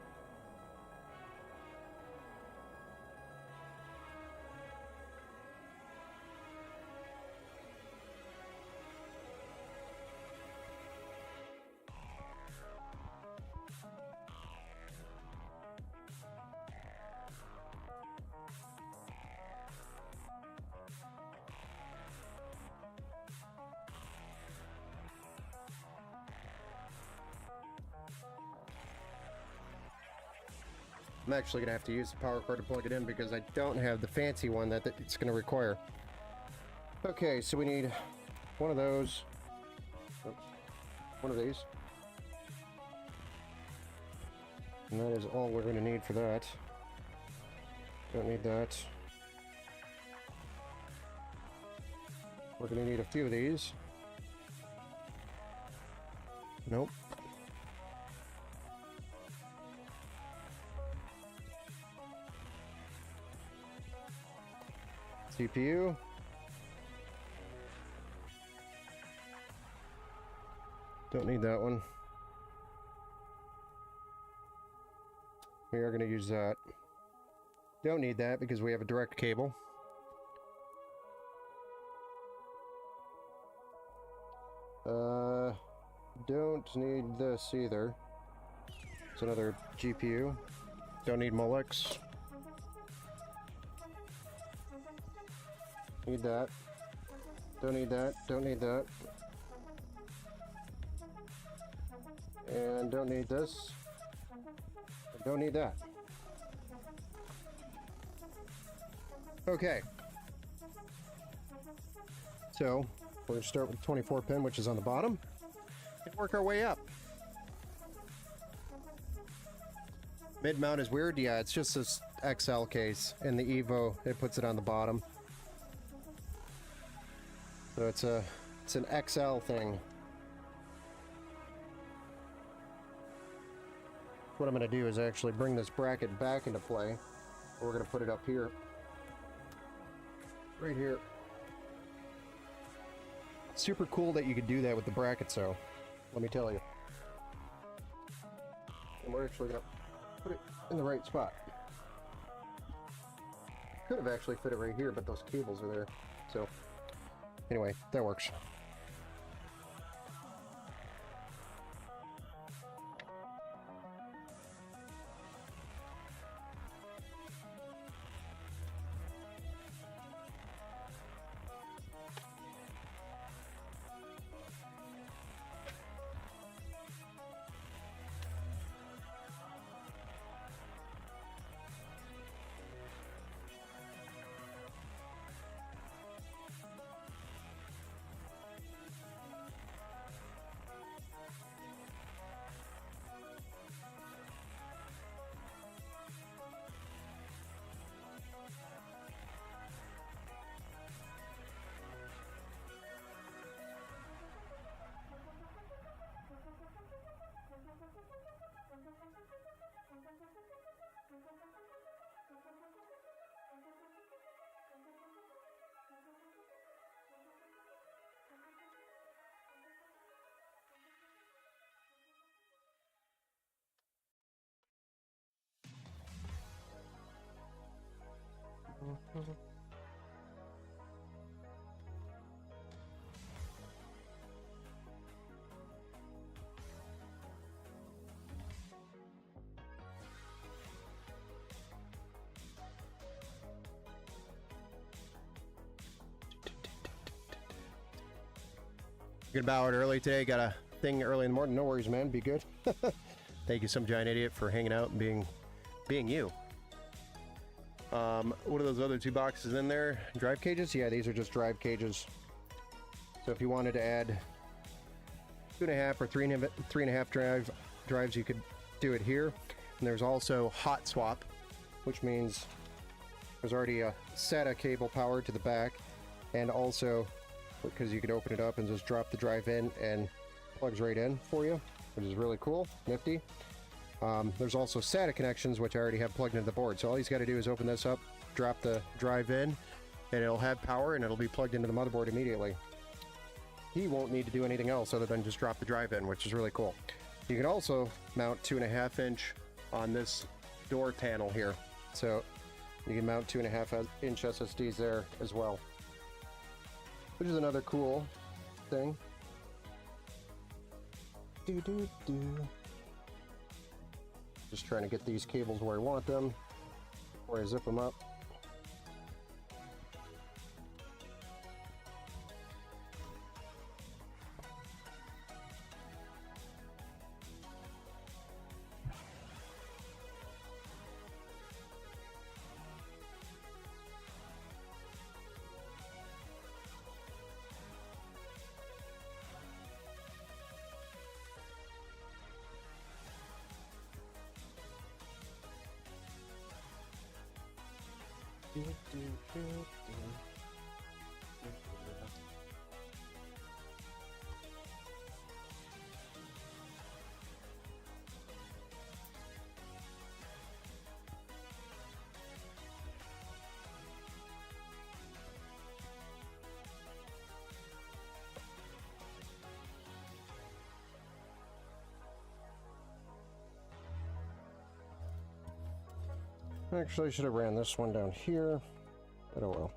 I'm actually going to have to use the power cord to plug it in because I don't have the fancy one that it's going to require. Okay, so we need one of those. Oh, one of these. And that is all we're going to need for that. Don't need that. We're going to need a few of these. Nope. CPU. Don't need that one. We are going to use that. Don't need that because we have a direct cable. Don't need this either. It's another GPU. Don't need Molex. Need that. Don't need that. Don't need that. And don't need this. Don't need that. Okay. So, we're going to start with 24 pin, which is on the bottom, and work our way up. Mid mount is weird. Yeah, it's just this XL case. In the Evo, it puts it on the bottom. So it's an XL thing. What I'm going to do is actually bring this bracket back into play. We're going to put it up here. Right here. Super cool that you could do that with the brackets, though. Let me tell you. And we're actually going to put it in the right spot. Could have actually fit it right here, but those cables are there. So, anyway, that works. Gonna bow out early today. Got a thing early in the morning. No worries, man. Be good. Thank you, some giant idiot, for hanging out and being you. What are those other two boxes in there? Drive cages? Yeah, these are just drive cages. So if you wanted to add 2.5 or 3.5 drives, you could do it here. And there's also hot swap, which means there's already a SATA cable power to the back, and also because you could open it up and just drop the drive in and plugs right in for you, which is really cool, nifty. There's also SATA connections, which I already have plugged into the board. So all he's got to do is open this up, drop the drive in, and it'll have power and it'll be plugged into the motherboard immediately. He won't need to do anything else other than just drop the drive in, which is really cool. You can also mount 2.5 inch on this door panel here. So you can mount 2.5 inch SSDs there as well, which is another cool thing. Just trying to get these cables where I want them before I zip them up. Actually, I should have ran this one down here, but oh well.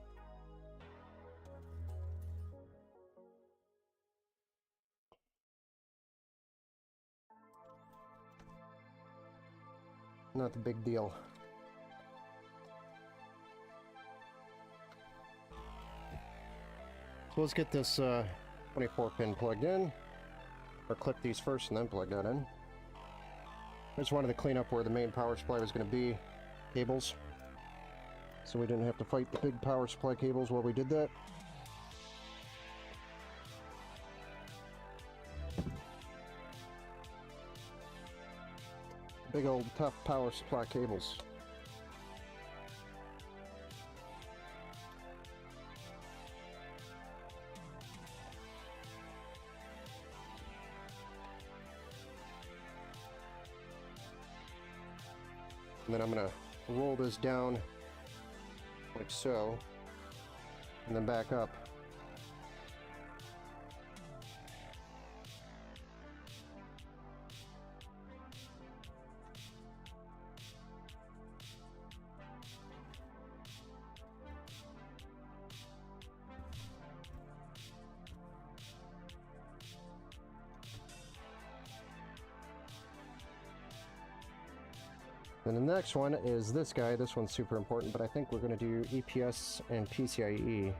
Not the big deal. So let's get this 24 pin plugged in, or clip these first and then plug that in. I just wanted to clean up where the main power supply was going to be, cables, so we didn't have to fight the big power supply cables while we did that. Big old tough power supply cables. And then I'm going to roll this down like so, and then back up. And the next one is this guy. This one's super important, but I think we're going to do EPS and PCIe.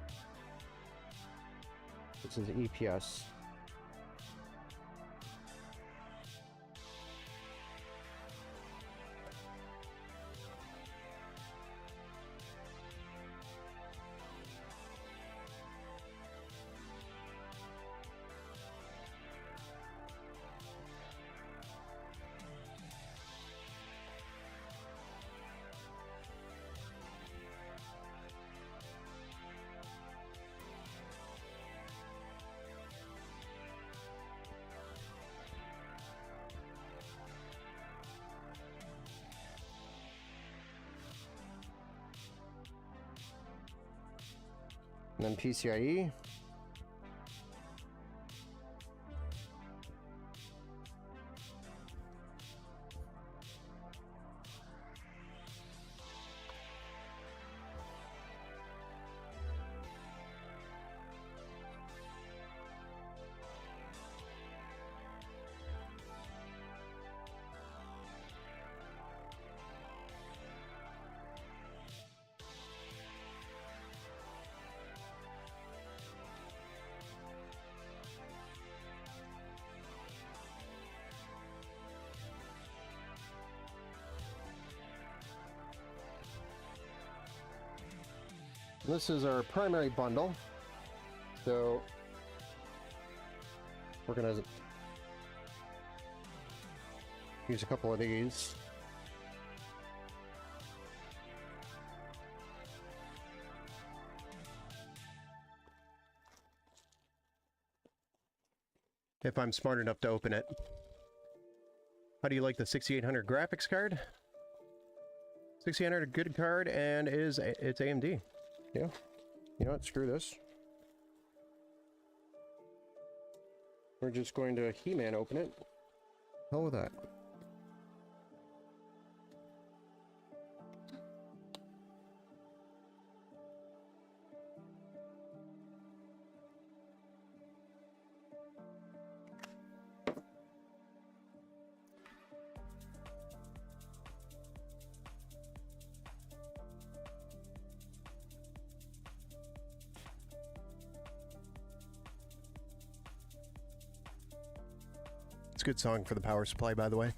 This is EPS. And then PCIe. This is our primary bundle, so we're going to use a couple of these. If I'm smart enough to open it. How do you like the 6800 graphics card? 6800, a good card, and it's AMD. Yeah. You know what? Screw this. We're just going to He-Man open it. Hell with that. It's a good song for the power supply, by the way.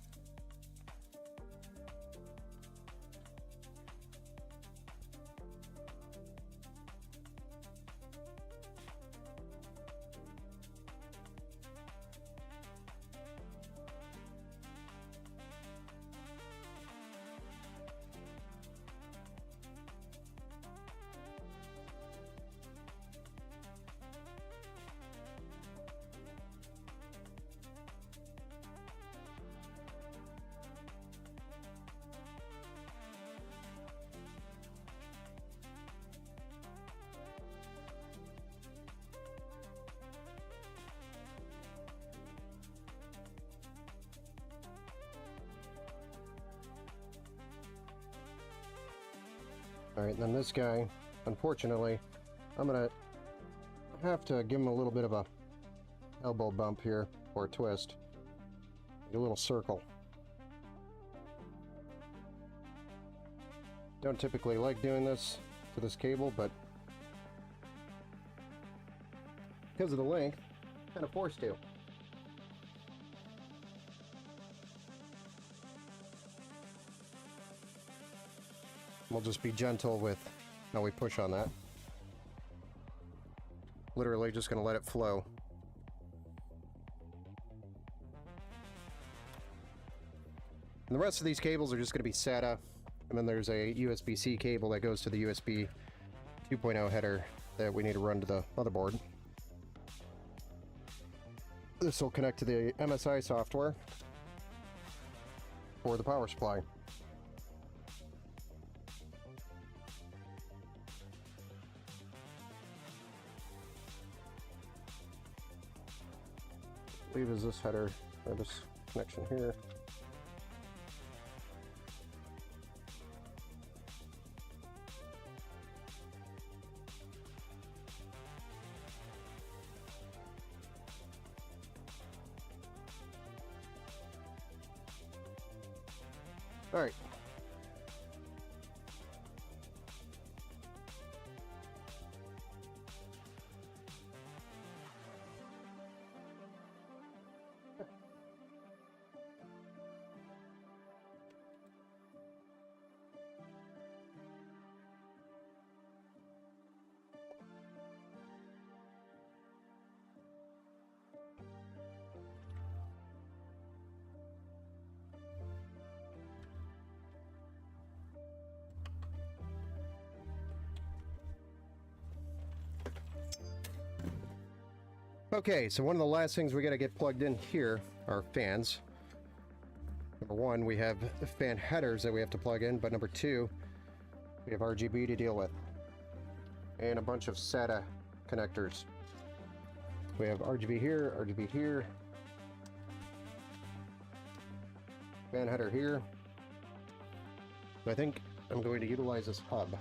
Alright, then this guy, unfortunately, I'm gonna have to give him a little bit of a elbow bump here, or a twist. A little circle. Don't typically like doing this to this cable, but because of the length, kind of forced to. We'll just be gentle with how we push on that. Literally just going to let it flow. And the rest of these cables are just going to be SATA, and then there's a USB-C cable that goes to the USB 2.0 header that we need to run to the motherboard. This will connect to the MSI software for the power supply. I believe is this header, or this connection here. All right. Okay, so one of the last things we got to get plugged in here are fans. Number one, we have the fan headers that we have to plug in, but number two, we have RGB to deal with. And a bunch of SATA connectors. We have RGB here, fan header here. I think I'm going to utilize this hub.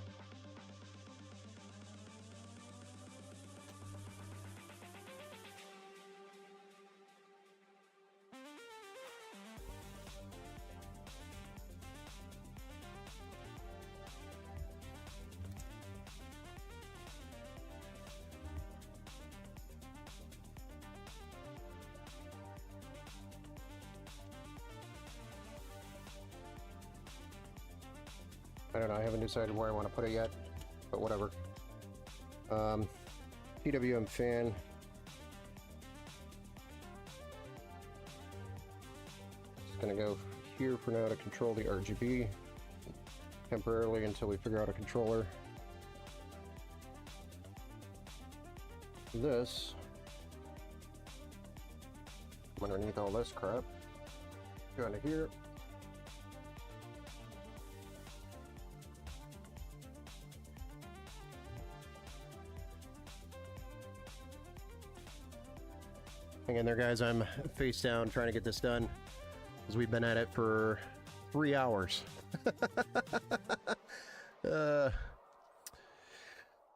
I don't know, I haven't decided where I want to put it yet, but whatever. PWM fan. Just gonna go here for now to control the RGB temporarily until we figure out a controller. This, underneath all this crap, go into here. Hang in there, guys. I'm face down trying to get this done because we've been at it for 3 hours. I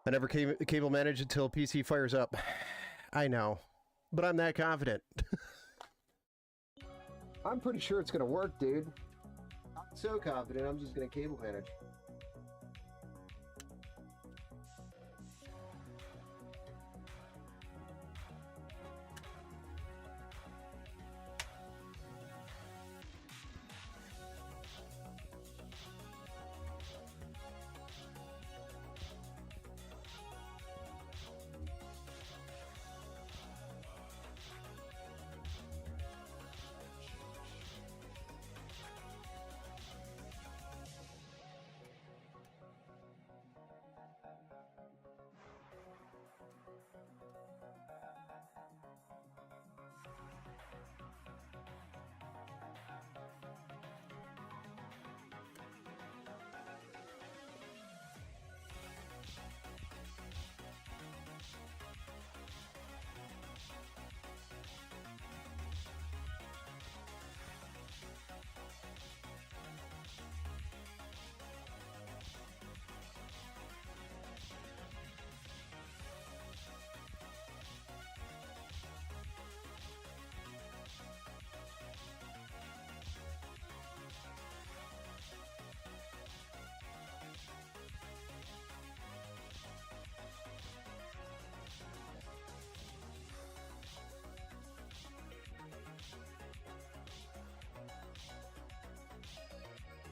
never cable manage until PC fires up. I know, but I'm that confident. I'm pretty sure it's gonna work, dude. I'm so confident I'm just gonna cable manage.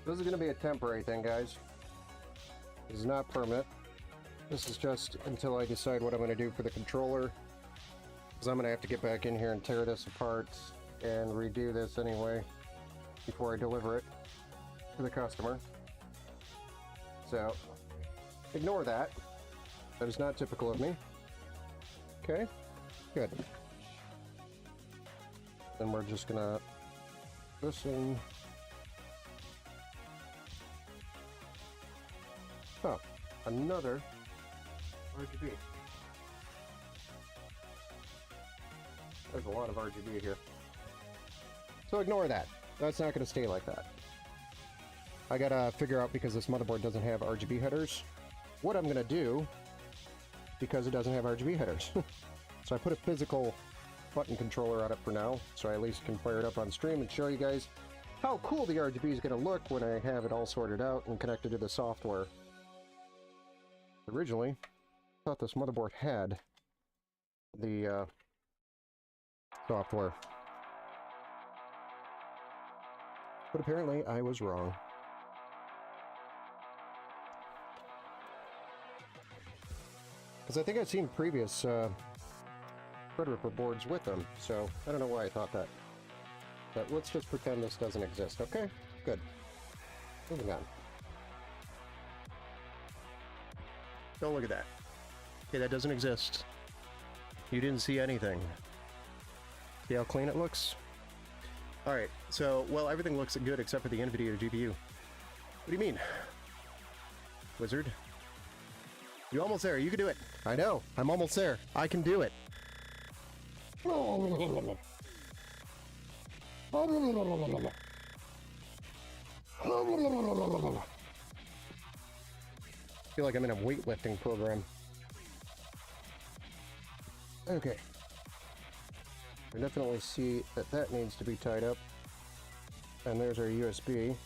This is going to be a temporary thing, guys. This is not permanent. This is just until I decide what I'm going to do for the controller. Because I'm going to have to get back in here and tear this apart and redo this anyway before I deliver it to the customer. So, ignore that. That is not typical of me. Okay, good. Then we're just going to listen. Oh, another RGB. There's a lot of RGB here. So ignore that. That's not going to stay like that. I gotta figure out, because this motherboard doesn't have RGB headers, what I'm going to do, because it doesn't have RGB headers. So I put a physical button controller on it for now, so I at least can fire it up on stream and show you guys how cool the RGB is going to look when I have it all sorted out and connected to the software. Originally, I thought this motherboard had the software. But apparently I was wrong. Because I think I've seen previous Threadripper boards with them, so I don't know why I thought that. But let's just pretend this doesn't exist, okay? Good. Moving on. Don't look at that. Okay, that doesn't exist. You didn't see anything. See how clean it looks? Alright, so, well, everything looks good except for the NVIDIA GPU. What do you mean? Wizard? You almost there, you can do it. I know, I'm almost there. I can do it. I feel like I'm in a weightlifting program. Okay. I definitely see that that needs to be tied up. And there's our USB.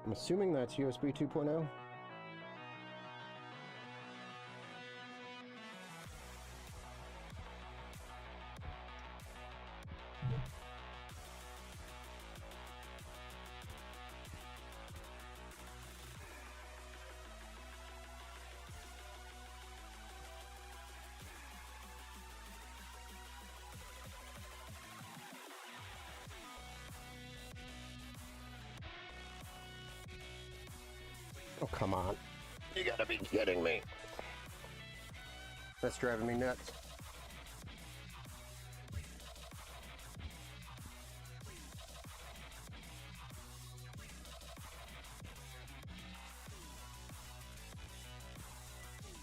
I'm assuming that's USB 2.0. Oh, come on. You gotta be kidding me. That's driving me nuts.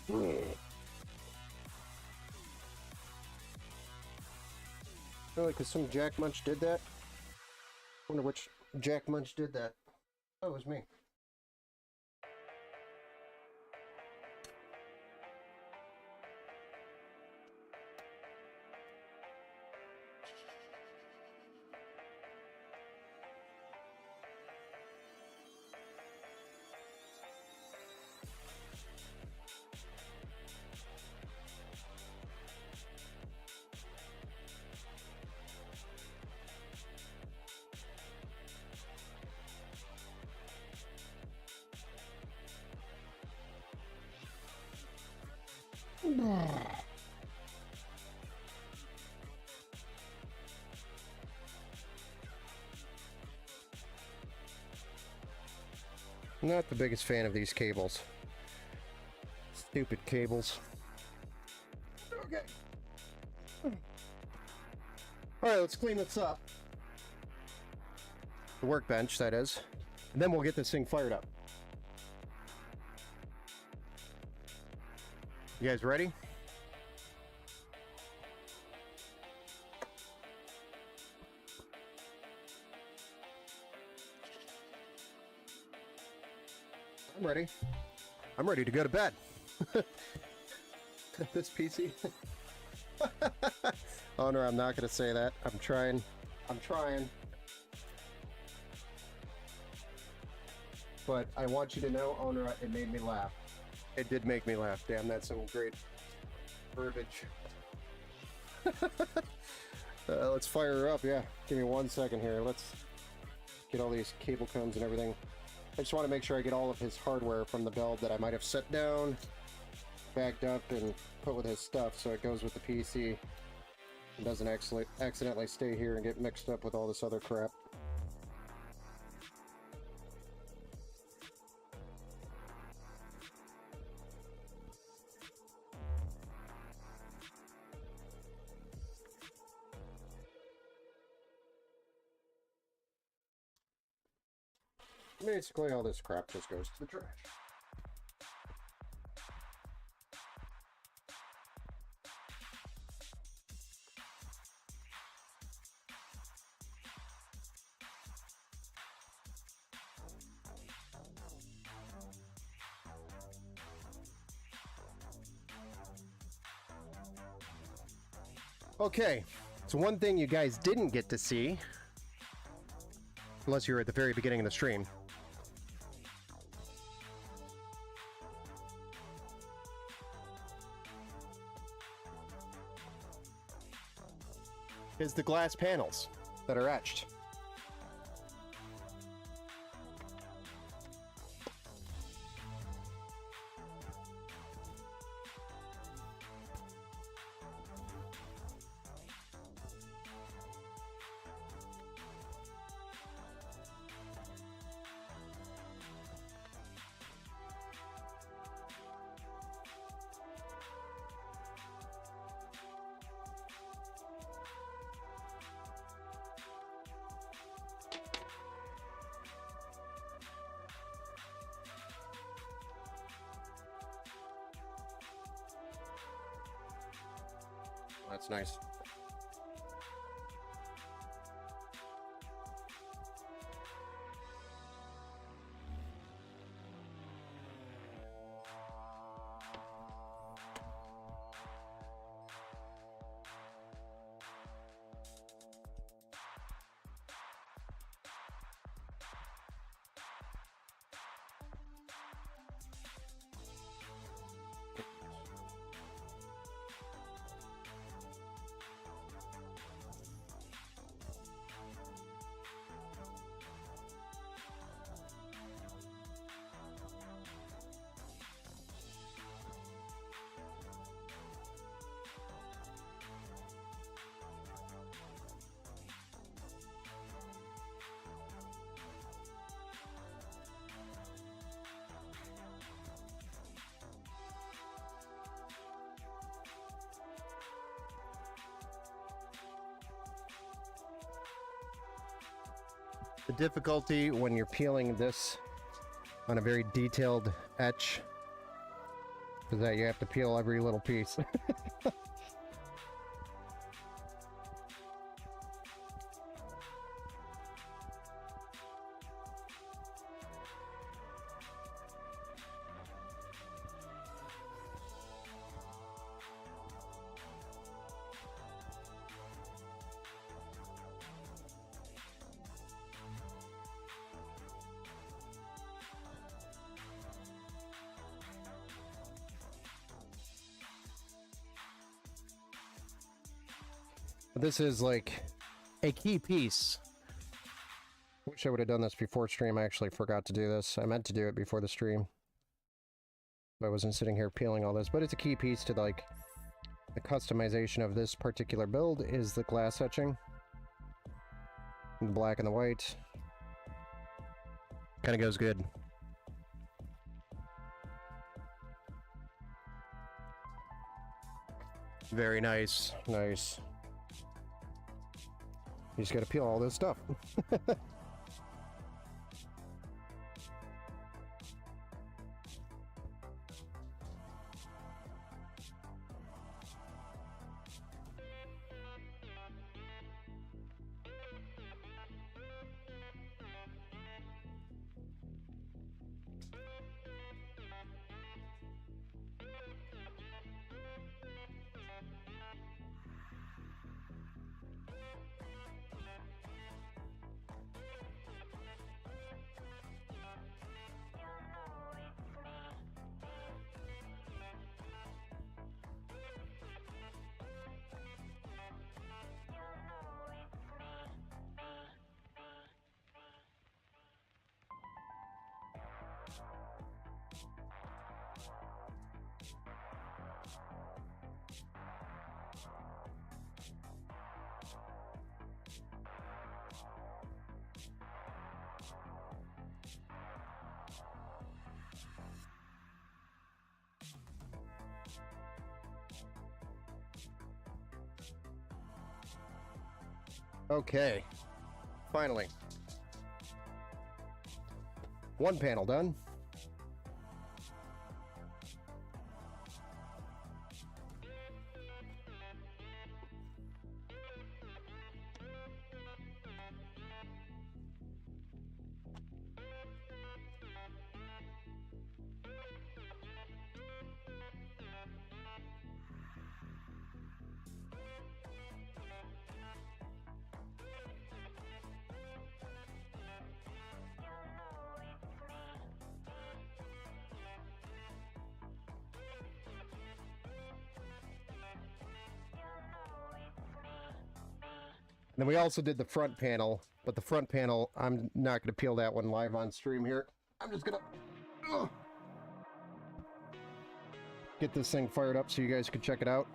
Really, because some Jack Munch did that? Wonder which Jack Munch did that. Oh, it was me. Not the biggest fan of these cables. Stupid cables. Okay. Alright, let's clean this up. The workbench, that is. And then we'll get this thing fired up. You guys ready? I'm ready. I'm ready to go to bed. This PC. Oh no, I'm not going to say that. I'm trying. But I want you to know, owner, it made me laugh. It did make me laugh. Damn, that's some great verbiage. Let's fire her up, yeah. Give me 1 second here. Let's get all these cable cones and everything. I just want to make sure I get all of his hardware from the build that I might have set down, backed up, and put with his stuff so it goes with the PC. It doesn't accidentally stay here and get mixed up with all this other crap. Basically, all this crap just goes to the trash. Okay, so one thing you guys didn't get to see, unless you were at the very beginning of the stream, is the glass panels that are etched. That's nice. The difficulty when you're peeling this on a very detailed etch is that you have to peel every little piece. This is like a key piece. Wish I would have done this before stream. I actually forgot to do this. I meant to do it before the stream. I wasn't sitting here peeling all this, but it's a key piece to like the customization of this particular build is the glass etching. The black and the white. Kind of goes good. Very nice. Nice. You just gotta peel all this stuff. Okay. Finally. One panel done. Then we also did the front panel, but the front panel, I'm not going to peel that one live on stream here. I'm just going to get this thing fired up so you guys can check it out.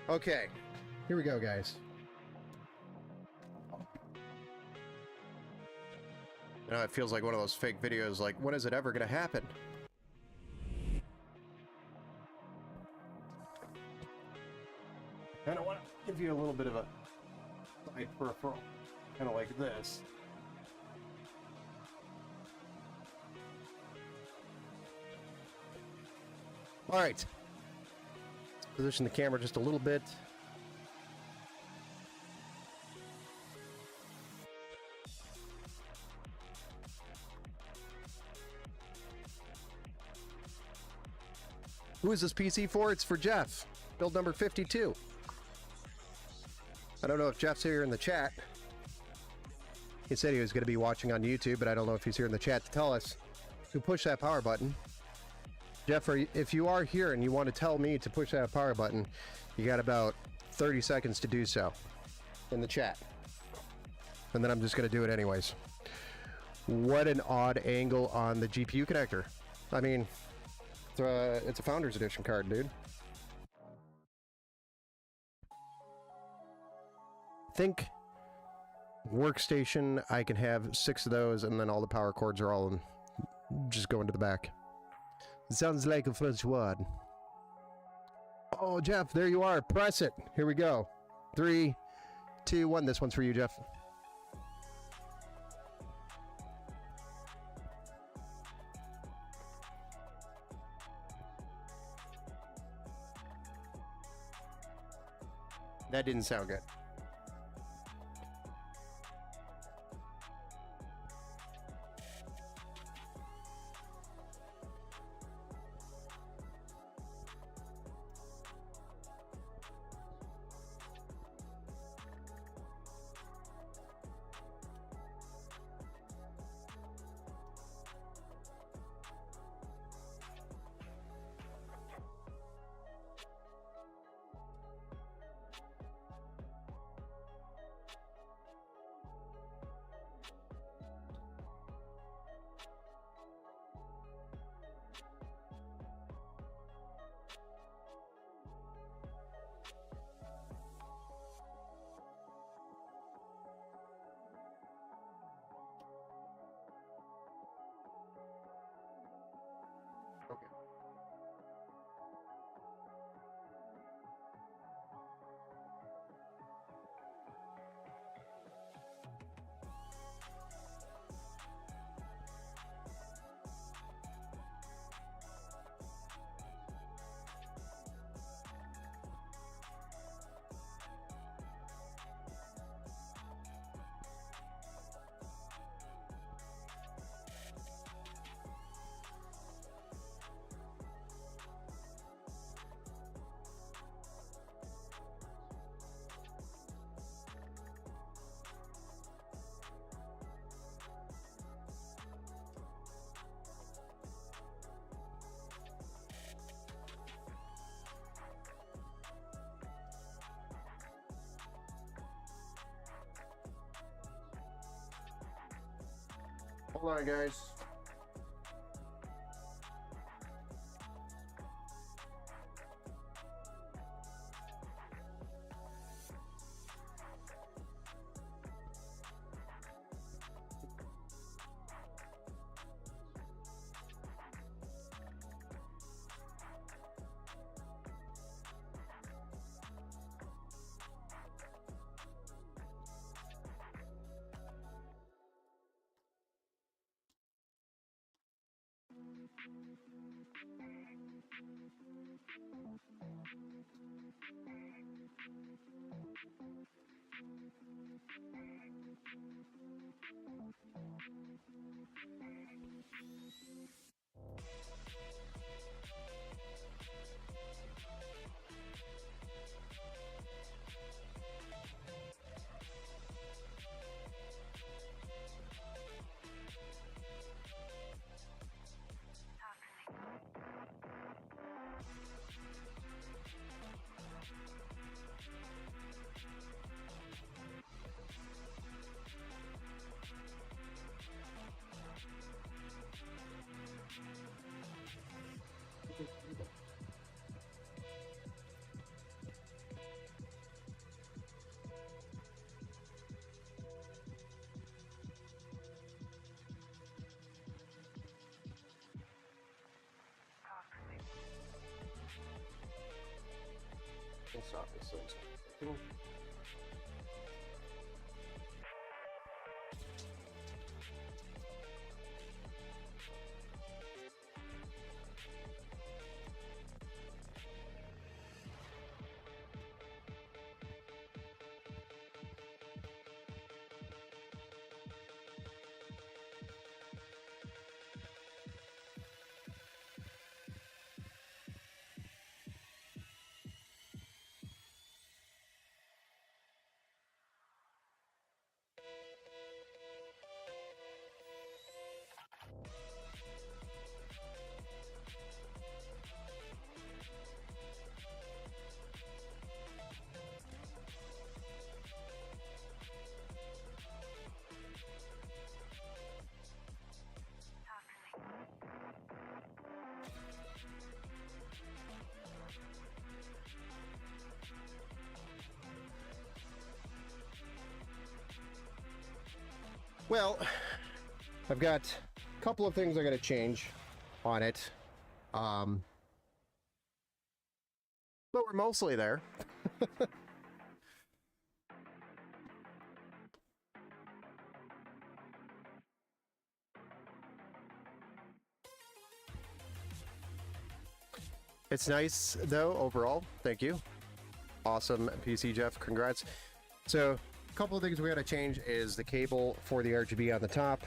Okay, here we go, guys. You know, it feels like one of those fake videos, like, when is it ever going to happen? Kind of want to give you a little bit of a side peripheral, kind of like this. All right. Position the camera just a little bit. Who is this PC for? It's for Jeff. Build number 52. I don't know if Jeff's here in the chat. He said he was going to be watching on YouTube, but I don't know if he's here in the chat to tell us to push that power button. Jeff, if you are here and you want to tell me to push that power button, you got about 30 seconds to do so in the chat. And then I'm just going to do it anyways. What an odd angle on the GPU connector. I mean, it's a Founders Edition card, dude. Think workstation, I can have 6 of those, and then all the power cords are all just going to the back. Sounds like a French word. Oh, Jeff, there you are. Press it. Here we go. 3, 2, 1. This one's for you, Jeff. That didn't sound good. Hold on, guys. We'll stop this thing. Well, I've got a couple of things I got to change on it, but we're mostly there. It's nice though overall. Thank you. Awesome PC, Jeff. Congrats. So a couple of things we got to change is the cable for the RGB on the top.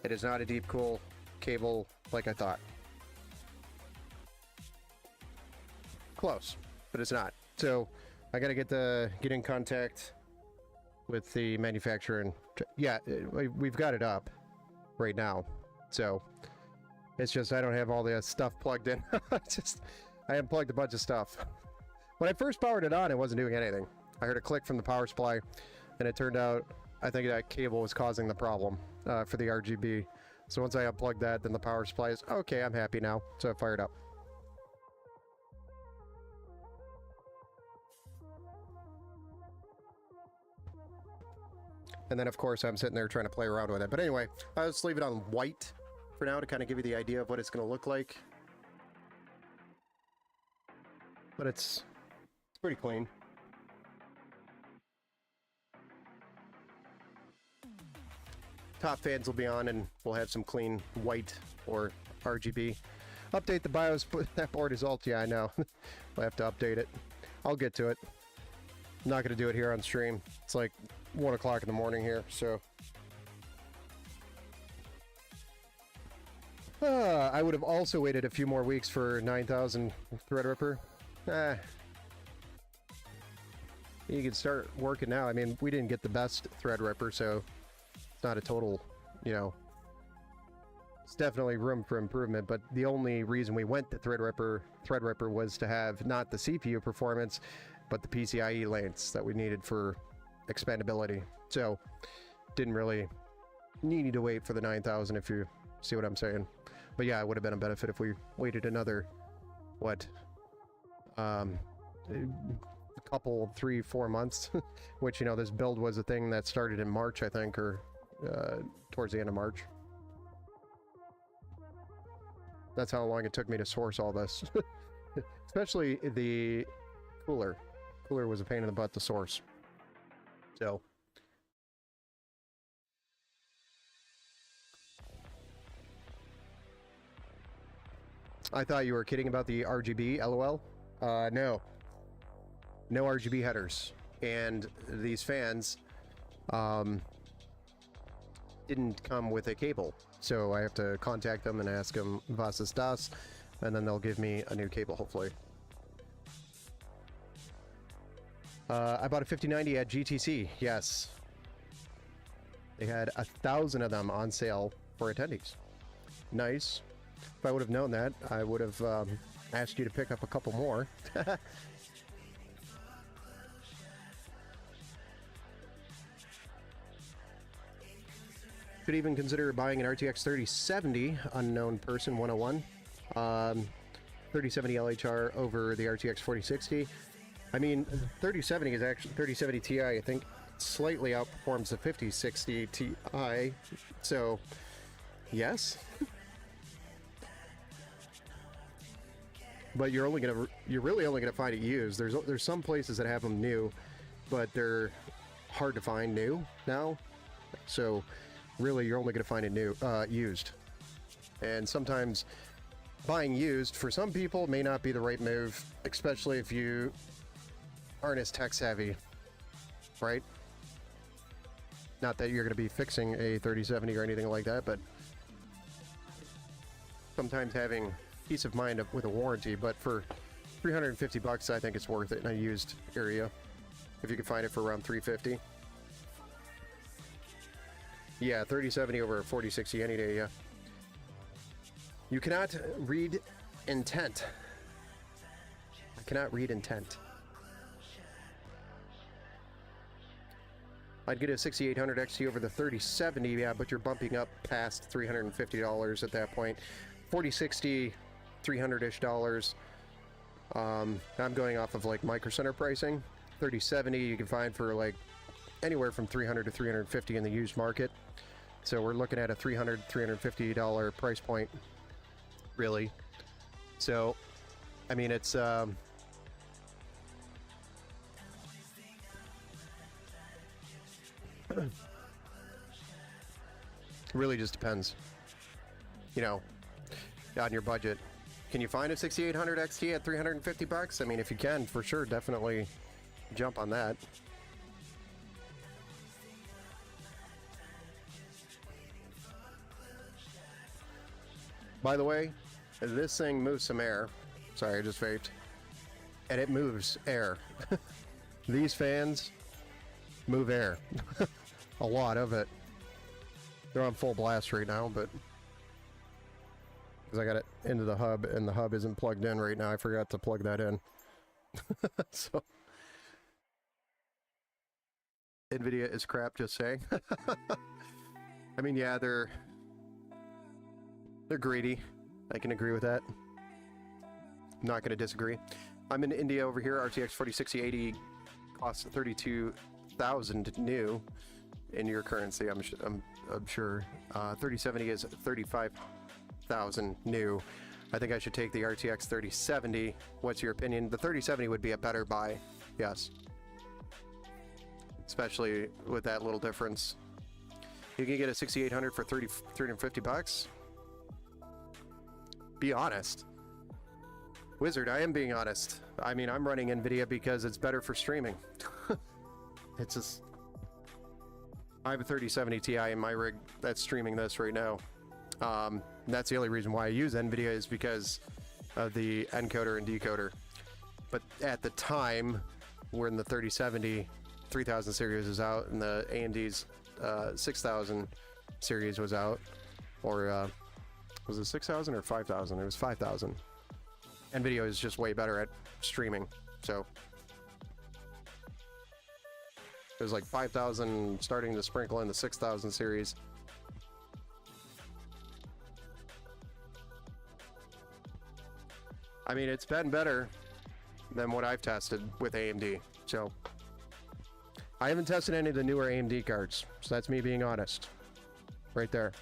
It is not a deep cool cable like I thought. Close, but it's not. So I got to get in contact with the manufacturer, and yeah, we've got it up right now. So it's just I don't have all the stuff plugged in. I unplugged a bunch of stuff. When I first powered it on, it wasn't doing anything. I heard a click from the power supply, and it turned out I think that cable was causing the problem for the RGB. So once I unplugged that, then the power supply is okay. I'm happy now. So I fired up. And then of course I'm sitting there trying to play around with it. But anyway, I'll just leave it on white for now to kind of give you the idea of what it's going to look like. But it's pretty clean. Top fans will be on and we'll have some clean white or RGB. Update the BIOS, but that board is alt. Yeah, I know. I'll have to update it. I'll get to it. I'm not going to do it here on stream. It's like 1 o'clock in the morning here, so. I would have also waited a few more weeks for 9,000 Threadripper. You can start working now. I mean, we didn't get the best Threadripper, so it's not a total, you know, it's definitely room for improvement, but the only reason we went to Threadripper was to have not the CPU performance, but the PCIe lanes that we needed for expandability. So didn't really need to wait for the 9,000 if you see what I'm saying. But yeah, it would have been a benefit if we waited another, what, a couple, 3-4 months, which, you know, this build was a thing that started in March, I think, or towards the end of March. That's how long it took me to source all this. Especially the cooler. Cooler was a pain in the butt to source. So. I thought you were kidding about the RGB, LOL. No. No RGB headers. And these fans didn't come with a cable. So I have to contact them and ask them was ist das, and then they'll give me a new cable, hopefully. I bought a 5090 at GTC, yes. They had 1,000 of them on sale for attendees. Nice. If I would have known that, I would have asked you to pick up a couple more. Could even consider buying an RTX 3070, unknown person 101. 3070 LHR over the RTX 4060. I mean, 3070 is actually 3070 Ti. I think slightly outperforms the 5060 Ti. So, yes. But you're really only gonna find it used. There's some places that have them new, but they're hard to find new now. So really, you're only gonna find it new, used. And sometimes buying used for some people may not be the right move, especially if you aren't as tech savvy, right? Not that you're gonna be fixing a 3070 or anything like that, but sometimes having peace of mind with a warranty. But for 350 bucks, I think it's worth it in a used area. If you can find it for around 350. Yeah, 3070 over 4060 any day, yeah. You cannot read intent. I cannot read intent. I'd get a 6800 XT over the 3070, yeah, but you're bumping up past $350 at that point. 4060, $300-ish dollars. I'm going off of like Micro Center pricing. 3070 you can find for like anywhere from $300 to $350 in the used market. So we're looking at a $300, $350 price point, really. So, I mean, it's really just depends, you know, on your budget. Can you find a 6800 XT at 350 bucks? I mean, if you can, for sure, definitely jump on that. By the way, this thing moves some air. Sorry, I just vaped. And it moves air. These fans move air. A lot of it. They're on full blast right now, but because I got it into the hub and the hub isn't plugged in right now, I forgot to plug that in. So NVIDIA is crap, just saying. I mean, yeah, they're greedy. I can agree with that. I'm not going to disagree. I'm in India over here. RTX 4060 costs 32,000 new in your currency. I'm sure. 3070 is 35,000 new. I think I should take the RTX 3070. What's your opinion? The 3070 would be a better buy. Yes. Especially with that little difference. You can get a 6800 for 350 bucks. Be honest. Wizard, I am being honest. I mean, I'm running NVIDIA because it's better for streaming. It's just... I have a 3070 Ti in my rig that's streaming this right now. That's the only reason why I use NVIDIA is because of the encoder and decoder. But at the time, when the 3070 3000 series was out and the AMD's 6000 series was out, or was it 6,000 or 5,000? It was 5,000. NVIDIA is just way better at streaming, so it was like 5,000 starting to sprinkle in the 6,000 series, I mean, it's been better than what I've tested with AMD. So I haven't tested any of the newer AMD cards. So that's me being honest. Right there.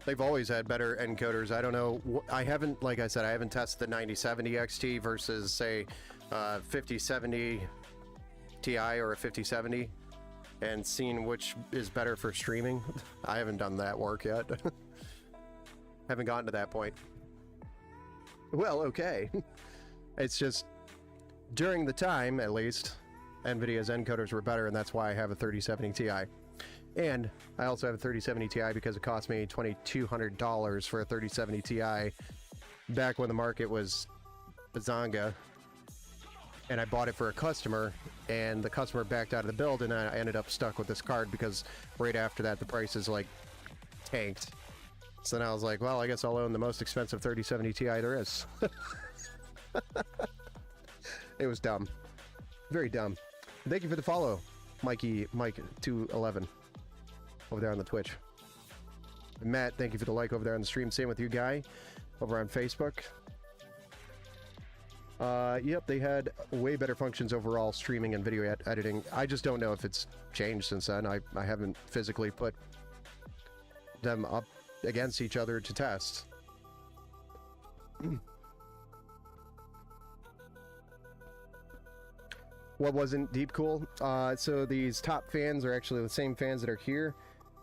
They've always had better encoders. I don't know. I haven't, like I said, I haven't tested the 9070 XT versus, say, 5070 Ti or a 5070 and seen which is better for streaming. I haven't done that work yet. Haven't gotten to that point. Well, okay. It's just, during the time, at least, NVIDIA's encoders were better, and that's why I have a 3070 Ti. And I also have a 3070 Ti because it cost me $2,200 for a 3070 Ti back when the market was bazonga. And I bought it for a customer, and the customer backed out of the build, and I ended up stuck with this card because right after that the prices like tanked. So then I was like, well, I guess I'll own the most expensive 3070 Ti there is. It was dumb. Very dumb. Thank you for the follow, Mike211 over there on the Twitch. And Matt, thank you for the like over there on the stream. Same with you, Guy, over on Facebook. Yep, they had way better functions overall, streaming and video editing. I just don't know if it's changed since then. I haven't physically put them up against each other to test. What wasn't deep cool? So these top fans are actually the same fans that are here,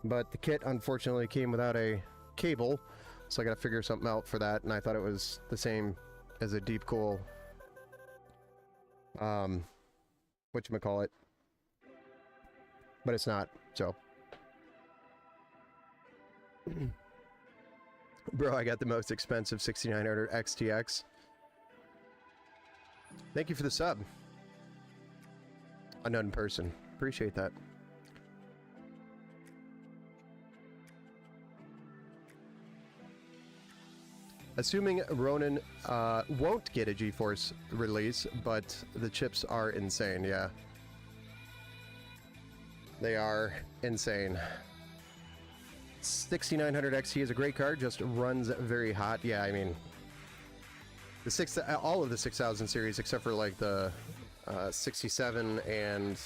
but the kit unfortunately came without a cable, so I gotta figure something out for that, and I thought it was the same as a deep cool whatchamacallit, but it's not, so. Bro, I got the most expensive 6900 XTX. Thank you for the sub. Unknown person. Appreciate that. Assuming Ronin won't get a GeForce release, but the chips are insane, yeah. They are insane. 6900 XT is a great card, just runs very hot. Yeah, I mean, all of the 6000 series except for like the 67 and,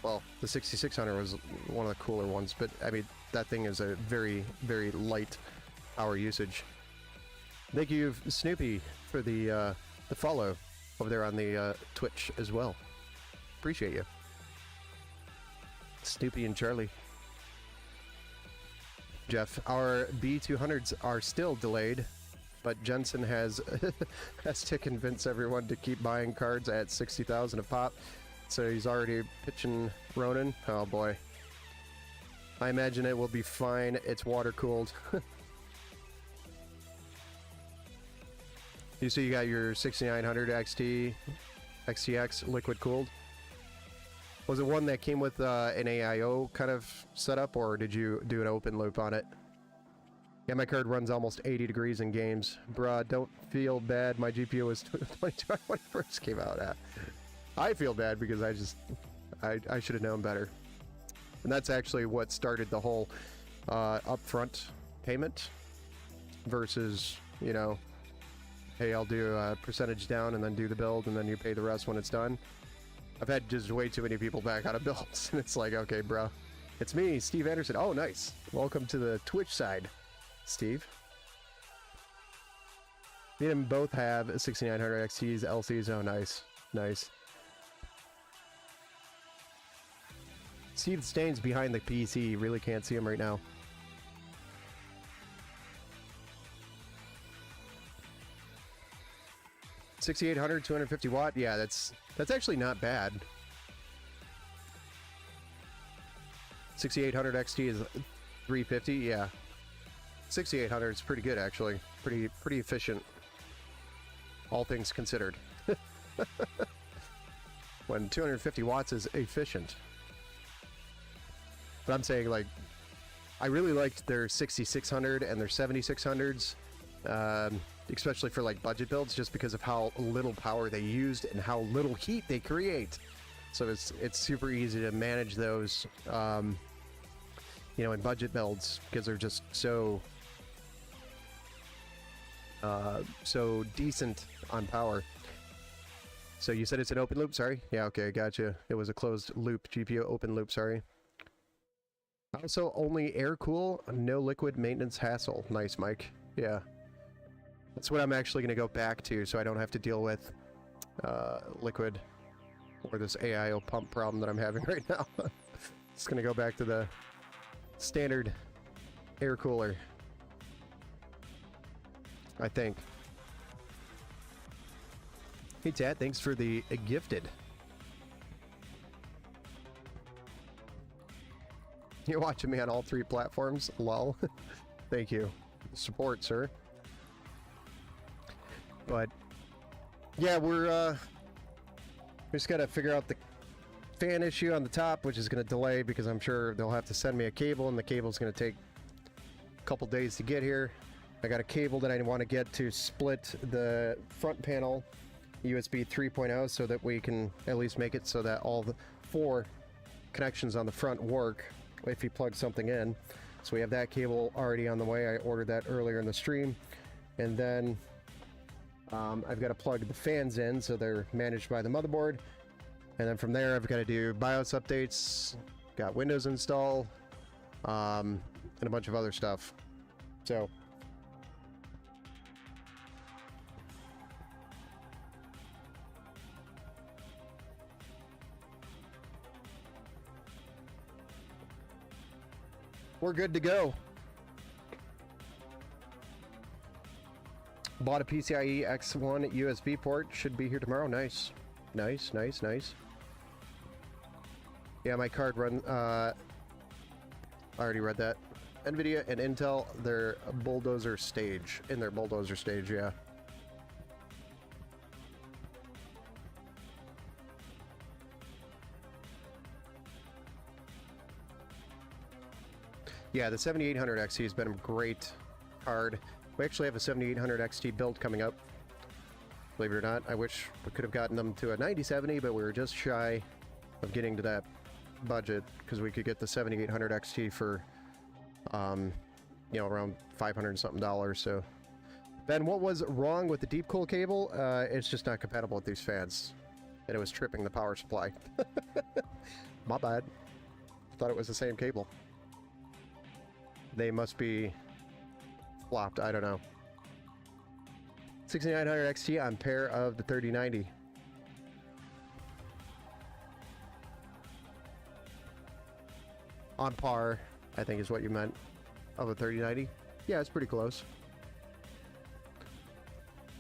well, the 6600 was one of the cooler ones, but I mean, that thing is a very, very light power usage. Thank you, Snoopy, for the follow over there on the Twitch as well. Appreciate you. Snoopy and Charlie. Jeff, our B200s are still delayed, but Jensen has to convince everyone to keep buying cards at 60,000 a pop, so he's already pitching Ronin. Oh boy. I imagine it will be fine. It's water-cooled. You see you got your 6900 XTX liquid-cooled. Was it one that came with an AIO kind of setup, or did you do an open loop on it? Yeah, my card runs almost 80 degrees in games. Bruh, don't feel bad. My GPU was 22 when it first came out. I feel bad because I should have known better. And that's actually what started the whole upfront payment versus, you know, hey, I'll do a percentage down and then do the build and then you pay the rest when it's done. I've had just way too many people back out of builds, and it's like, okay, bro. It's me, Steve Anderson. Oh, nice. Welcome to the Twitch side, Steve. Me and him both have 6900 XTs, LCs. Oh, nice. Nice. Steve Stain's behind the PC. You really can't see him right now. $6,800, 250 watt. Yeah, that's actually not bad. 6800 XT is 350. Yeah, 6800 is pretty good actually. Pretty efficient. All things considered. When 250 watts is efficient. But I'm saying, like, I really liked their 6600 and their 7600s. Especially for like budget builds, just because of how little power they used and how little heat they create. So it's super easy to manage those, you know, in budget builds because they're just so so decent on power. So you said it's an open loop, sorry? Yeah, okay, gotcha. It was a closed loop, GPU open loop, sorry. Also, only air cool, no liquid maintenance hassle. Nice, Mike. Yeah. That's what I'm actually going to go back to, so I don't have to deal with liquid or this AIO pump problem that I'm having right now. Just going to go back to the standard air cooler, I think. Hey, Tat, thanks for the gifted. You're watching me on all 3 platforms? Lol. Thank you. Support, sir. But, yeah, we just got to figure out the fan issue on the top, which is going to delay because I'm sure they'll have to send me a cable, and the cable's going to take a couple days to get here. I got a cable that I want to get to split the front panel USB 3.0 so that we can at least make it so that all the 4 connections on the front work if you plug something in. So we have that cable already on the way. I ordered that earlier in the stream. And then I've got to plug the fans in so they're managed by the motherboard. And then from there I've got to do BIOS updates, got Windows install, and a bunch of other stuff. So we're good to go. Bought a PCIe X1 USB port. Should be here tomorrow. Nice. Nice, nice, nice. Yeah, my card run... I already read that. NVIDIA and Intel, their bulldozer stage. In their bulldozer stage, yeah. Yeah, the 7800 XT has been a great card. We actually have a 7800 XT build coming up. Believe it or not, I wish we could have gotten them to a 9070, but we were just shy of getting to that budget because we could get the 7800 XT for, you know, around $500 and something. So, Ben, what was wrong with the deep cool cable? It's just not compatible with these fans, and it was tripping the power supply. My bad. Thought it was the same cable. They must be flopped. I don't know. 6900 XT on pair of the 3090. On par, I think is what you meant, of a 3090. Yeah, it's pretty close.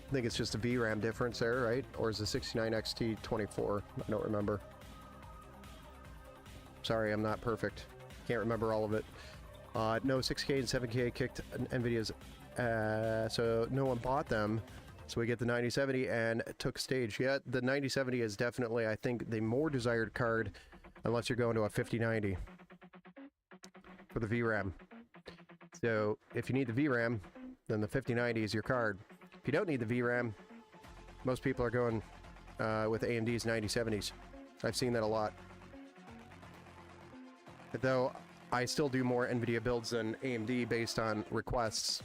I think it's just a VRAM difference there, right? Or is the 69 XT 24? I don't remember. Sorry, I'm not perfect. Can't remember all of it. No 6K and 7K kicked NVIDIA's, so no one bought them. So we get the 9070 and took stage. Yeah, the 9070 is definitely, I think, the more desired card, unless you're going to a 5090 for the VRAM. So if you need the VRAM, then the 5090 is your card. If you don't need the VRAM, most people are going with AMD's 9070s. I've seen that a lot. Though I still do more NVIDIA builds than AMD based on requests.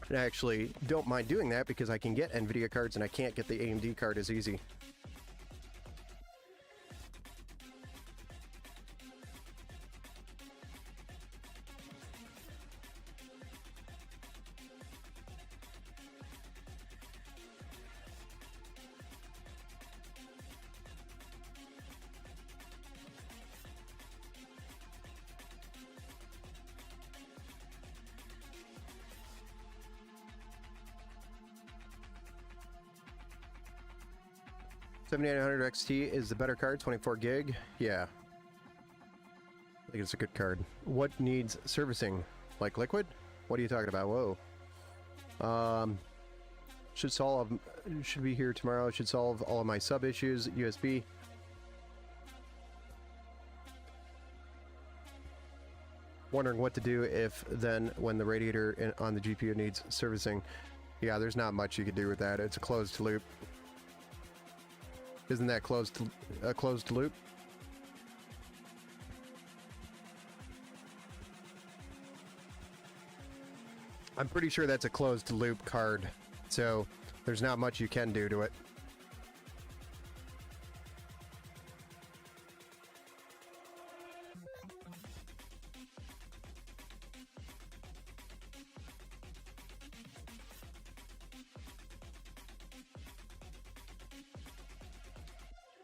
And I actually don't mind doing that because I can get NVIDIA cards and I can't get the AMD card as easy. $7,900 XT is the better card, 24 gig. Yeah. I think it's a good card. What needs servicing? Like liquid? What are you talking about? Whoa. Should be here tomorrow. Should solve all of my sub issues. USB. Wondering what to do if then when the radiator on the GPU needs servicing. Yeah, there's not much you can do with that. It's a closed loop. Isn't that a closed loop? I'm pretty sure that's a closed loop card, so there's not much you can do to it.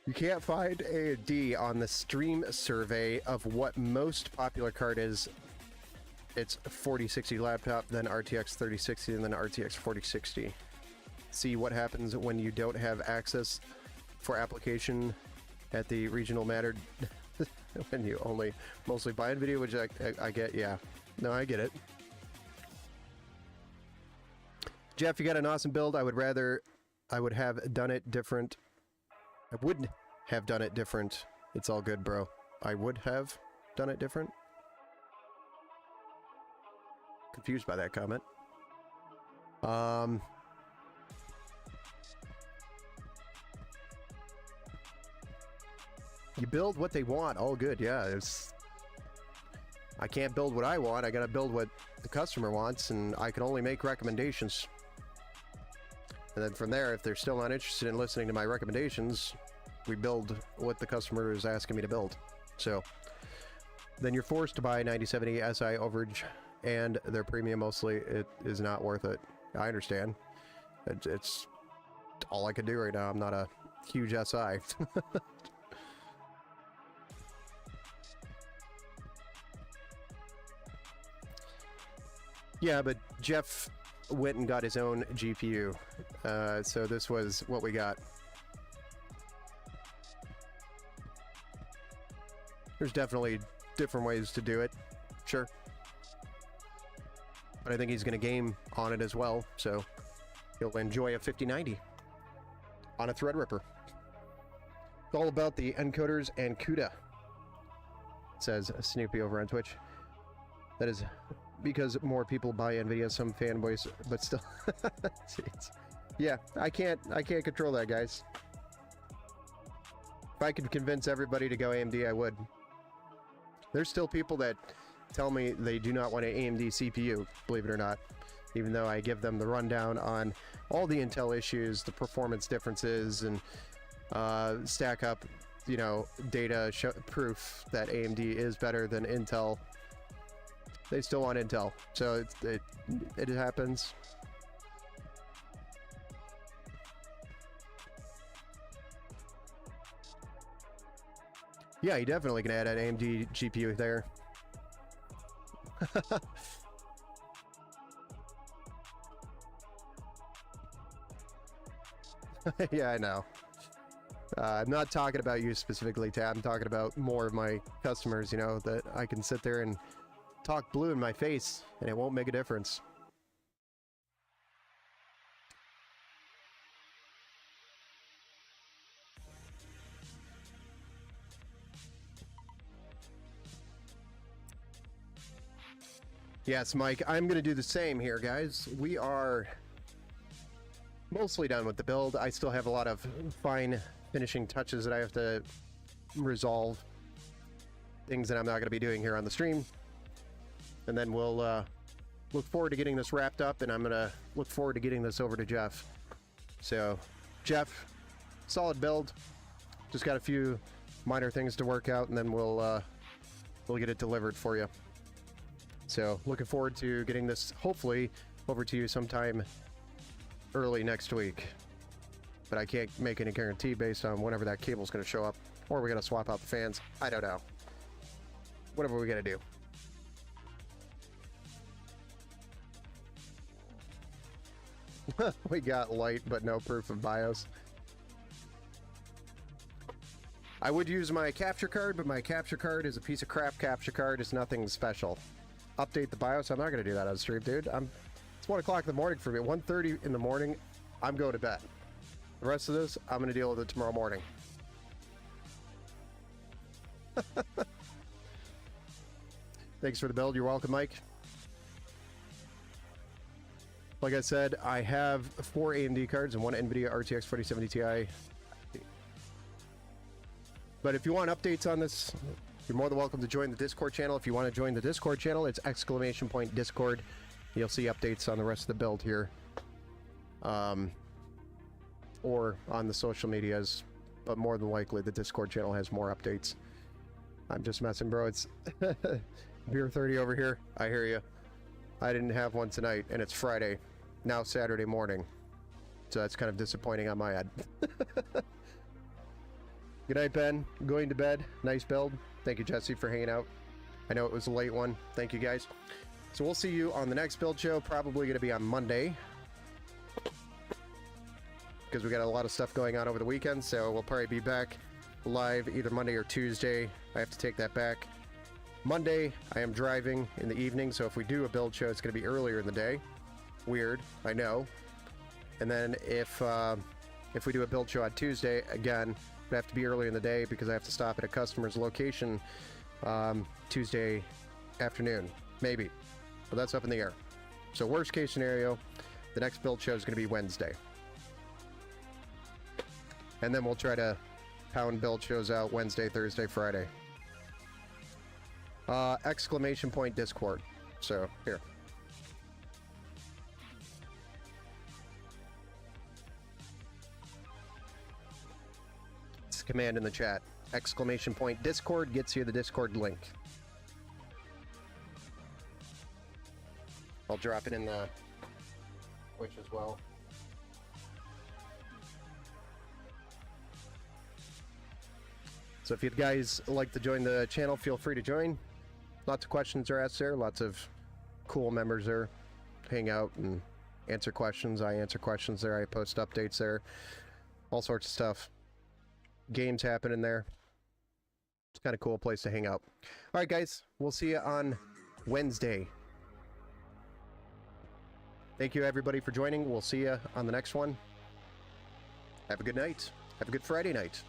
You can't find A and D on the Stream survey of what most popular card is. It's 4060 laptop, then RTX 3060, and then RTX 4060. See what happens when you don't have access for application at the regional matter when you only mostly buy NVIDIA, which I get, yeah. No, I get it. Jeff, you got an awesome build. I would have done it different. I wouldn't have done it different. It's all good, bro. I would have done it different. Confused by that comment. You build what they want. All good. Yeah. I can't build what I want. I gotta build what the customer wants, and I can only make recommendations. And then from there, if they're still not interested in listening to my recommendations, we build what the customer is asking me to build. So then you're forced to buy 9070 Si overage, and their premium mostly. It is not worth it. I understand. It's all I can do right now. I'm not a huge SI. Yeah, but Jeff went and got his own GPU. So this was what we got. There's definitely different ways to do it. Sure. But I think he's going to game on it as well, so he'll enjoy a 5090 on a Threadripper. It's all about the encoders and CUDA, says Snoopy over on Twitch. That is because more people buy NVIDIA, some fanboys, but still. Yeah, I can't control that, guys. If I could convince everybody to go AMD, I would. There's still people that tell me they do not want an AMD CPU, believe it or not, even though I give them the rundown on all the Intel issues, the performance differences, and stack up, you know, data proof that AMD is better than Intel. They still want Intel, so it happens. Yeah, you definitely can add an AMD GPU there. Yeah, I know. I'm not talking about you specifically, Tab. I'm talking about more of my customers, you know, that I can sit there and talk blue in my face and it won't make a difference. Yes, Mike, I'm going to do the same here, guys. We are mostly done with the build. I still have a lot of fine finishing touches that I have to resolve. Things that I'm not going to be doing here on the stream. And then we'll look forward to getting this wrapped up, and I'm going to look forward to getting this over to Jeff. So, Jeff, solid build. Just got a few minor things to work out, and then we'll get it delivered for you. So, looking forward to getting this, hopefully, over to you sometime early next week. But I can't make any guarantee based on whenever that cable's going to show up. Or we're going to swap out the fans. I don't know. Whatever we're going to do. We got light, but no proof of BIOS. I would use my capture card, but my capture card is a piece of crap capture card. It's nothing special. Update the BIOS. I'm not going to do that on stream, dude. It's 1 o'clock in the morning for me. 1:30 in the morning, I'm going to bed. The rest of this, I'm going to deal with it tomorrow morning. Thanks for the build. You're welcome, Mike. Like I said, I have 4 AMD cards and 1 NVIDIA RTX 4070 Ti. But if you want updates on this, you're more than welcome to join the Discord channel. If you want to join the Discord channel, it's !Discord. You'll see updates on the rest of the build here. Or on the social medias, but more than likely the Discord channel has more updates. I'm just messing, bro. It's beer 30 over here. I hear you. I didn't have one tonight, and it's Friday, now Saturday morning. So that's kind of disappointing on my end. Good night, Ben. Going to bed. Nice build. Thank you, Jesse, for hanging out. I know it was a late one. Thank you, guys. So we'll see you on the next build show. Probably going to be on Monday, because we got a lot of stuff going on over the weekend, so we'll probably be back live either Monday or Tuesday. I have to take that back. Monday, I am driving in the evening, so if we do a build show, it's going to be earlier in the day. Weird, I know. And then if we do a build show on Tuesday, again, it have to be early in the day because I have to stop at a customer's location Tuesday afternoon, maybe. But that's up in the air. So worst case scenario, the next build show is going to be Wednesday. And then we'll try to pound build shows out Wednesday, Thursday, Friday. !Discord. So, here. It's a command in the chat. !Discord gets you the Discord link. I'll drop it in the Twitch as well. So if you guys like to join the channel, feel free to join. Lots of questions are asked there. Lots of cool members there. Hang out and answer questions. I answer questions there. I post updates there. All sorts of stuff. Games happen in there. It's kind of cool place to hang out. All right, guys. We'll see you on Wednesday. Thank you, everybody, for joining. We'll see you on the next one. Have a good night. Have a good Friday night.